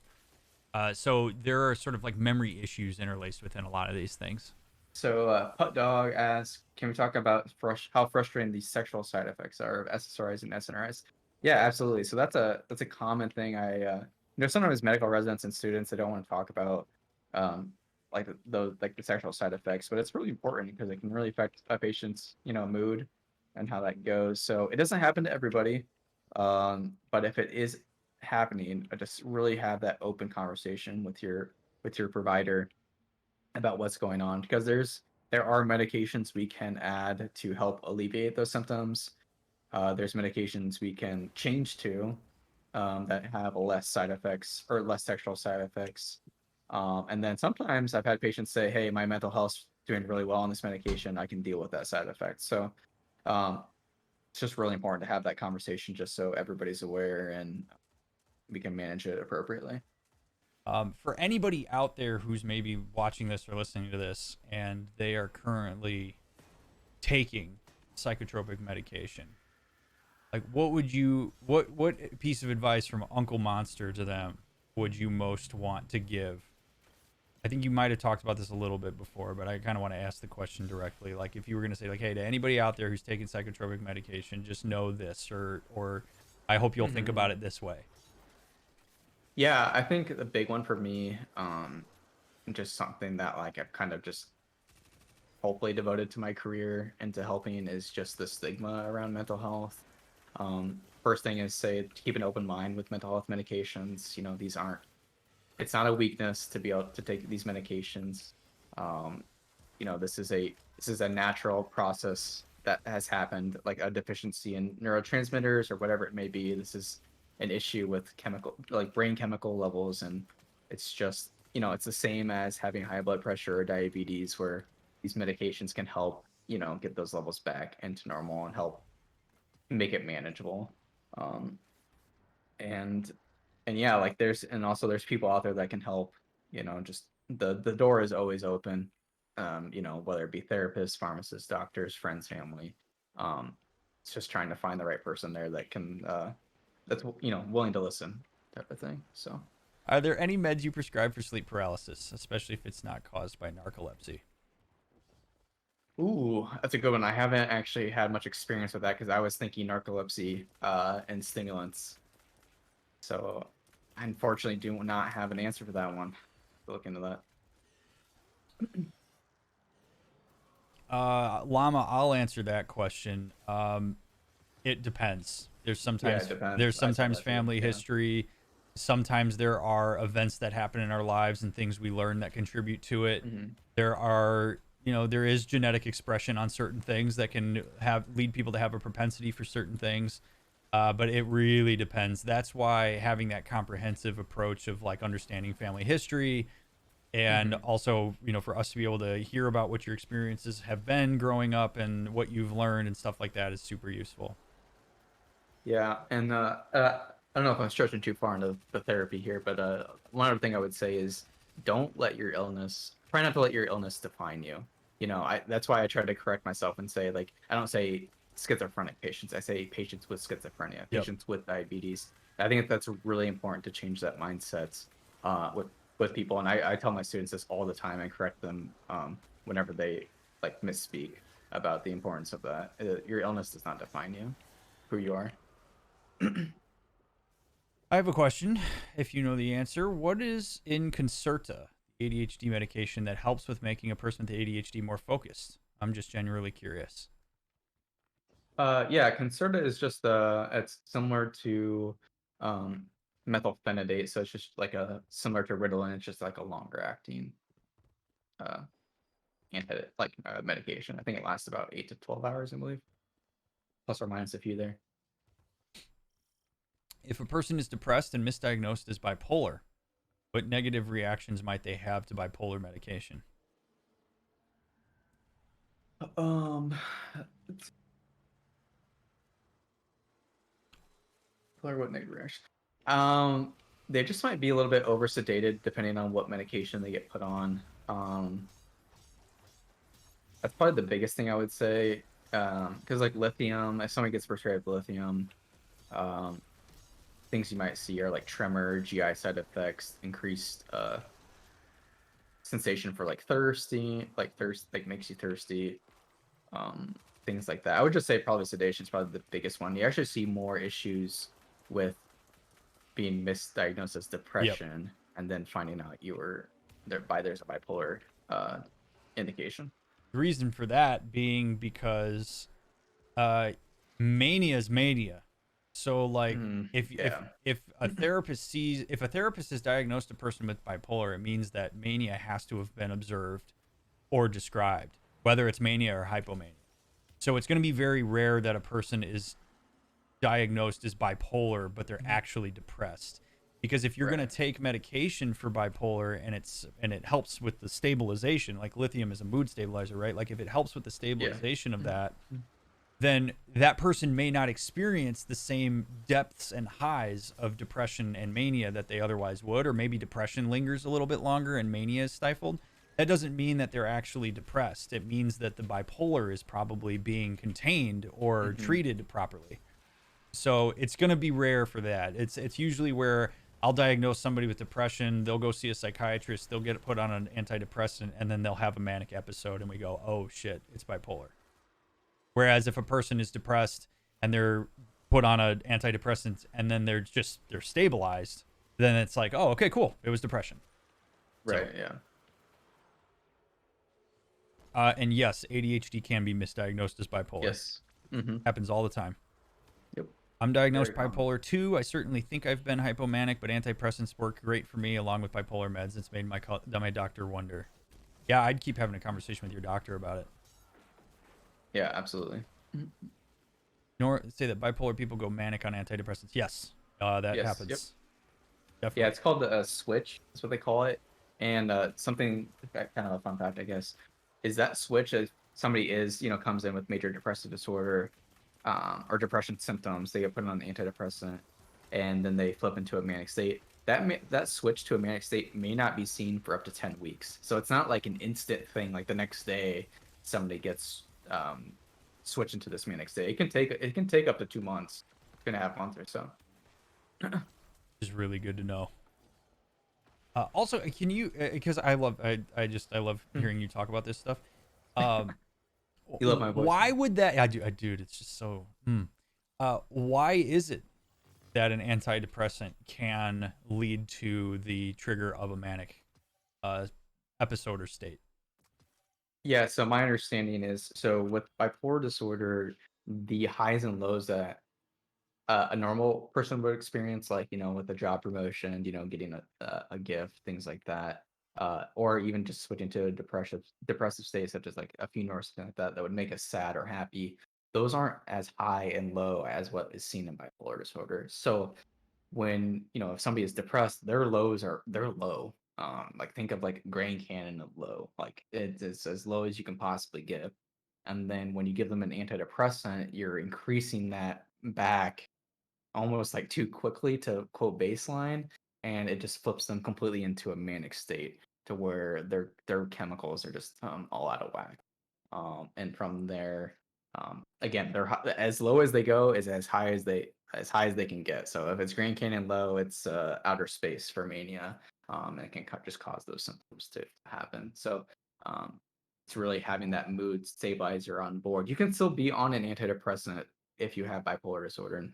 So there are sort of like memory issues interlaced within a lot of these things. So Putt Dog asks, can we talk about how frustrating the sexual side effects are of SSRIs and SNRIs? Yeah, absolutely. So that's a common thing. Sometimes medical residents and students they don't want to talk about like the sexual side effects, but it's really important because it can really affect a patient's mood and how that goes. So it doesn't happen to everybody, but if it is happening, just really have that open conversation with your provider about what's going on because there are medications we can add to help alleviate those symptoms. There's medications we can change to that have less side effects or less sexual side effects. And then sometimes I've had patients say, "Hey, my mental health's doing really well on this medication. I can deal with that side effect." So um, it's just really important to have that conversation just so everybody's aware and we can manage it appropriately. For anybody out there who's maybe watching this or listening to this and they are currently taking psychotropic medication, like what piece of advice from Uncle Monster to them would you most want to give? I think you might have talked about this a little bit before, but I kind of want to ask the question directly. Like if you were going to say like, "Hey, to anybody out there who's taking psychotropic medication, just know this," or I hope you'll think about it this way. Yeah, I think the big one for me, just something that like I've kind of just hopefully devoted to my career into helping is just the stigma around mental health. First thing is say keep an open mind with mental health medications. It's not a weakness to be able to take these medications. This is a natural process that has happened, like a deficiency in neurotransmitters or whatever it may be. This is an issue with chemical, like brain chemical levels, and it's just, it's the same as having high blood pressure or diabetes, where these medications can help, get those levels back into normal and help make it manageable. Um, and yeah, like there's people out there that can help. Just the door is always open. Whether it be therapists, pharmacists, doctors, friends, family. It's just trying to find the right person there that can that's willing to listen, type of thing. So Are there any meds you prescribe for sleep paralysis, especially if it's not caused by narcolepsy? ooh, that's a good one. I haven't actually had much experience with that because I was thinking narcolepsy and stimulants. So I unfortunately do not have an answer for that one. Look into that. Llama, I'll answer that question. It depends. Yeah, it depends. There's I saw sometimes that too. family Yeah. history. Sometimes there are events that happen in our lives and things we learn that contribute to it. Hmm. There are, there is genetic expression on certain things that can lead people to have a propensity for certain things. But it really depends. That's why having that comprehensive approach of like understanding family history, and Hmm. also, for us to be able to hear about what your experiences have been growing up and what you've learned and stuff like that is super useful. Yeah, and I don't know if I'm stretching too far into the therapy here, but one other thing I would say is try not to let your illness define you. That's why I try to correct myself and say, like, I don't say schizophrenic patients. I say patients with schizophrenia, Yep. patients with diabetes. I think that's really important to change that mindset with people. And I tell my students this all the time and correct them whenever they like misspeak about the importance of that. Your illness does not define you, who you are. I have a question. If you know the answer, what is Inconcerta, the ADHD medication that helps with making a person with ADHD more focused? I'm just genuinely curious. Yeah, Concerta is just it's similar to um methylphenidate, so it's just like a similar to Ritalin, it's just like a longer acting uh medication. I think it lasts about 8 to 12 hours, I believe, plus or minus a few there. If a person is depressed and misdiagnosed as bipolar, what negative reactions might they have to bipolar medication? Um, it's what negative reaction? Um, they just might be a little bit over sedated depending on what medication they get put on. That's probably the biggest thing I would say. Because like lithium, if someone gets prescribed lithium, um, things you might see are like tremor, GI side effects, increased sensation for like thirst, like makes you thirsty, um, things like that. I would just say probably sedation is probably the biggest one. You actually see more issues with being misdiagnosed as Yep. depression and then finding out there's a bipolar uh, indication. The reason for that being because uh, mania is mania. So like Mm, if if yeah. if a therapist sees if a therapist has diagnosed a person with bipolar, it means that mania has to have been observed or described, whether it's mania or hypomania. So it's going to be very rare that a person is diagnosed as bipolar, but they're actually depressed. Because if you're going to Right. take medication for bipolar and it helps with the stabilization, like lithium is a mood stabilizer, right? Like if it helps with the Yeah. stabilization of that, then that person may not experience the same depths and highs of depression and mania that they otherwise would, or maybe depression lingers a little bit longer and mania is stifled. That doesn't mean that they're actually depressed. It means that the bipolar is probably being contained or Hmm. treated properly. So it's going to be rare for that. It's usually where I'll diagnose somebody with depression, they'll go see a psychiatrist, they'll get put on an antidepressant, and then they'll have a manic episode, and we go, oh shit, it's bipolar. Whereas if a person is depressed and they're put on an antidepressant and then they're stabilized, then it's like, oh, okay, cool, it was depression. So, Right. Yeah. and yes, ADHD can be misdiagnosed as bipolar. Yes. Hmm. Happens all the time. Yep. I'm diagnosed Very common. bipolar 2. I certainly think I've been hypomanic, but antidepressants work great for me along with bipolar meds. It's made my doctor wonder. Yeah, I'd keep having a conversation with your doctor about it. Yeah. Absolutely. Nor say that bipolar people go manic on antidepressants. Yes, that Yes. Yep. happens. Yeah, Definitely. it's called a switch. That's what they call it. And something kind of a fun fact, I guess, is that switch if somebody comes in with major depressive disorder or depression symptoms, they get put on an antidepressant, and then they flip into a manic state. That switch to a manic state may not be seen for up to 10 weeks. So it's not like an instant thing, like the next day somebody gets switched into this manic state. It can take up to 2 months, 2.5 months or so. Is really good to know. Also, can you? Because I love hearing you talk about this stuff. Um, You love my voice. why would that? I do. I do. It's just so. Why is it that an antidepressant can lead to the trigger of a manic episode or state? Yeah, so my understanding is so with bipolar disorder, the highs and lows that a normal person would experience, like with a job promotion, getting a gift, things like that, or even just switching to a depressive state, such as like a funeral or something like that, that would make us sad or happy. Those aren't as high and low as what is seen in bipolar disorder. So when if somebody is depressed, their lows are they're low. Like think of like Grand Canyon of low, like it's as low as you can possibly get. And then when you give them an antidepressant, you're increasing that back almost like too quickly to quote baseline, and it just flips them completely into a manic state to where their chemicals are just all out of whack. And from there, again, they're as low as they go is as high as they can get. So if it's Grand Canyon low, it's outer space for mania, and it can just cause those symptoms to happen. So um, it's really having that mood stabilizer on board. You can still be on an antidepressant if you have bipolar disorder,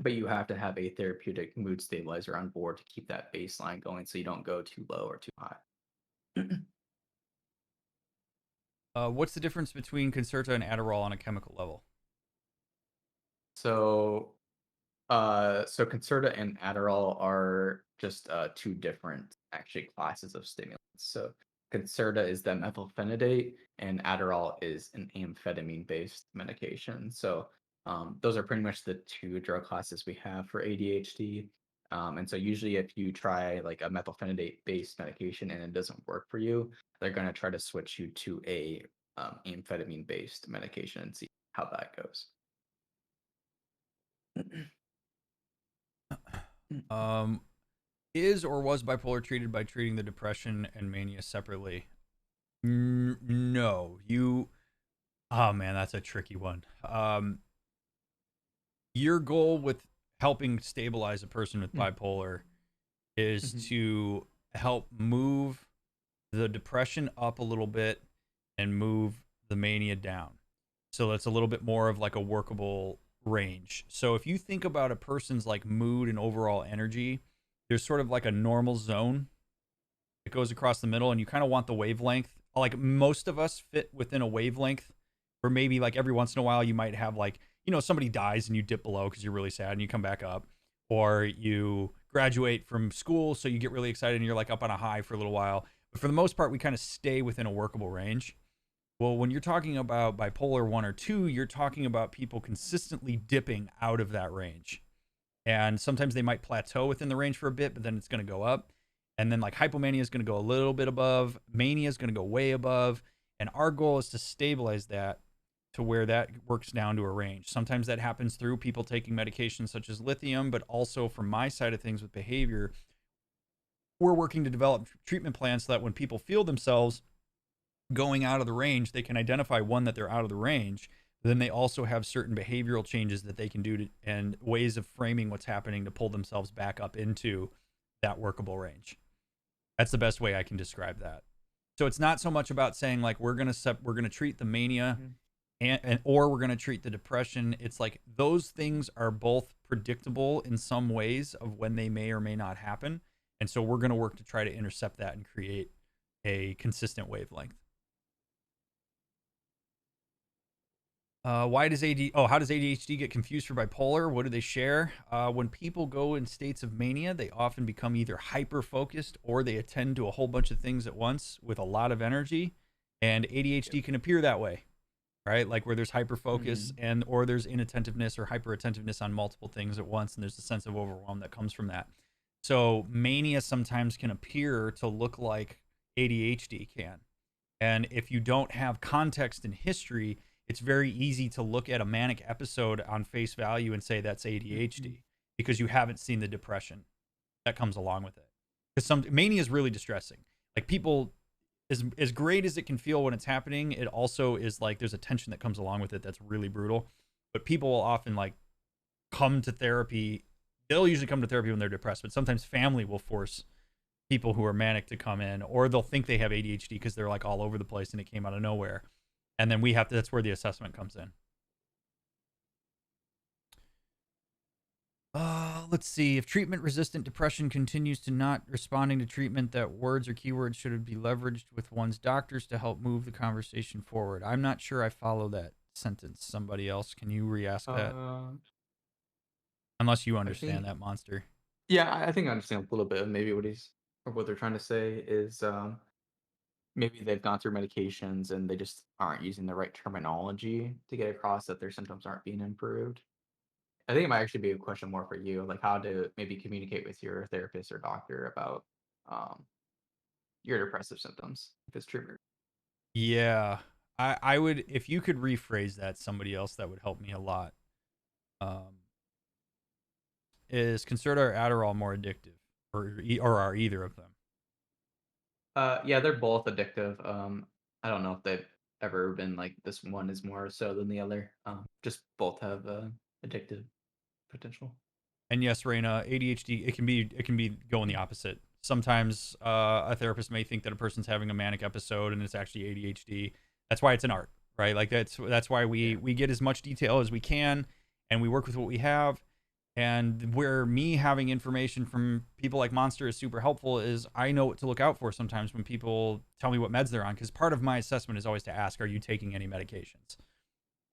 but you have to have a therapeutic mood stabilizer on board to keep that baseline going so you don't go too low or too high. What's the difference between Concerta and Adderall on a chemical level? So so Concerta and Adderall are just two different actually classes of stimulants. So Concerta is the methylphenidate, and Adderall is an amphetamine-based medication. So those are pretty much the two drug classes we have for ADHD. And so usually, if you try like a methylphenidate-based medication and it doesn't work for you, they're going to try to switch you to a amphetamine-based medication and see how that goes. Um, is or was bipolar treated by treating the depression and mania separately? No, you. Oh man, that's a tricky one. Your goal with helping stabilize a person with bipolar is Mhm. to help move the depression up a little bit and move the mania down. So that's a little bit more of like a workable range. So if you think about a person's like mood and overall energy, there's sort of like a normal zone that goes across the middle, and you kind of want the wavelength. Like most of us fit within a wavelength, or maybe like every once in a while you might have like, somebody dies and you dip below because you're really sad and you come back up, or you graduate from school so you get really excited and you're like up on a high for a little while. But for the most part, we kind of stay within a workable range. Well, when you're talking about bipolar 1 or 2, you're talking about people consistently dipping out of that range. And sometimes they might plateau within the range for a bit, but then it's going to go up. And then like hypomania is going to go a little bit above, mania is going to go way above. And our goal is to stabilize that to where that works down to a range. Sometimes that happens through people taking medications such as lithium, but also from my side of things with behavior, we're working to develop treatment plans so that when people feel themselves going out of the range, they can identify one, that they're out of the range. Then they also have certain behavioral changes that they can do and ways of framing what's happening to pull themselves back up into that workable range. That's the best way I can describe that. So it's not so much about saying like we're gonna treat the mania and or we're gonna treat the depression. It's like those things are both predictable in some ways of when they may or may not happen, and so we're gonna work to try to intercept that and create a consistent wavelength. Why does AD? Oh, how does ADHD get confused for bipolar? What do they share? When people go in states of mania, they often become either hyper focused or they attend to a whole bunch of things at once with a lot of energy. And Yep. ADHD can appear that way. right? Like where there's hyper focus Mhm. and or there's inattentiveness or hyper attentiveness on multiple things at once, and there's a sense of overwhelm that comes from that. So mania sometimes can appear to look like ADHD can. And if you don't have context and history, it's very easy to look at a manic episode on face value and say that's Mhm. ADHD because you haven't seen the depression that comes along with it. Because some mania is really distressing. Like people, as great as it can feel when it's happening, it also is like there's a tension that comes along with it that's really brutal. But people will often like come to therapy. They'll usually come to therapy when they're depressed, but sometimes family will force people who are manic to come in, or they'll think they have ADHD because they're like all over the place and it came out of nowhere. And then we have to, that's where the assessment comes in. Let's see. If treatment resistant depression continues to not responding to treatment, that words or keywords should be leveraged with one's doctors to help move the conversation forward. I'm not sure I follow that sentence. Somebody else, can you re-ask that? Uh, Unless you I understand think that monster. yeah, I think I understand a little bit of maybe what he's or what they're trying to say is maybe they've gone through medications and they just aren't using the right terminology to get across that their symptoms aren't being improved. I think it might actually be a question more for you, like how to maybe communicate with your therapist or doctor about um, your depressive symptoms if it's treatment. Yeah. I would, if you could rephrase that somebody else, that would help me a lot. Um, is Concerta or Adderall more addictive, or are either of them? Yeah, they're both addictive. I don't know if they've ever been like this one is more so than the other. Just both have addictive potential. And yes, Raina, ADHD, it can be going the opposite. Sometimes a therapist may think that a person's having a manic episode and it's actually ADHD. That's why it's an art, right? Like that's why we Yeah. we get as much detail as we can, and we work with what we have. And where me having information from people like Monster is super helpful is I know what to look out for sometimes when people tell me what meds they're on. Because part of my assessment is always to ask, are you taking any medications?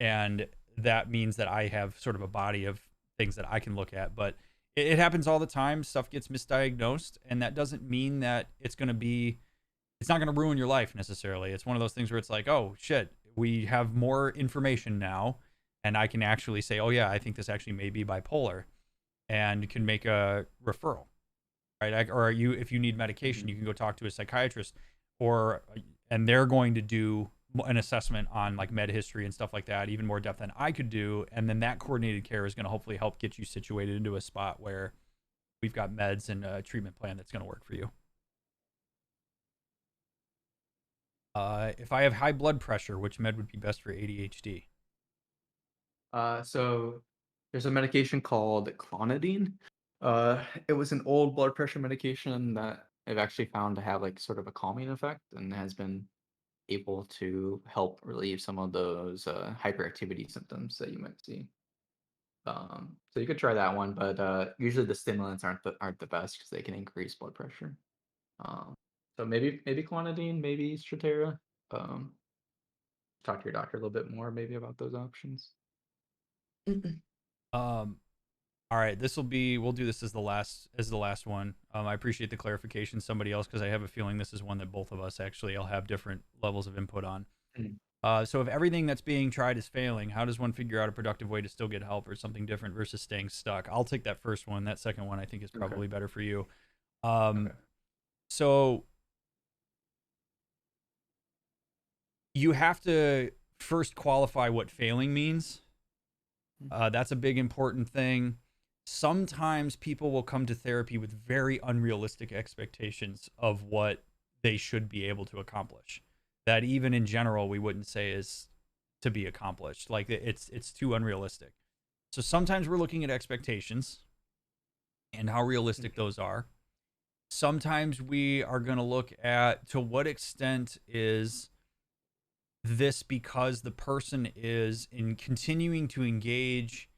And that means that I have sort of a body of things that I can look at. But it happens all the time. Stuff gets misdiagnosed, and that doesn't mean that it's not going to ruin your life necessarily. It's one of those things where it's like, oh shit, we have more information now, and I can actually say, oh yeah, I think this actually may be bipolar, and can make a referral, right? Or if you need medication, Mhm. you can go talk to a psychiatrist, or and they're going to do an assessment on like med history and stuff like that, even more depth than I could do, and then that coordinated care is going to hopefully help get you situated into a spot where we've got meds and a treatment plan that's going to work for you. If I have high blood pressure, which med would be best for ADHD? So there's a medication called clonidine. It was an old blood pressure medication that I've actually found to have like sort of a calming effect and has been able to help relieve some of those hyperactivity symptoms that you might see. So you could try that one, but usually the stimulants aren't the best because they can increase blood pressure. Um, so maybe clonidine, maybe Strattera. Um, Talk to your doctor a little bit more maybe about those options. Um, all right, we'll do this as the last one. I appreciate the clarification, somebody else, because I have a feeling this is one that both of us actually will have different levels of input on. Mm. So if everything that's being tried is failing, how does one figure out a productive way to still get help or something different versus staying stuck? I'll take that first one. That second one I think is Okay. probably better for you. Um, Okay. so you have to first qualify what failing means. Mm. That's a big important thing. Sometimes people will come to therapy with very unrealistic expectations of what they should be able to accomplish. That even in general we wouldn't say is to be accomplished. Like it's too unrealistic. So sometimes we're looking at expectations and how realistic Okay. those are. Sometimes we are going to look at to what extent is this because the person is in continuing to engage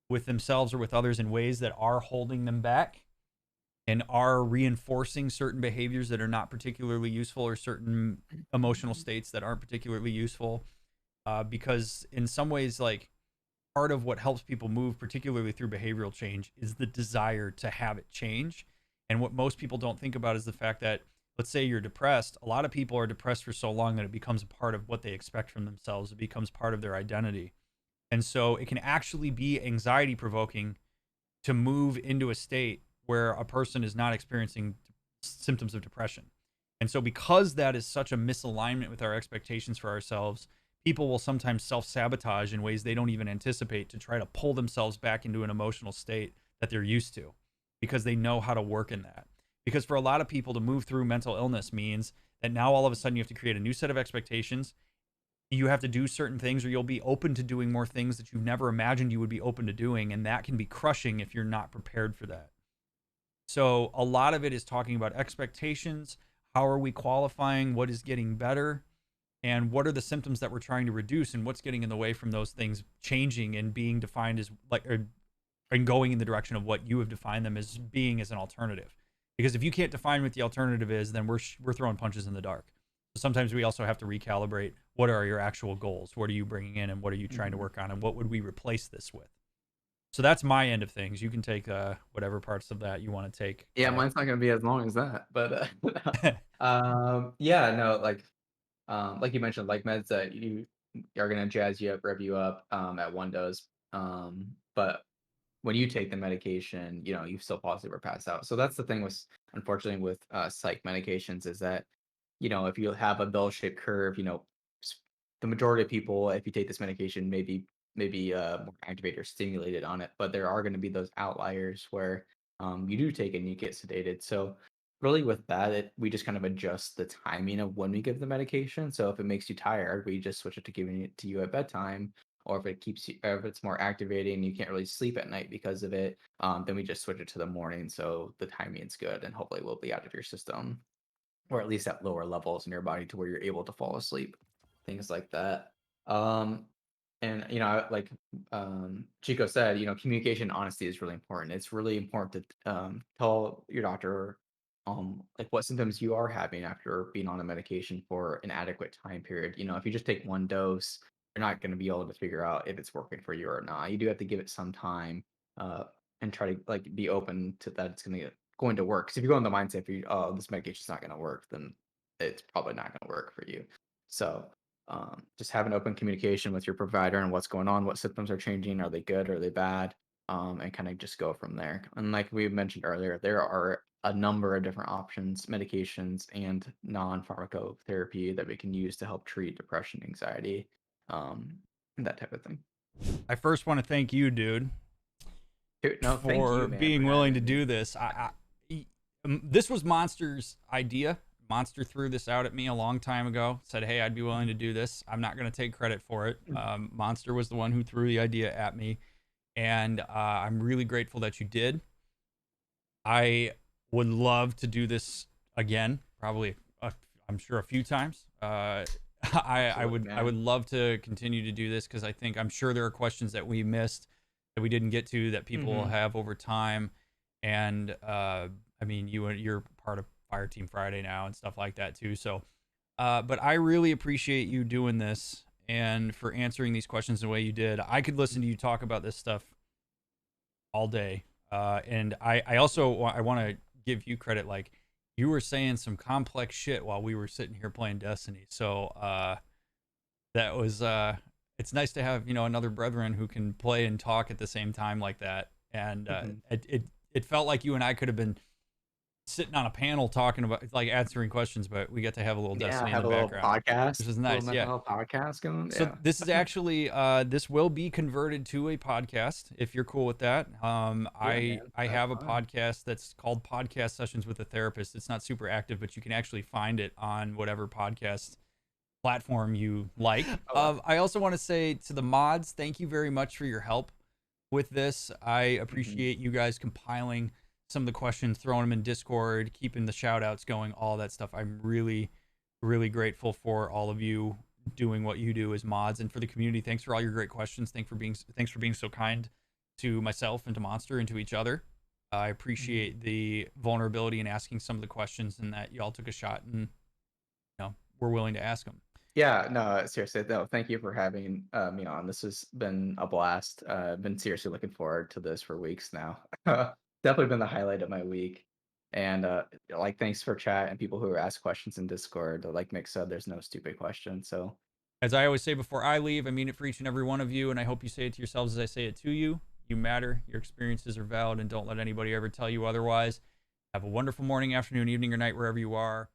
with themselves or with others in ways that are holding them back and are reinforcing certain behaviors that are not particularly useful or certain emotional states that aren't particularly useful. Because in some ways, like part of what helps people move, particularly through behavioral change, is the desire to have it change. And what most people don't think about is the fact that let's say you're depressed, a lot of people are depressed for so long that it becomes a part of what they expect from themselves. It becomes part of their identity. And so it can actually be anxiety provoking to move into a state where a person is not experiencing symptoms of depression. And so, because that is such a misalignment with our expectations for ourselves, people will sometimes self sabotage in ways they don't even anticipate to try to pull themselves back into an emotional state that they're used to because they know how to work in that. Because for a lot of people, to move through mental illness means that now all of a sudden you have to create a new set of expectations. You have to do certain things, or you'll be open to doing more things that you never imagined you would be open to doing. And that can be crushing if you're not prepared for that. So a lot of it is talking about expectations. How are we qualifying? What is getting better? And what are the symptoms that we're trying to reduce? And what's getting in the way from those things changing and being defined as like, or, and going in the direction of what you have defined them as being as an alternative. Because if you can't define what the alternative is, then we're throwing punches in the dark. So sometimes we also have to recalibrate. What are your actual goals? What are you bringing in, and what are you trying to work on? And what would we replace this with? So that's my end of things. You can take whatever parts of that you want to take. Yeah, mine's not gonna be as long as that, but yeah, no, like you mentioned, like meds that you are gonna jazz you up, rev you up at one dose, but when you take the medication, you know, you still fall asleep or pass out. So that's the thing with, unfortunately, with psych medications is that, you know, if you have a bell-shaped curve, you know, the majority of people, if you take this medication, maybe more activated or stimulated on it, but there are going to be those outliers where you do take it and you get sedated. So really with that, we just kind of adjust the timing of when we give the medication. So if it makes you tired, we just switch it to giving it to you at bedtime. Or if it keeps you, or if it's more activating, you can't really sleep at night because of it, then we just switch it to the morning. So the timing's good and hopefully will be out of your system, or at least at lower levels in your body to where you're able to fall asleep, things like that. Um, and you know, like Chico said, you know, communication, honesty is really important. It's really important to tell your doctor like what symptoms you are having after being on a medication for an adequate time period. You know, if you just take one dose, you're not going to be able to figure out if it's working for you or not. You do have to give it some time uh, and try to like be open to that it's going to work. Because if you go in the mindset, for you, oh, this medication's not going to work, then it's probably not going to work for you. So just have an open communication with your provider and what's going on, what symptoms are changing, are they good, are they bad, and kind of just go from there. And like we mentioned earlier, there are a number of different options, medications, and non-pharmacotherapy that we can use to help treat depression, anxiety, and that type of thing. I first want to thank you, dude, Dude, no, thank for you, man, for being willing to having me. do this. This was Monster's idea. Monster threw this out at me a long time ago. Said, "Hey, I'd be willing to do this." I'm not going to take credit for it. Monster was the one who threw the idea at me, and I'm really grateful that you did. I would love to do this again, probably. I'm sure a few times. I Absolutely, would I would man. love to continue to do this because I'm sure there are questions that we missed that we didn't get to that people will Hmm. have over time. And I mean, you're part of Fire Team Friday now and stuff like that too. So, but I really appreciate you doing this and for answering these questions the way you did. I could listen to you talk about this stuff all day. And I also I want to give you credit. Like, you were saying some complex shit while we were sitting here playing Destiny. So that was it's nice to have, another brethren who can play and talk at the same time like that. And Hmm. it felt like you and I could have been sitting on a panel talking about, like, answering questions, but we got to have a little Yeah, Destiny in the have a little background, podcast, which is a little nice. mental Yeah. health podcast going. So Yeah. this is actually this will be converted to a podcast if you're cool with that. Yeah, I man. I That's have a fine. podcast that's called Podcast Sessions with a Therapist. It's not super active, but you can actually find it on whatever podcast platform you like. Oh, wow. I also want to say to the mods, thank you very much for your help with this. I Mhm. appreciate you guys compiling some of the questions, throwing them in Discord, keeping the shout outs going, all that stuff. I'm really, really grateful for all of you doing what you do as mods, and for the community. Thanks for all your great questions. Thanks for being so kind to myself and to Monster and to each other. I Mhm. appreciate the vulnerability in asking some of the questions, and that y'all took a shot and were willing to ask them. Yeah, no, seriously, no, thank you for having me on. This has been a blast. Been seriously looking forward to this for weeks now. Definitely been the highlight of my week. And like, thanks for chat and people who ask questions in Discord. Like Mick said, there's no stupid question. So As I always say before I leave, I mean it for each and every one of you, and I hope you say it to yourselves as I say it to you. You matter, your experiences are valid, and don't let anybody ever tell you otherwise. Have a wonderful morning, afternoon, evening, or night wherever you are.